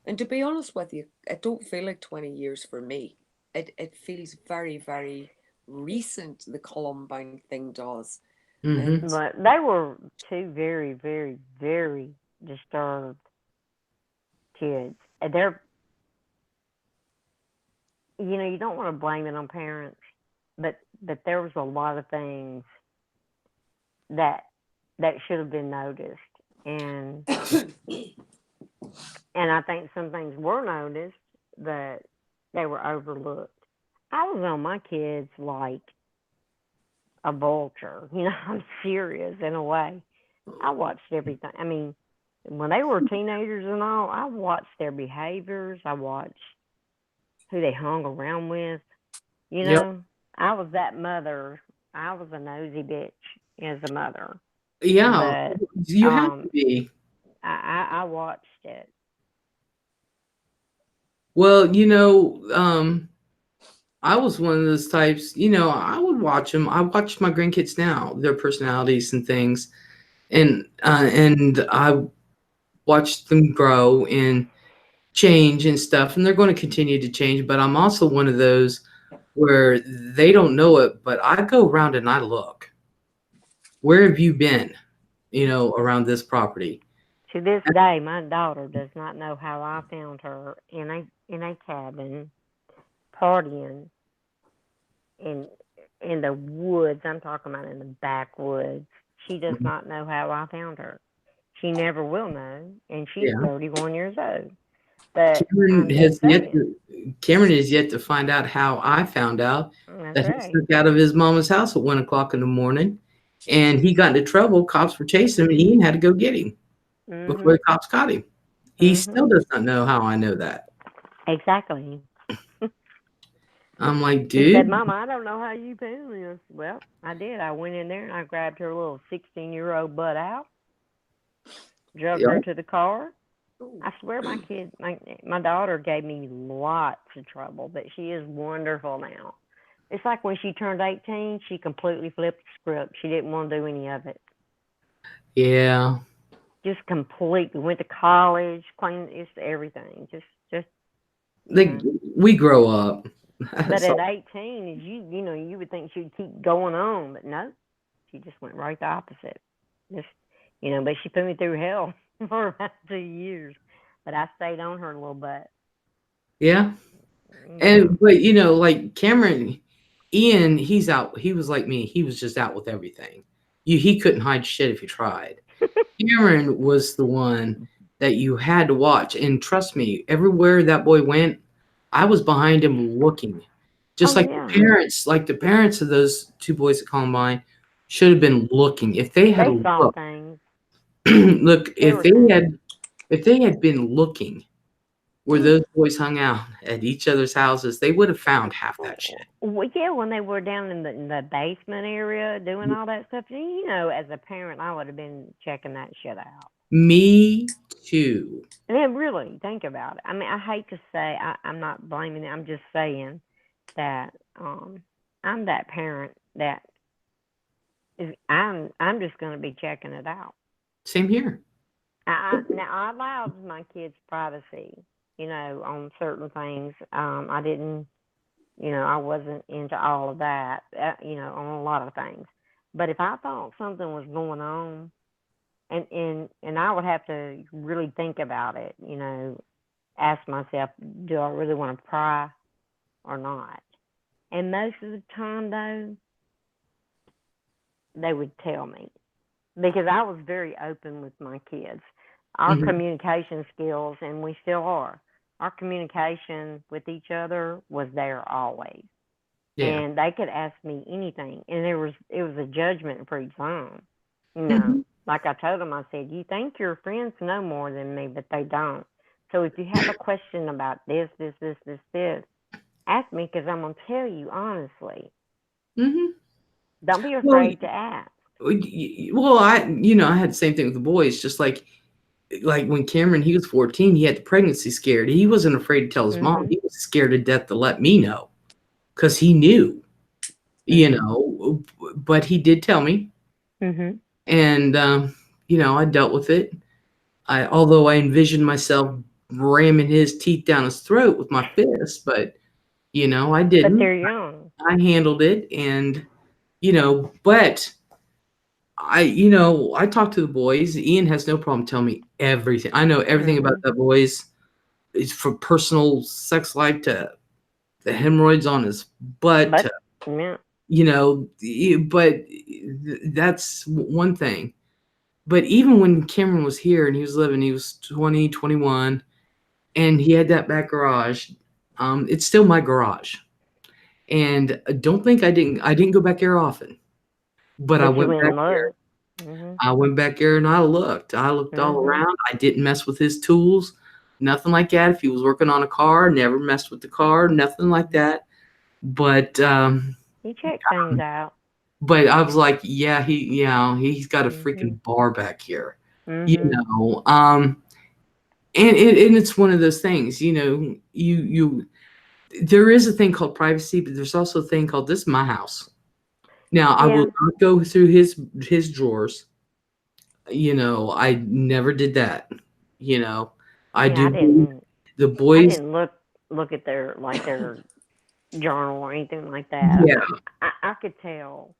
And to be honest with you, it don't feel like 20 years for me. It feels very, very recent, the Columbine thing does. Hmm. And But they were two very, very, very disturbed kids. And they're, you don't want to blame it on parents, but there was a lot of things that should have been noticed, and I think some things were noticed that they were overlooked. I was on my kids like a vulture. I'm serious in a way. I watched everything. I mean, when they were teenagers and all, I watched their behaviors. I watched who they hung around with. You Yep. know, I was that mother. I was a nosy bitch as a mother, Yeah. but You have to um, be. I watched it. Well, I was one of those types. I would watch them. I watch my grandkids now, their personalities and things, and I watched them grow and change and stuff, and they're going to continue to change. But I'm also one of those where they don't know it, but I go around and I look. Where have you been? Around this property. To this day, my daughter does not know how I found her in a cabin partying in the woods. I'm talking about in the backwoods. She does not know how I found her. She never will know, and she's Yeah. 31 years old. But Cameron I'm just has yet saying, to Cameron is yet to find out how I found out that's that he right. snuck out of his mama's house at 1 o'clock in the morning, and he got into trouble. Cops were chasing him, and Ian had to go get him before the Mhm. cops caught him. He still Mhm. does not know how I know that. Exactly. I'm like, He said, dude, "Mama, I don't know how you found this." Well, I did. I went in there and I grabbed her little 16-year-old butt out, drugged yeah, her to the car. oh, I swear, my daughter gave me lots of trouble, but she is wonderful now. It's like when she turned 18, she completely flipped the script. She didn't want to do any of it. yeah. Just completely went to college, cleaned just everything. Just you Like know. we grow up. But So at 18, is you would think she'd keep going on, but no, she just went right the opposite. Just but she put me through hell for about 2 years. But I stayed on her a little bit. yeah, Yeah. but like Cameron, Ian, he's out. He was like me. He was just out with everything. He couldn't hide shit if he tried. Cameron was the one that you had to watch, and trust me, everywhere that boy went, I was behind him looking. Just Oh like yeah. the parents of those two boys at Columbine should have been looking. If they had They saw looked, things. look, There were things. if they had been looking where those boys hung out at each other's houses, they would have found half that shit. Well, yeah, when they were down in the basement area doing all that stuff, as a parent, I would have been checking that shit out. Me too. And then really think about it. I mean, I hate to say I'm not blaming it. I'm just saying that I'm that parent that I'm just going to be checking it out. Same here. Now I allowed my kids privacy, on certain things. I didn't, I wasn't into all of that, on a lot of things. But if I thought something was going on, and I would have to really think about it, ask myself, do I really want to pry or not? And most of the time, though, they would tell me because I was very open with my kids. Our Hmm. communication skills, and we still are, our communication with each other was there always. Yeah. And they could ask me anything, and it was a judgment free zone. Hmm. Like I told them, I said, "You think your friends know more than me, but they don't. So if you have a question about this, ask me because I'm gonna tell you honestly. Hmm. Don't be Well, afraid to ask." I had the same thing with the boys. Just like when Cameron, he was 14, he had the pregnancy scared. He wasn't afraid to tell his mom. Mhm. He was scared to death to let me know because he knew, Mhm. but he did tell me, Mhm. and I dealt with it. Although I envisioned myself ramming his teeth down his throat with my fist, but I But didn't. they're young. I handled it, and but I talk to the boys. Ian has no problem telling me everything. I know everything about Mhm. that boys. It's from personal sex life to the hemorrhoids on his butt to But yeah. but that's one thing. But even when Cameron was here and he was living, he was 20, 21, and he had that back garage. It's still my garage, and don't think I didn't go back there often, but I But you went went back and there. looked. Mhm. I went back there and I looked. I looked all Mhm. around. I didn't mess with his tools, nothing like that. If he was working on a car, never messed with the car, nothing like that. But You check things out. I was like, yeah, he's got a Mhm. freaking bar back here, you Mhm. know. And it's one of those things, you there is a thing called privacy, but there's also a thing called this is my house. Now I will Yeah. not go through his drawers. I never did that. You know, I Yeah. do believe the I boys. didn't look at their journal or anything like that. Yeah, I could tell.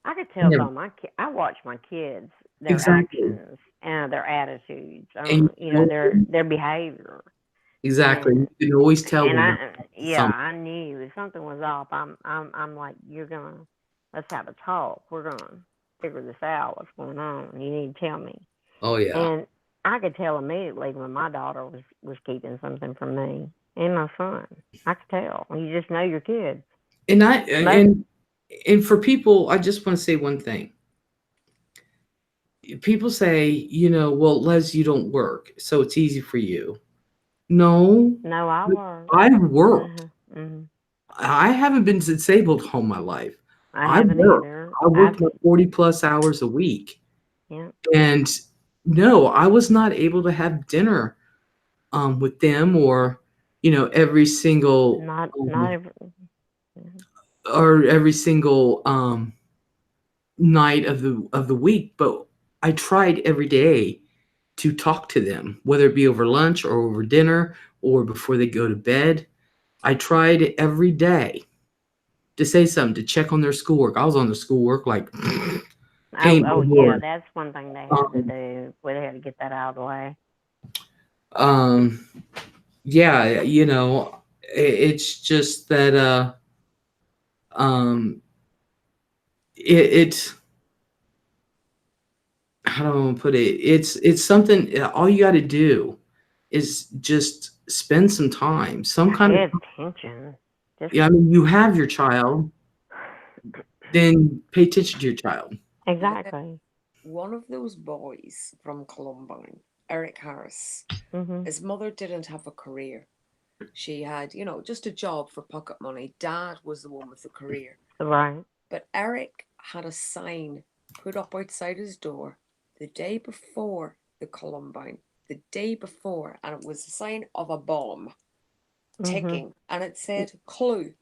I could I tell never by I watch my kids, their exactly. actions and their attitudes, And their behavior. exactly, And you can always tell and when they're yeah, something. I knew if something was off. I'm like, you're gonna let's have a talk. We're gonna figure this out. What's going on? You need to tell me. Oh yeah, And I could tell immediately when my daughter was keeping something from me and my son. I could tell. You just know your kids. and I Most and for people, I just want to say one thing. People say, well, Les, you don't work, so it's easy for you. No, no, I work. I work. Mhm. Mhm. I haven't been disabled all my life. I I haven't work. either. I worked my 40 plus hours a week. Yeah. And no, I was not able to have dinner with them or, every single Not every. Mhm. night of the week, but I tried every day to talk to them, whether it be over lunch or over dinner or before they go to bed. I tried every day to say something, to check on their schoolwork. I was on their schoolwork like Oh, paint oh on yeah, wood. that's one thing they had to Um, do. Where they had to get that out of the way. um, yeah, it's just that um, it's how do I wanna put it? It's something. All you got to do is just spend some time, some kind of. Pay attention. Just Yeah, I mean, you have your child, then pay attention to your child. Yeah, exactly. one of those boys from Columbine, Eric Harris, Mhm. his mother didn't have a career. She had, just a job for pocket money. Dad was the one with the career. Right. But Eric had a sign put up outside his door the day before the Columbine, the day before, and it was a sign of a bomb Mhm. ticking, and it said clue.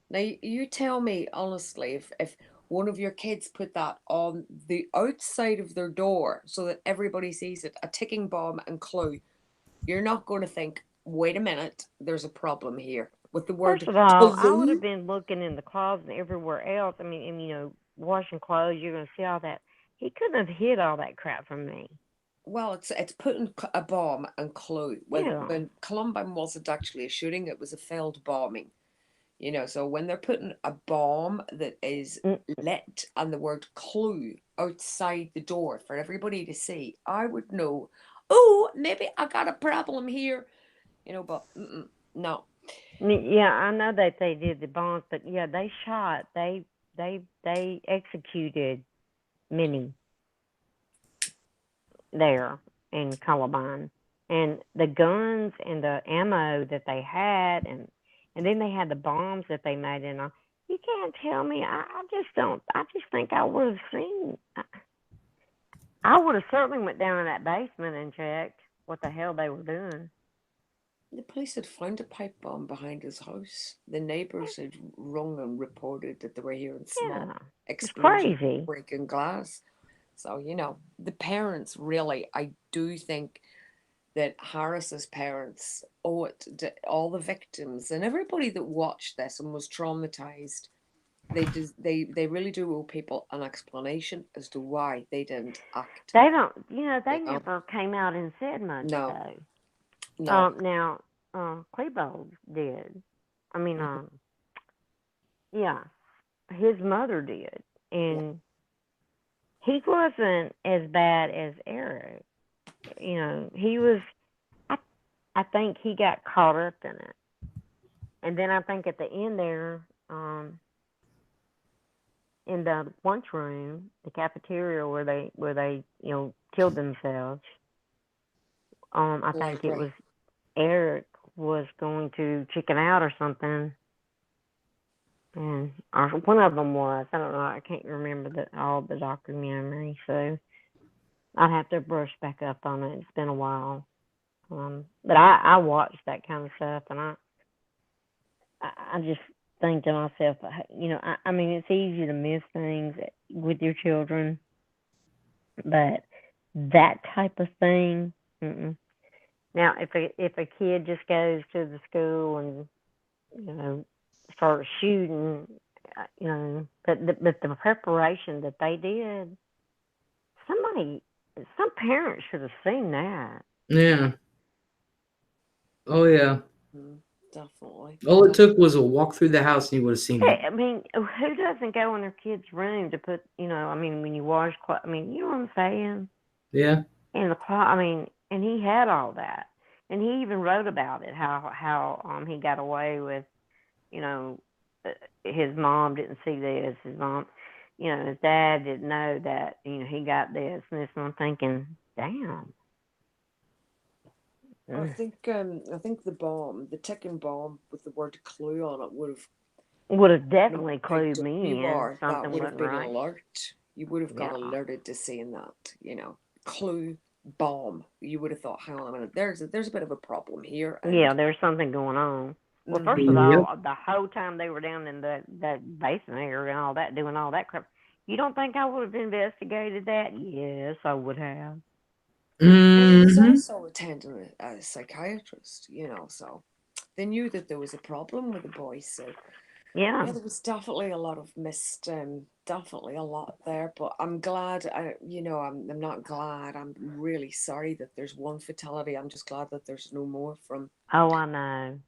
Now you tell me honestly, if one of your kids put that on the outside of their door so that everybody sees it, a ticking bomb and clue, you're not going to think, wait a minute, there's a problem here with the First word of all, I would have clue. been looking in the closet and everywhere else. I mean, and, washing clothes, you're going to see all that. He couldn't have hid all that crap from me. Well, it's putting a bomb and clue. Yeah. When Columbine wasn't actually a shooting, it was a failed bombing. So when they're putting a bomb that is Mm, lit and the word clue outside the door for everybody to see, I would know, oh, maybe I got a problem here, but no. Yeah, I know that they did the bombs, but yeah, they executed many there in Columbine, and the guns and the ammo that they had, and then they had the bombs that they made, and you can't tell me. I just don't. I just think I would have seen. I would have certainly went down in that basement and checked what the hell they were doing. The police had found a pipe bomb behind his house. The neighbors had rung and reported that they were hearing small Yeah, it's explosions, crazy. breaking glass. So, the parents really, I do think that Harris's parents owe it to all the victims and everybody that watched this and was traumatized. They really do owe people an explanation as to why they didn't act. They don't. They You know? never came out and said much No, though. no. Now, Klebold did. I mean, Mhm. yeah, his mother did, Yeah, and he wasn't as bad as Eric. He was. I, I think he got caught up in it, and then I think at the end there, in the lunchroom, the cafeteria where they killed themselves. I think it was library. Eric was going to chicken out or something, and or one of them was. I don't know. I can't remember all the documentary, so I'd have to brush back up on it. It's been a while, but I watched that kind of stuff, and I just think to myself, I mean, it's easy to miss things with your children, but that type of thing. Mm-mm. Now, if a kid just goes to the school and starts shooting, but the preparation that they did, somebody, some parents should have seen that. Yeah. Oh yeah. Mhm. Definitely. All it took was a walk through the house and you would have seen Hey, it. I mean, who doesn't go in their kid's room to put, I mean, when you wash clothes, I mean, you know what I'm saying? Yeah. In the closet, I mean, and he had all that, and he even wrote about it, how he got away with, you know, his mom didn't see this, his dad didn't know that, he got this and this, and I'm thinking, damn. Mm. I think the bomb, the ticking bomb with the word clue on it would have, Would have no definitely matter how clued dumb me you in are, that something would have wasn't been an right. alert. You would have got Yeah. alerted to seeing that. Clue bomb. You would have thought, hang on a minute, there's a bit of a problem here, Yeah, and there's something going on. Well, first of mhm. Yep. all, the whole time they were down in that basement area and all that, doing all that crap, you don't think I would have investigated that? Yes, I would have. Well, he was Mm-hmm. also attending a psychiatrist, so they knew that there was a problem with the boy. So Yeah. yeah, there was definitely a lot of missed, definitely a lot there. But I'm glad. I'm not glad. I'm really sorry that there's one fatality. I'm just glad that there's no more from. Oh, I know.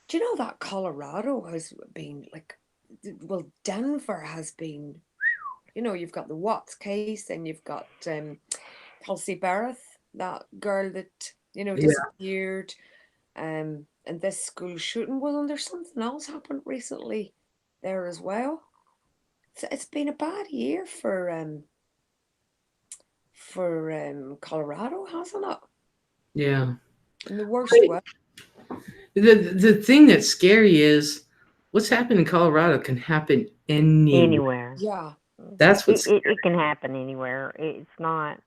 Do you know that Colorado has been like, well, Denver has been. You've got the Watts case, and you've got Kelsey Barrett, that girl that Yeah. disappeared, and this school shooting. Well, and there's something else happened recently there as well. So it's been a bad year for Colorado, hasn't it? Yeah. In the worst way. The thing that's scary is what's happened in Colorado can happen anywhere. Anywhere. Yeah. That's It, what's it it can happen anywhere. It's not.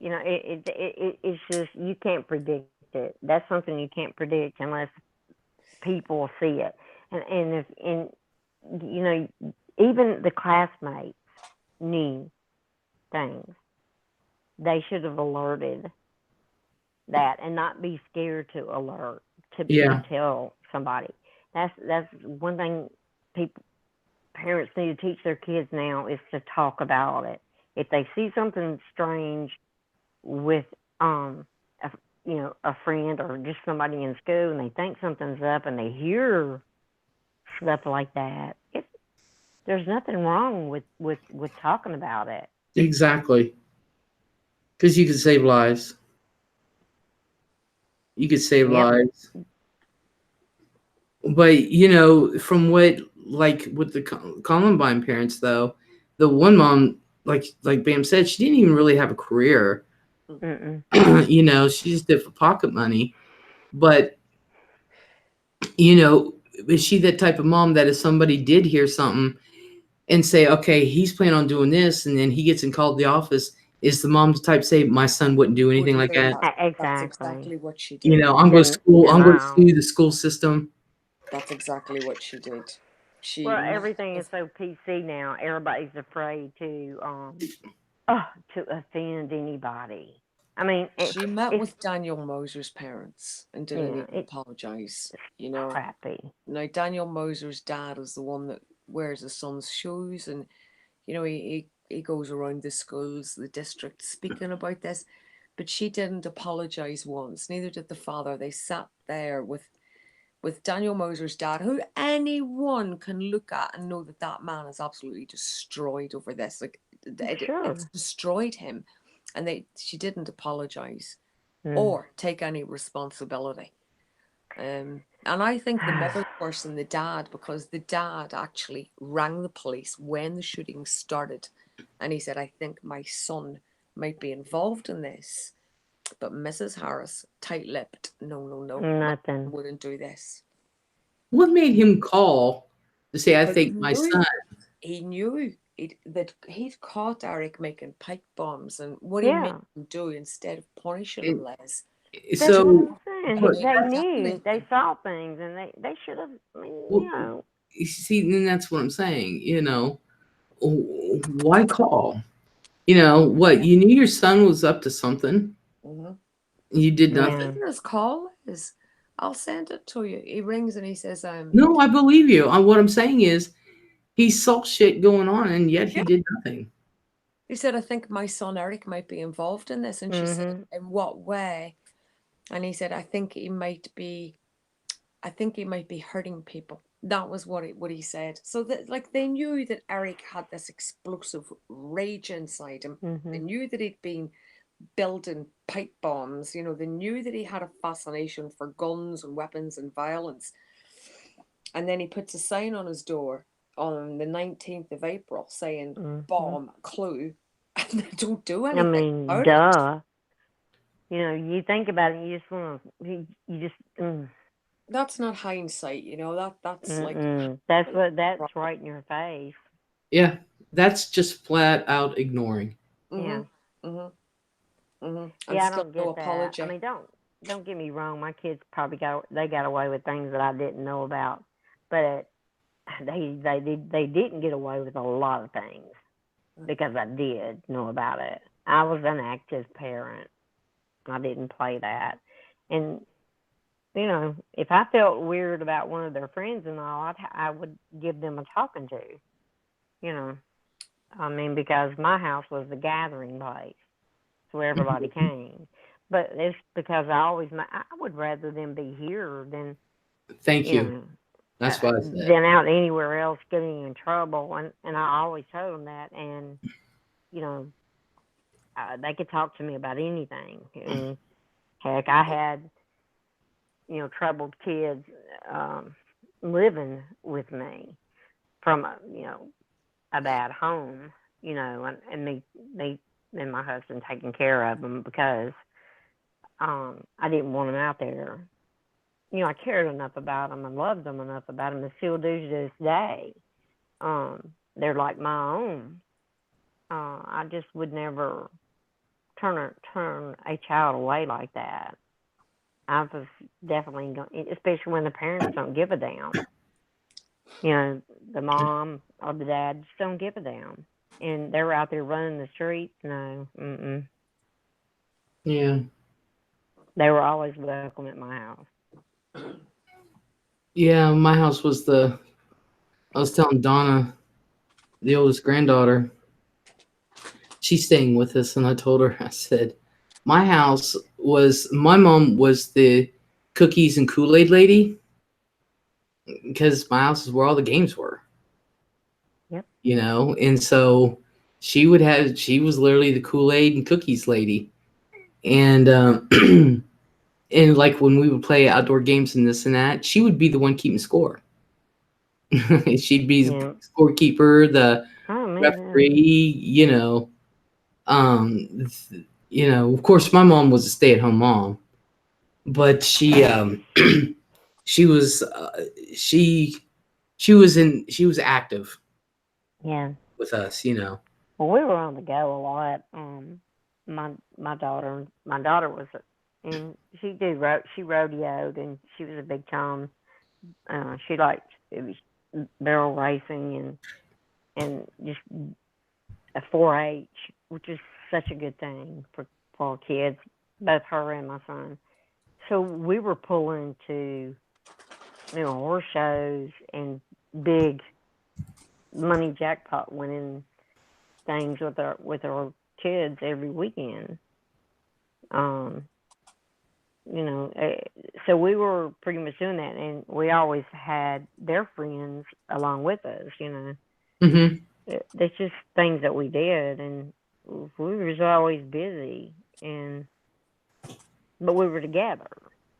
It's just you can't predict it. That's something you can't predict unless people see it. And if you know, even the classmates knew things. They should have alerted that and not be scared to alert to tell somebody. That's one thing parents need to teach their kids now is to talk about it. If they see something strange with a, a friend or just somebody in school and they think something's up and they hear stuff like that, there's nothing wrong with talking about it. Exactly. Because you could save lives. You could save lives. But, from what, like, with the Columbine parents, though, the one mom, like Bam said, she didn't even really have a career. She just did for pocket money. But, is she that type of mom that if somebody did hear something and say, okay, he's planning on doing this, and then he gets in called the office, is the mom the type to say, my son wouldn't do anything like that? Exactly. That's exactly what she did. I'm going to school. I'm going to sue the school system. That's exactly what she did. Everything is so PC now. Everybody's afraid to offend anybody. I mean, she met with Daniel Moser's parents and didn't even apologize. Crappy. Now Daniel Moser's dad is the one that wears his son's shoes, and he goes around the schools, the district, speaking about this. But she didn't apologize once. Neither did the father. They sat there with Daniel Moser's dad, who anyone can look at and know that man is absolutely destroyed over this. Like it's destroyed him, and she didn't apologize or take any responsibility. And I think the mother's worse than the dad, because the dad actually rang the police when the shooting started, and he said, "I think my son might be involved in this." But Mrs. Harris, tight-lipped, no, nothing, wouldn't do this. What made him call to say, I think my son? He knew that he'd caught Eric making pipe bombs, and what he made him do instead of punishing him, Les. So they knew, they saw things, and they should have. See, then that's what I'm saying. Why call? What, you knew your son was up to something. You did nothing. His call is, I'll send it to you. He rings and he says, No, I believe you. What I'm saying is, he saw shit going on, and yet he did nothing. He said, "I think my son Eric might be involved in this," and she said, "In what way?" And he said, I think he might be hurting people." That was what he said. So that, like, they knew that Eric had this explosive rage inside him. They knew that he'd been building pipe bombs. They knew that he had a fascination for guns and weapons and violence. And then he puts a sign on his door on the 19th of April saying, "Bomb, clue," and they don't do anything about duh. You think about it, you just want to, you just. That's not hindsight, that's like. That's right in your face. Yeah, that's just flat out ignoring. Yeah. And I don't get that. I mean, don't get me wrong. My kids probably got away with things that I didn't know about, but they didn't get away with a lot of things because I did know about it. I was an active parent. I didn't play that, and if I felt weird about one of their friends and all, I would give them a talking to. I mean, because my house was the gathering place, where everybody came. But it's because I would rather them be here than. Thank you. That's what I said. Than out anywhere else getting in trouble, and I always told them that, and they could talk to me about anything. And heck, I had troubled kids living with me from a bad home, and me and my husband taking care of them because I didn't want them out there. I cared enough about them and loved them enough about them, and still do to this day. They're like my own. I just would never turn a child away like that. I was definitely going, especially when the parents don't give a damn. You know, the mom or the dad just don't give a damn, and they're out there running the streets. No, Yeah. they were always welcome at my house. Yeah, my house was the. I was telling Donna, the oldest granddaughter, she's staying with us, and I told her, I said, my house was, my mom was the cookies and Kool-Aid lady because my house is where all the games were, Yep. and so she was literally the Kool-Aid and cookies lady. And, and like when we would play outdoor games and this and that, she would be the one keeping score. She'd be the Yeah. scorekeeper, the Oh man. referee, of course my mom was a stay-at-home mom, but she was she was active Yeah. with us. Well, we were on the go a lot. My daughter was, and she rodeoed, and she was a big time. She liked it was barrel racing and just a 4-H, which is such a good thing for kids, both her and my son. So we were pulling to horse shows and big money jackpot winning things with our kids every weekend. Um, so we were pretty much doing that, and we always had their friends along with us. Mm-hmm. That's just things that we did, and we was always busy, but we were together.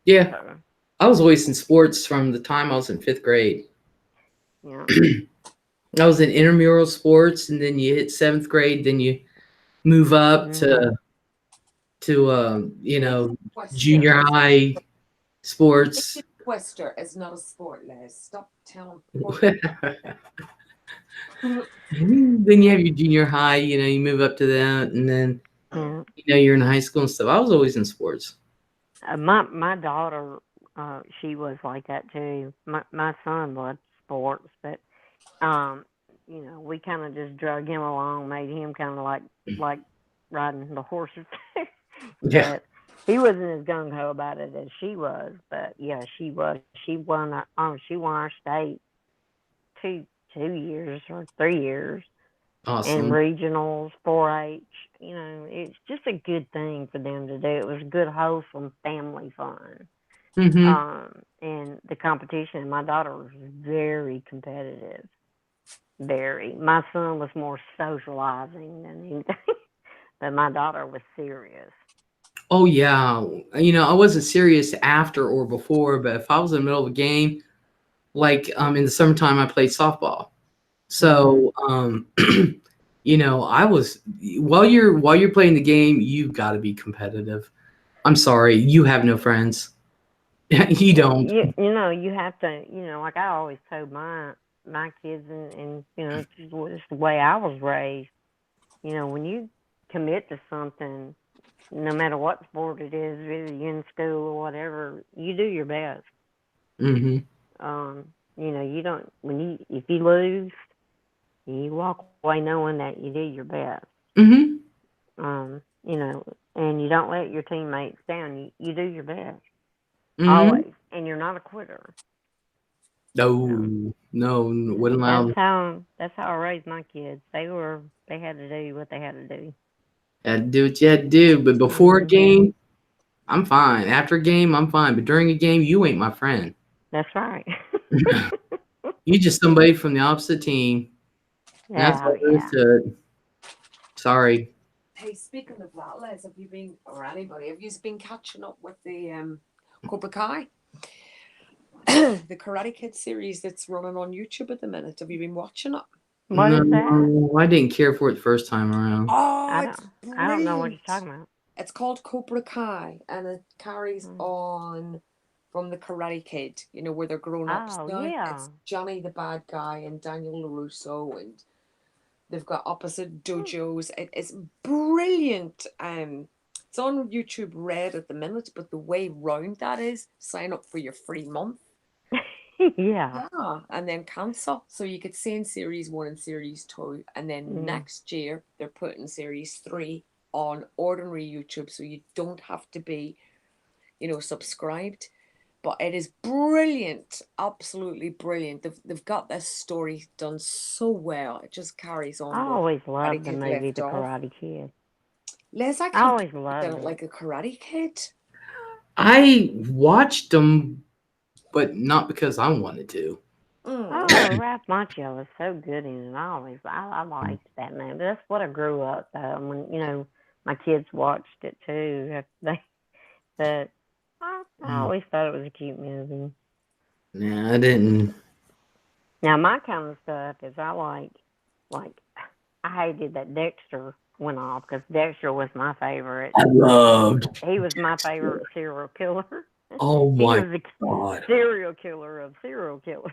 Yeah, So I was always in sports from the time I was in fifth grade. yeah, I was in intramural sports, and then you hit seventh grade, then you move up hmm to Twister. junior high sports. Twister is not a sport, Les. Stop telling Then you have your junior high, you move up to that, and then yeah. you're in high school and stuff. I was always in sports. My daughter, she was like that too. My son loved sports, but um, we kind of just drug him along, made him kind of like riding the horses. Yeah. But he wasn't as gung ho about it as she was. But yeah, she was. She won our state two 2 years or 3 years, and Awesome. regionals, 4-H. It's just a good thing for them to do. It was good, wholesome family fun. Mm-hmm. And the competition. My daughter was very competitive. Very. My son was more socializing than anything, but my daughter was serious. Oh yeah. I wasn't serious after or before, but if I was in the middle of a game, like in the summertime I played softball. Mhm. So I was while you're playing the game, you gotta be competitive. I'm sorry, you have no friends. You Well, don't. you have to, like I always told my kids, and it's just the way I was raised. When you commit to something, no matter what sport it is, whether you're in school or whatever, you do your best. Mm-hmm. You don't when you if you lose, you walk away knowing that you did your best. Mm-hmm. Um, you know, and you don't let your teammates down. You do your best Mm-hmm. always, and you're not a quitter. Um, No, no, wouldn't that's allow. how I raised my kids. They had to do what they had to do. Had to do what you had to do. But before a Mhm. game, I'm fine. After a game, I'm fine. But during a game, you ain't my friend. That's right. You just somebody from the opposite team. And that's Yeah, all there is yeah. to it. Sorry. Hey, speaking of that, Les, have you been, or anybody, have you been catching up with the Cobra Kai? The Karate Kid series that's running on YouTube at the minute. Have you been watching it? What is that? No, I didn't care for it the first time around. Oh, I it's don't. I don't know what you're brilliant. talking about. It's called Cobra Kai, and it carries Mm. on from the Karate Kid, where they're grown ups Oh now. yeah. It's Johnny the bad guy and Daniel LaRusso, and they've got opposite Hmm. dojos. It's brilliant. It's on YouTube Red at the minute, but the way round that is sign up for your free month. Yeah. Yeah, and then cancel. So you could see in series 1 and series 2, and then Mm. next year they're putting series 3 on ordinary YouTube, so you don't have to be, subscribed. But it is brilliant, absolutely brilliant. They've got this story done so well. It just carries on I where always Karate loved the Kid movie left The off. Karate Kid. Les, I I can't always believe you loved didn't it. like a Karate Kid. I watched them, but not because I wanted to. Oh, Ralph Macchio is so good in it. I liked that movie. That's what I grew up though. When my kids watched it too. But I always thought it was a cute movie. Nah, I didn't. Now my kind of stuff is like I hated that Dexter went off because Dexter was my favorite. I loved. He was my favorite serial killer. Oh He my was a god! serial killer of serial killers.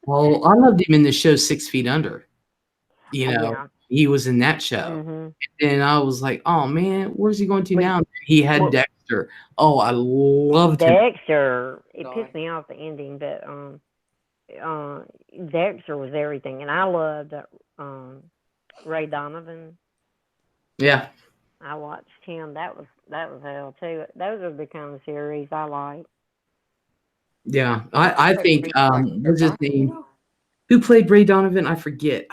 Oh, I loved him in the show 6 Feet Under. Yeah. He was in that show, Mhm. and I was like, "Oh man, where's he going to Well, now?" He had well, Dexter. Oh, I loved him. Dexter. It No. pissed me off the ending, but Dexter was everything, and I loved Ray Donovan. Yeah, I watched him. That was hell too. Those are the kind of series I like. yeah. I think what's his Back, name? Who played Ray Donovan? I forget.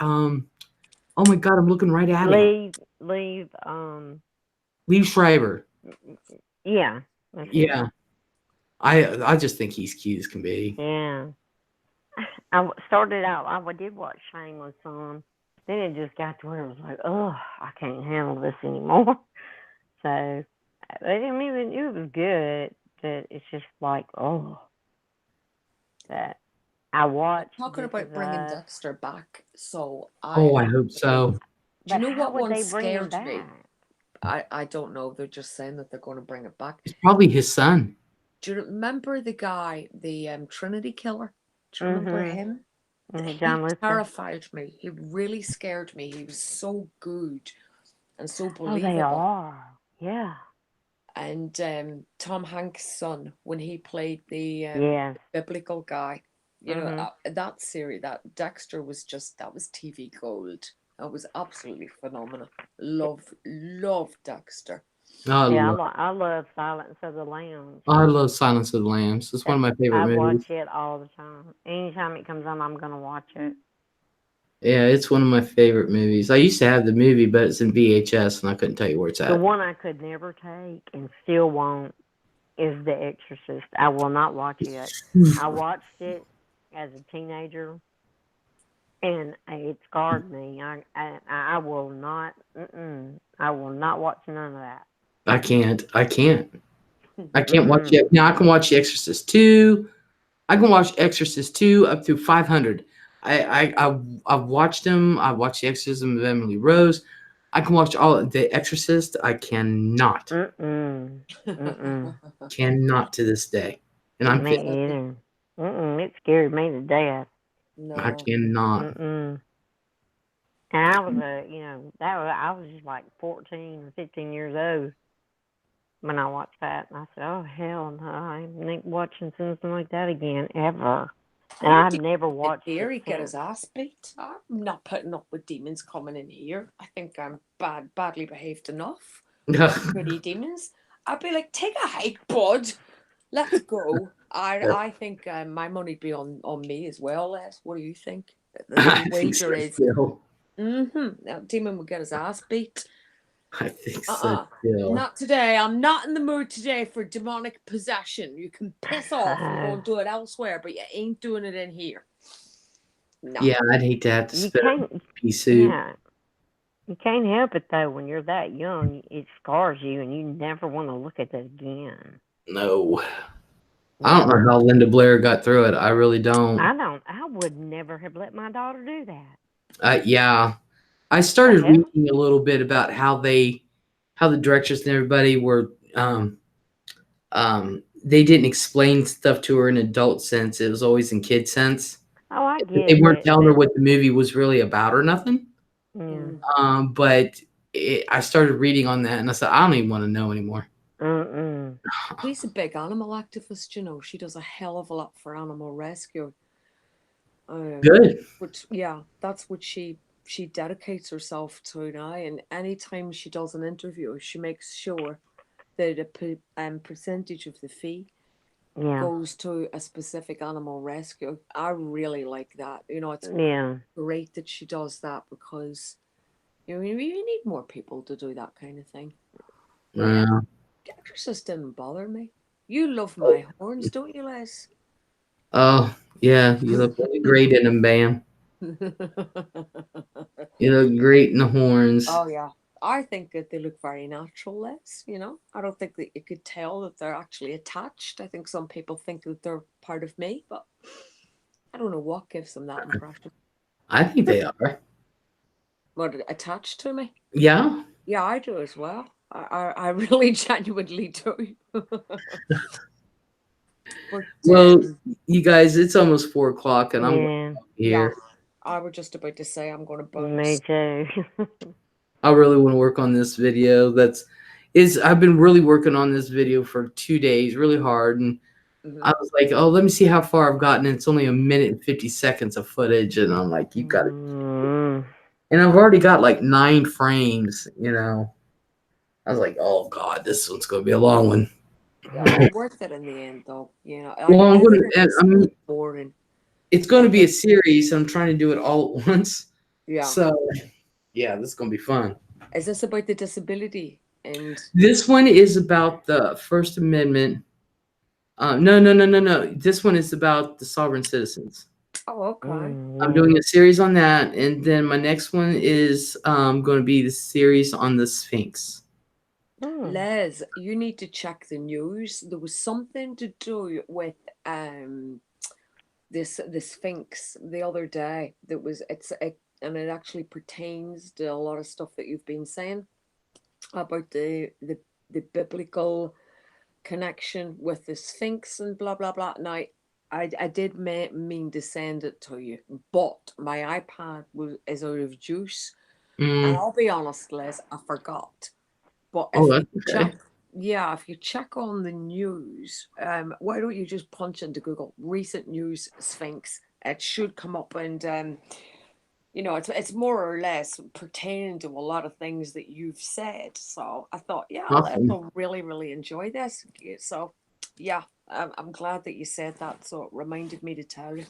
Oh my god, I'm looking right at him. Leave. Lee Schreiber. Yeah. That's it. Yeah, I just think he's cute as can be. Yeah. I started out. I did watch Shameless on. Then it just got to where it was like, oh, I can't handle this anymore. So, I mean, it was good, but it's just like, oh, that I watched. Talking This about Is bringing Us. Dexter back, so Oh, I hope so. do But you know how what would one they bring him scared me? back? I don't know. They're just saying that they're going to bring it back. It's probably his son. Do you remember the guy, the Trinity killer? Do you remember him? John He Lithgow. terrified me. He really scared me. He was so good and so Oh, believable. they are. Yeah. And Tom Hanks' son, when he played the Yes. biblical guy, that series, that Dexter was that was TV gold. That was absolutely phenomenal. Love Dexter. Yeah, I love Silence of the Lambs. I love Silence of the Lambs. It's one of my favorite I movies. watch it all the time. Anytime it comes on, I'm gonna watch it. Yeah, it's one of my favorite movies. I used to have the movie, but it's in VHS, and I couldn't tell you where it's at. The one I could never take and still won't is The Exorcist. I will not watch it. I watched it as a teenager, and it scarred me. I will not. I will not watch none of that. I can't watch it. Now I can watch The Exorcist 2. I can watch Exorcist 2 up through 500. I've watched them. I watched The Exorcism of Emily Rose. I can watch all The Exorcist. I cannot. Cannot to this day. And I'm me either. It scared me to death. No. I cannot. And I was I was just like 14 or 15 years old when I watched that, and I said, "Oh hell no, I ain't watching something like that again ever." And I've never watched here. it He get since. his ass beat. I'm not putting up with demons coming in here. I think I'm badly behaved enough. Pretty demons. I'd be like, take a hike, bud. Let's go. I think my money'd be on me as well, Les. What do you think? The wager is. That demon would get his ass beat. I think so. Not today. I'm not in the mood today for demonic possession. You can piss off and go and do it elsewhere, but you ain't doing it in here. No. Yeah, I'd hate to have to spit a pea soup. Yeah. You can't help it though. When you're that young, it scars you, and you never want to look at it again. No. I don't know how Linda Blair got through it. I really don't. I would never have let my daughter do that. Yeah. I started reading a little bit about how the directors and everybody were they didn't explain stuff to her in adult sense. It was always in kid sense. Oh, I get it. They weren't telling her what the movie was really about or nothing. Yeah. But I started reading on that, and I said, I don't even want to know anymore. Mm-mm. She's a big animal activist, you know. She does a hell of a lot for animal rescue. Good. But yeah, that's what she dedicates herself to now. And anytime she does an interview, she makes sure that a percentage of the fee Yeah. goes to a specific animal rescue. I really like that. You know, it's Yeah. great that she does that because you know we need more people to do that kind of thing. Yeah, Uh, exorcist didn't bother me. You love my horns, don't you, Les? oh, yeah. You look really great in them, Bam. You look great in the horns. Oh yeah. I think that they look very natural, Les, you know. I don't think that you could tell that they're actually attached. I think some people think that they're part of me, but I don't know what gives them that impression. I think they are. What, attached to me? Yeah. Yeah, I do as well. I really genuinely do. But Well, you guys, it's almost 4 o'clock, and I'm Yeah. yeah, here. I was just about to say I'm going to Me bounce. too. I really want to work on this video. I've been really working on this video for 2 days, really hard, and Hmm. I was like, oh, let me see how far I've gotten. It's only 1 minute and 50 seconds of footage, and I'm like, you've got it. Mm. And I've already got like 9 frames. I was like, oh god, this one's gonna be a long one. Yeah, worth it in the end, though. You know, like Well, editing I is mean, boring. it's gonna be a Editing, series. I'm trying to do it all at once. yeah. So yeah, this is gonna be fun. Is this about the disability? And This one is about the First Amendment. No. This one is about the sovereign citizens. oh, okay. I'm Yeah. doing a series on that, and then my next one is going to be the series on the Sphinx. Mm. Les, you need to check the news. There was something to do with the Sphinx the other day. And it actually pertains to a lot of stuff that you've been saying about the biblical connection with the Sphinx and blah blah blah. Now, I did mean to send it to you, but my iPad is out of juice, and I'll be honest, Les, I forgot. But if Oh, you that's check, okay. yeah, if you check on the news, why don't you just punch into Google recent news Sphinx? It should come up, and you know, it's more or less pertaining to a lot of things that you've said. So I thought, yeah, Les Awesome. will really enjoy this. So yeah, I'm glad that you said that. So it reminded me to tell you.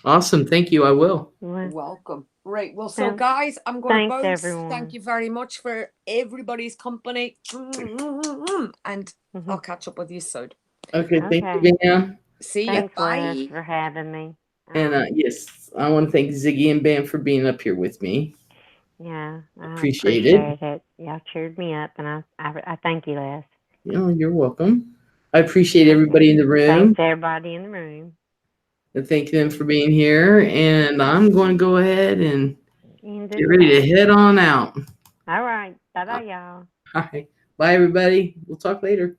Awesome. Thank you. I will. Well, Welcome. Right. Well, so well, guys, I'm going to thanks, bounce. everyone. Thank you very much for everybody's company. And I'll catch up with you soon. Okay. Thank Okay. you, Bam. See you. Thanks, Les, Bye. for having me. And yes, I want to thank Ziggy and Bam for being up here with me. Yeah, I Appreciate it. appreciate it. Y'all cheered me up, and I thank you, Les. You're welcome. I appreciate everybody in the room. Thanks to everybody in the room. And thank them for being here. And I'm going to go ahead and get ready to head on out. All right. Bye-bye, y'all. All right. Bye, everybody. We'll talk later.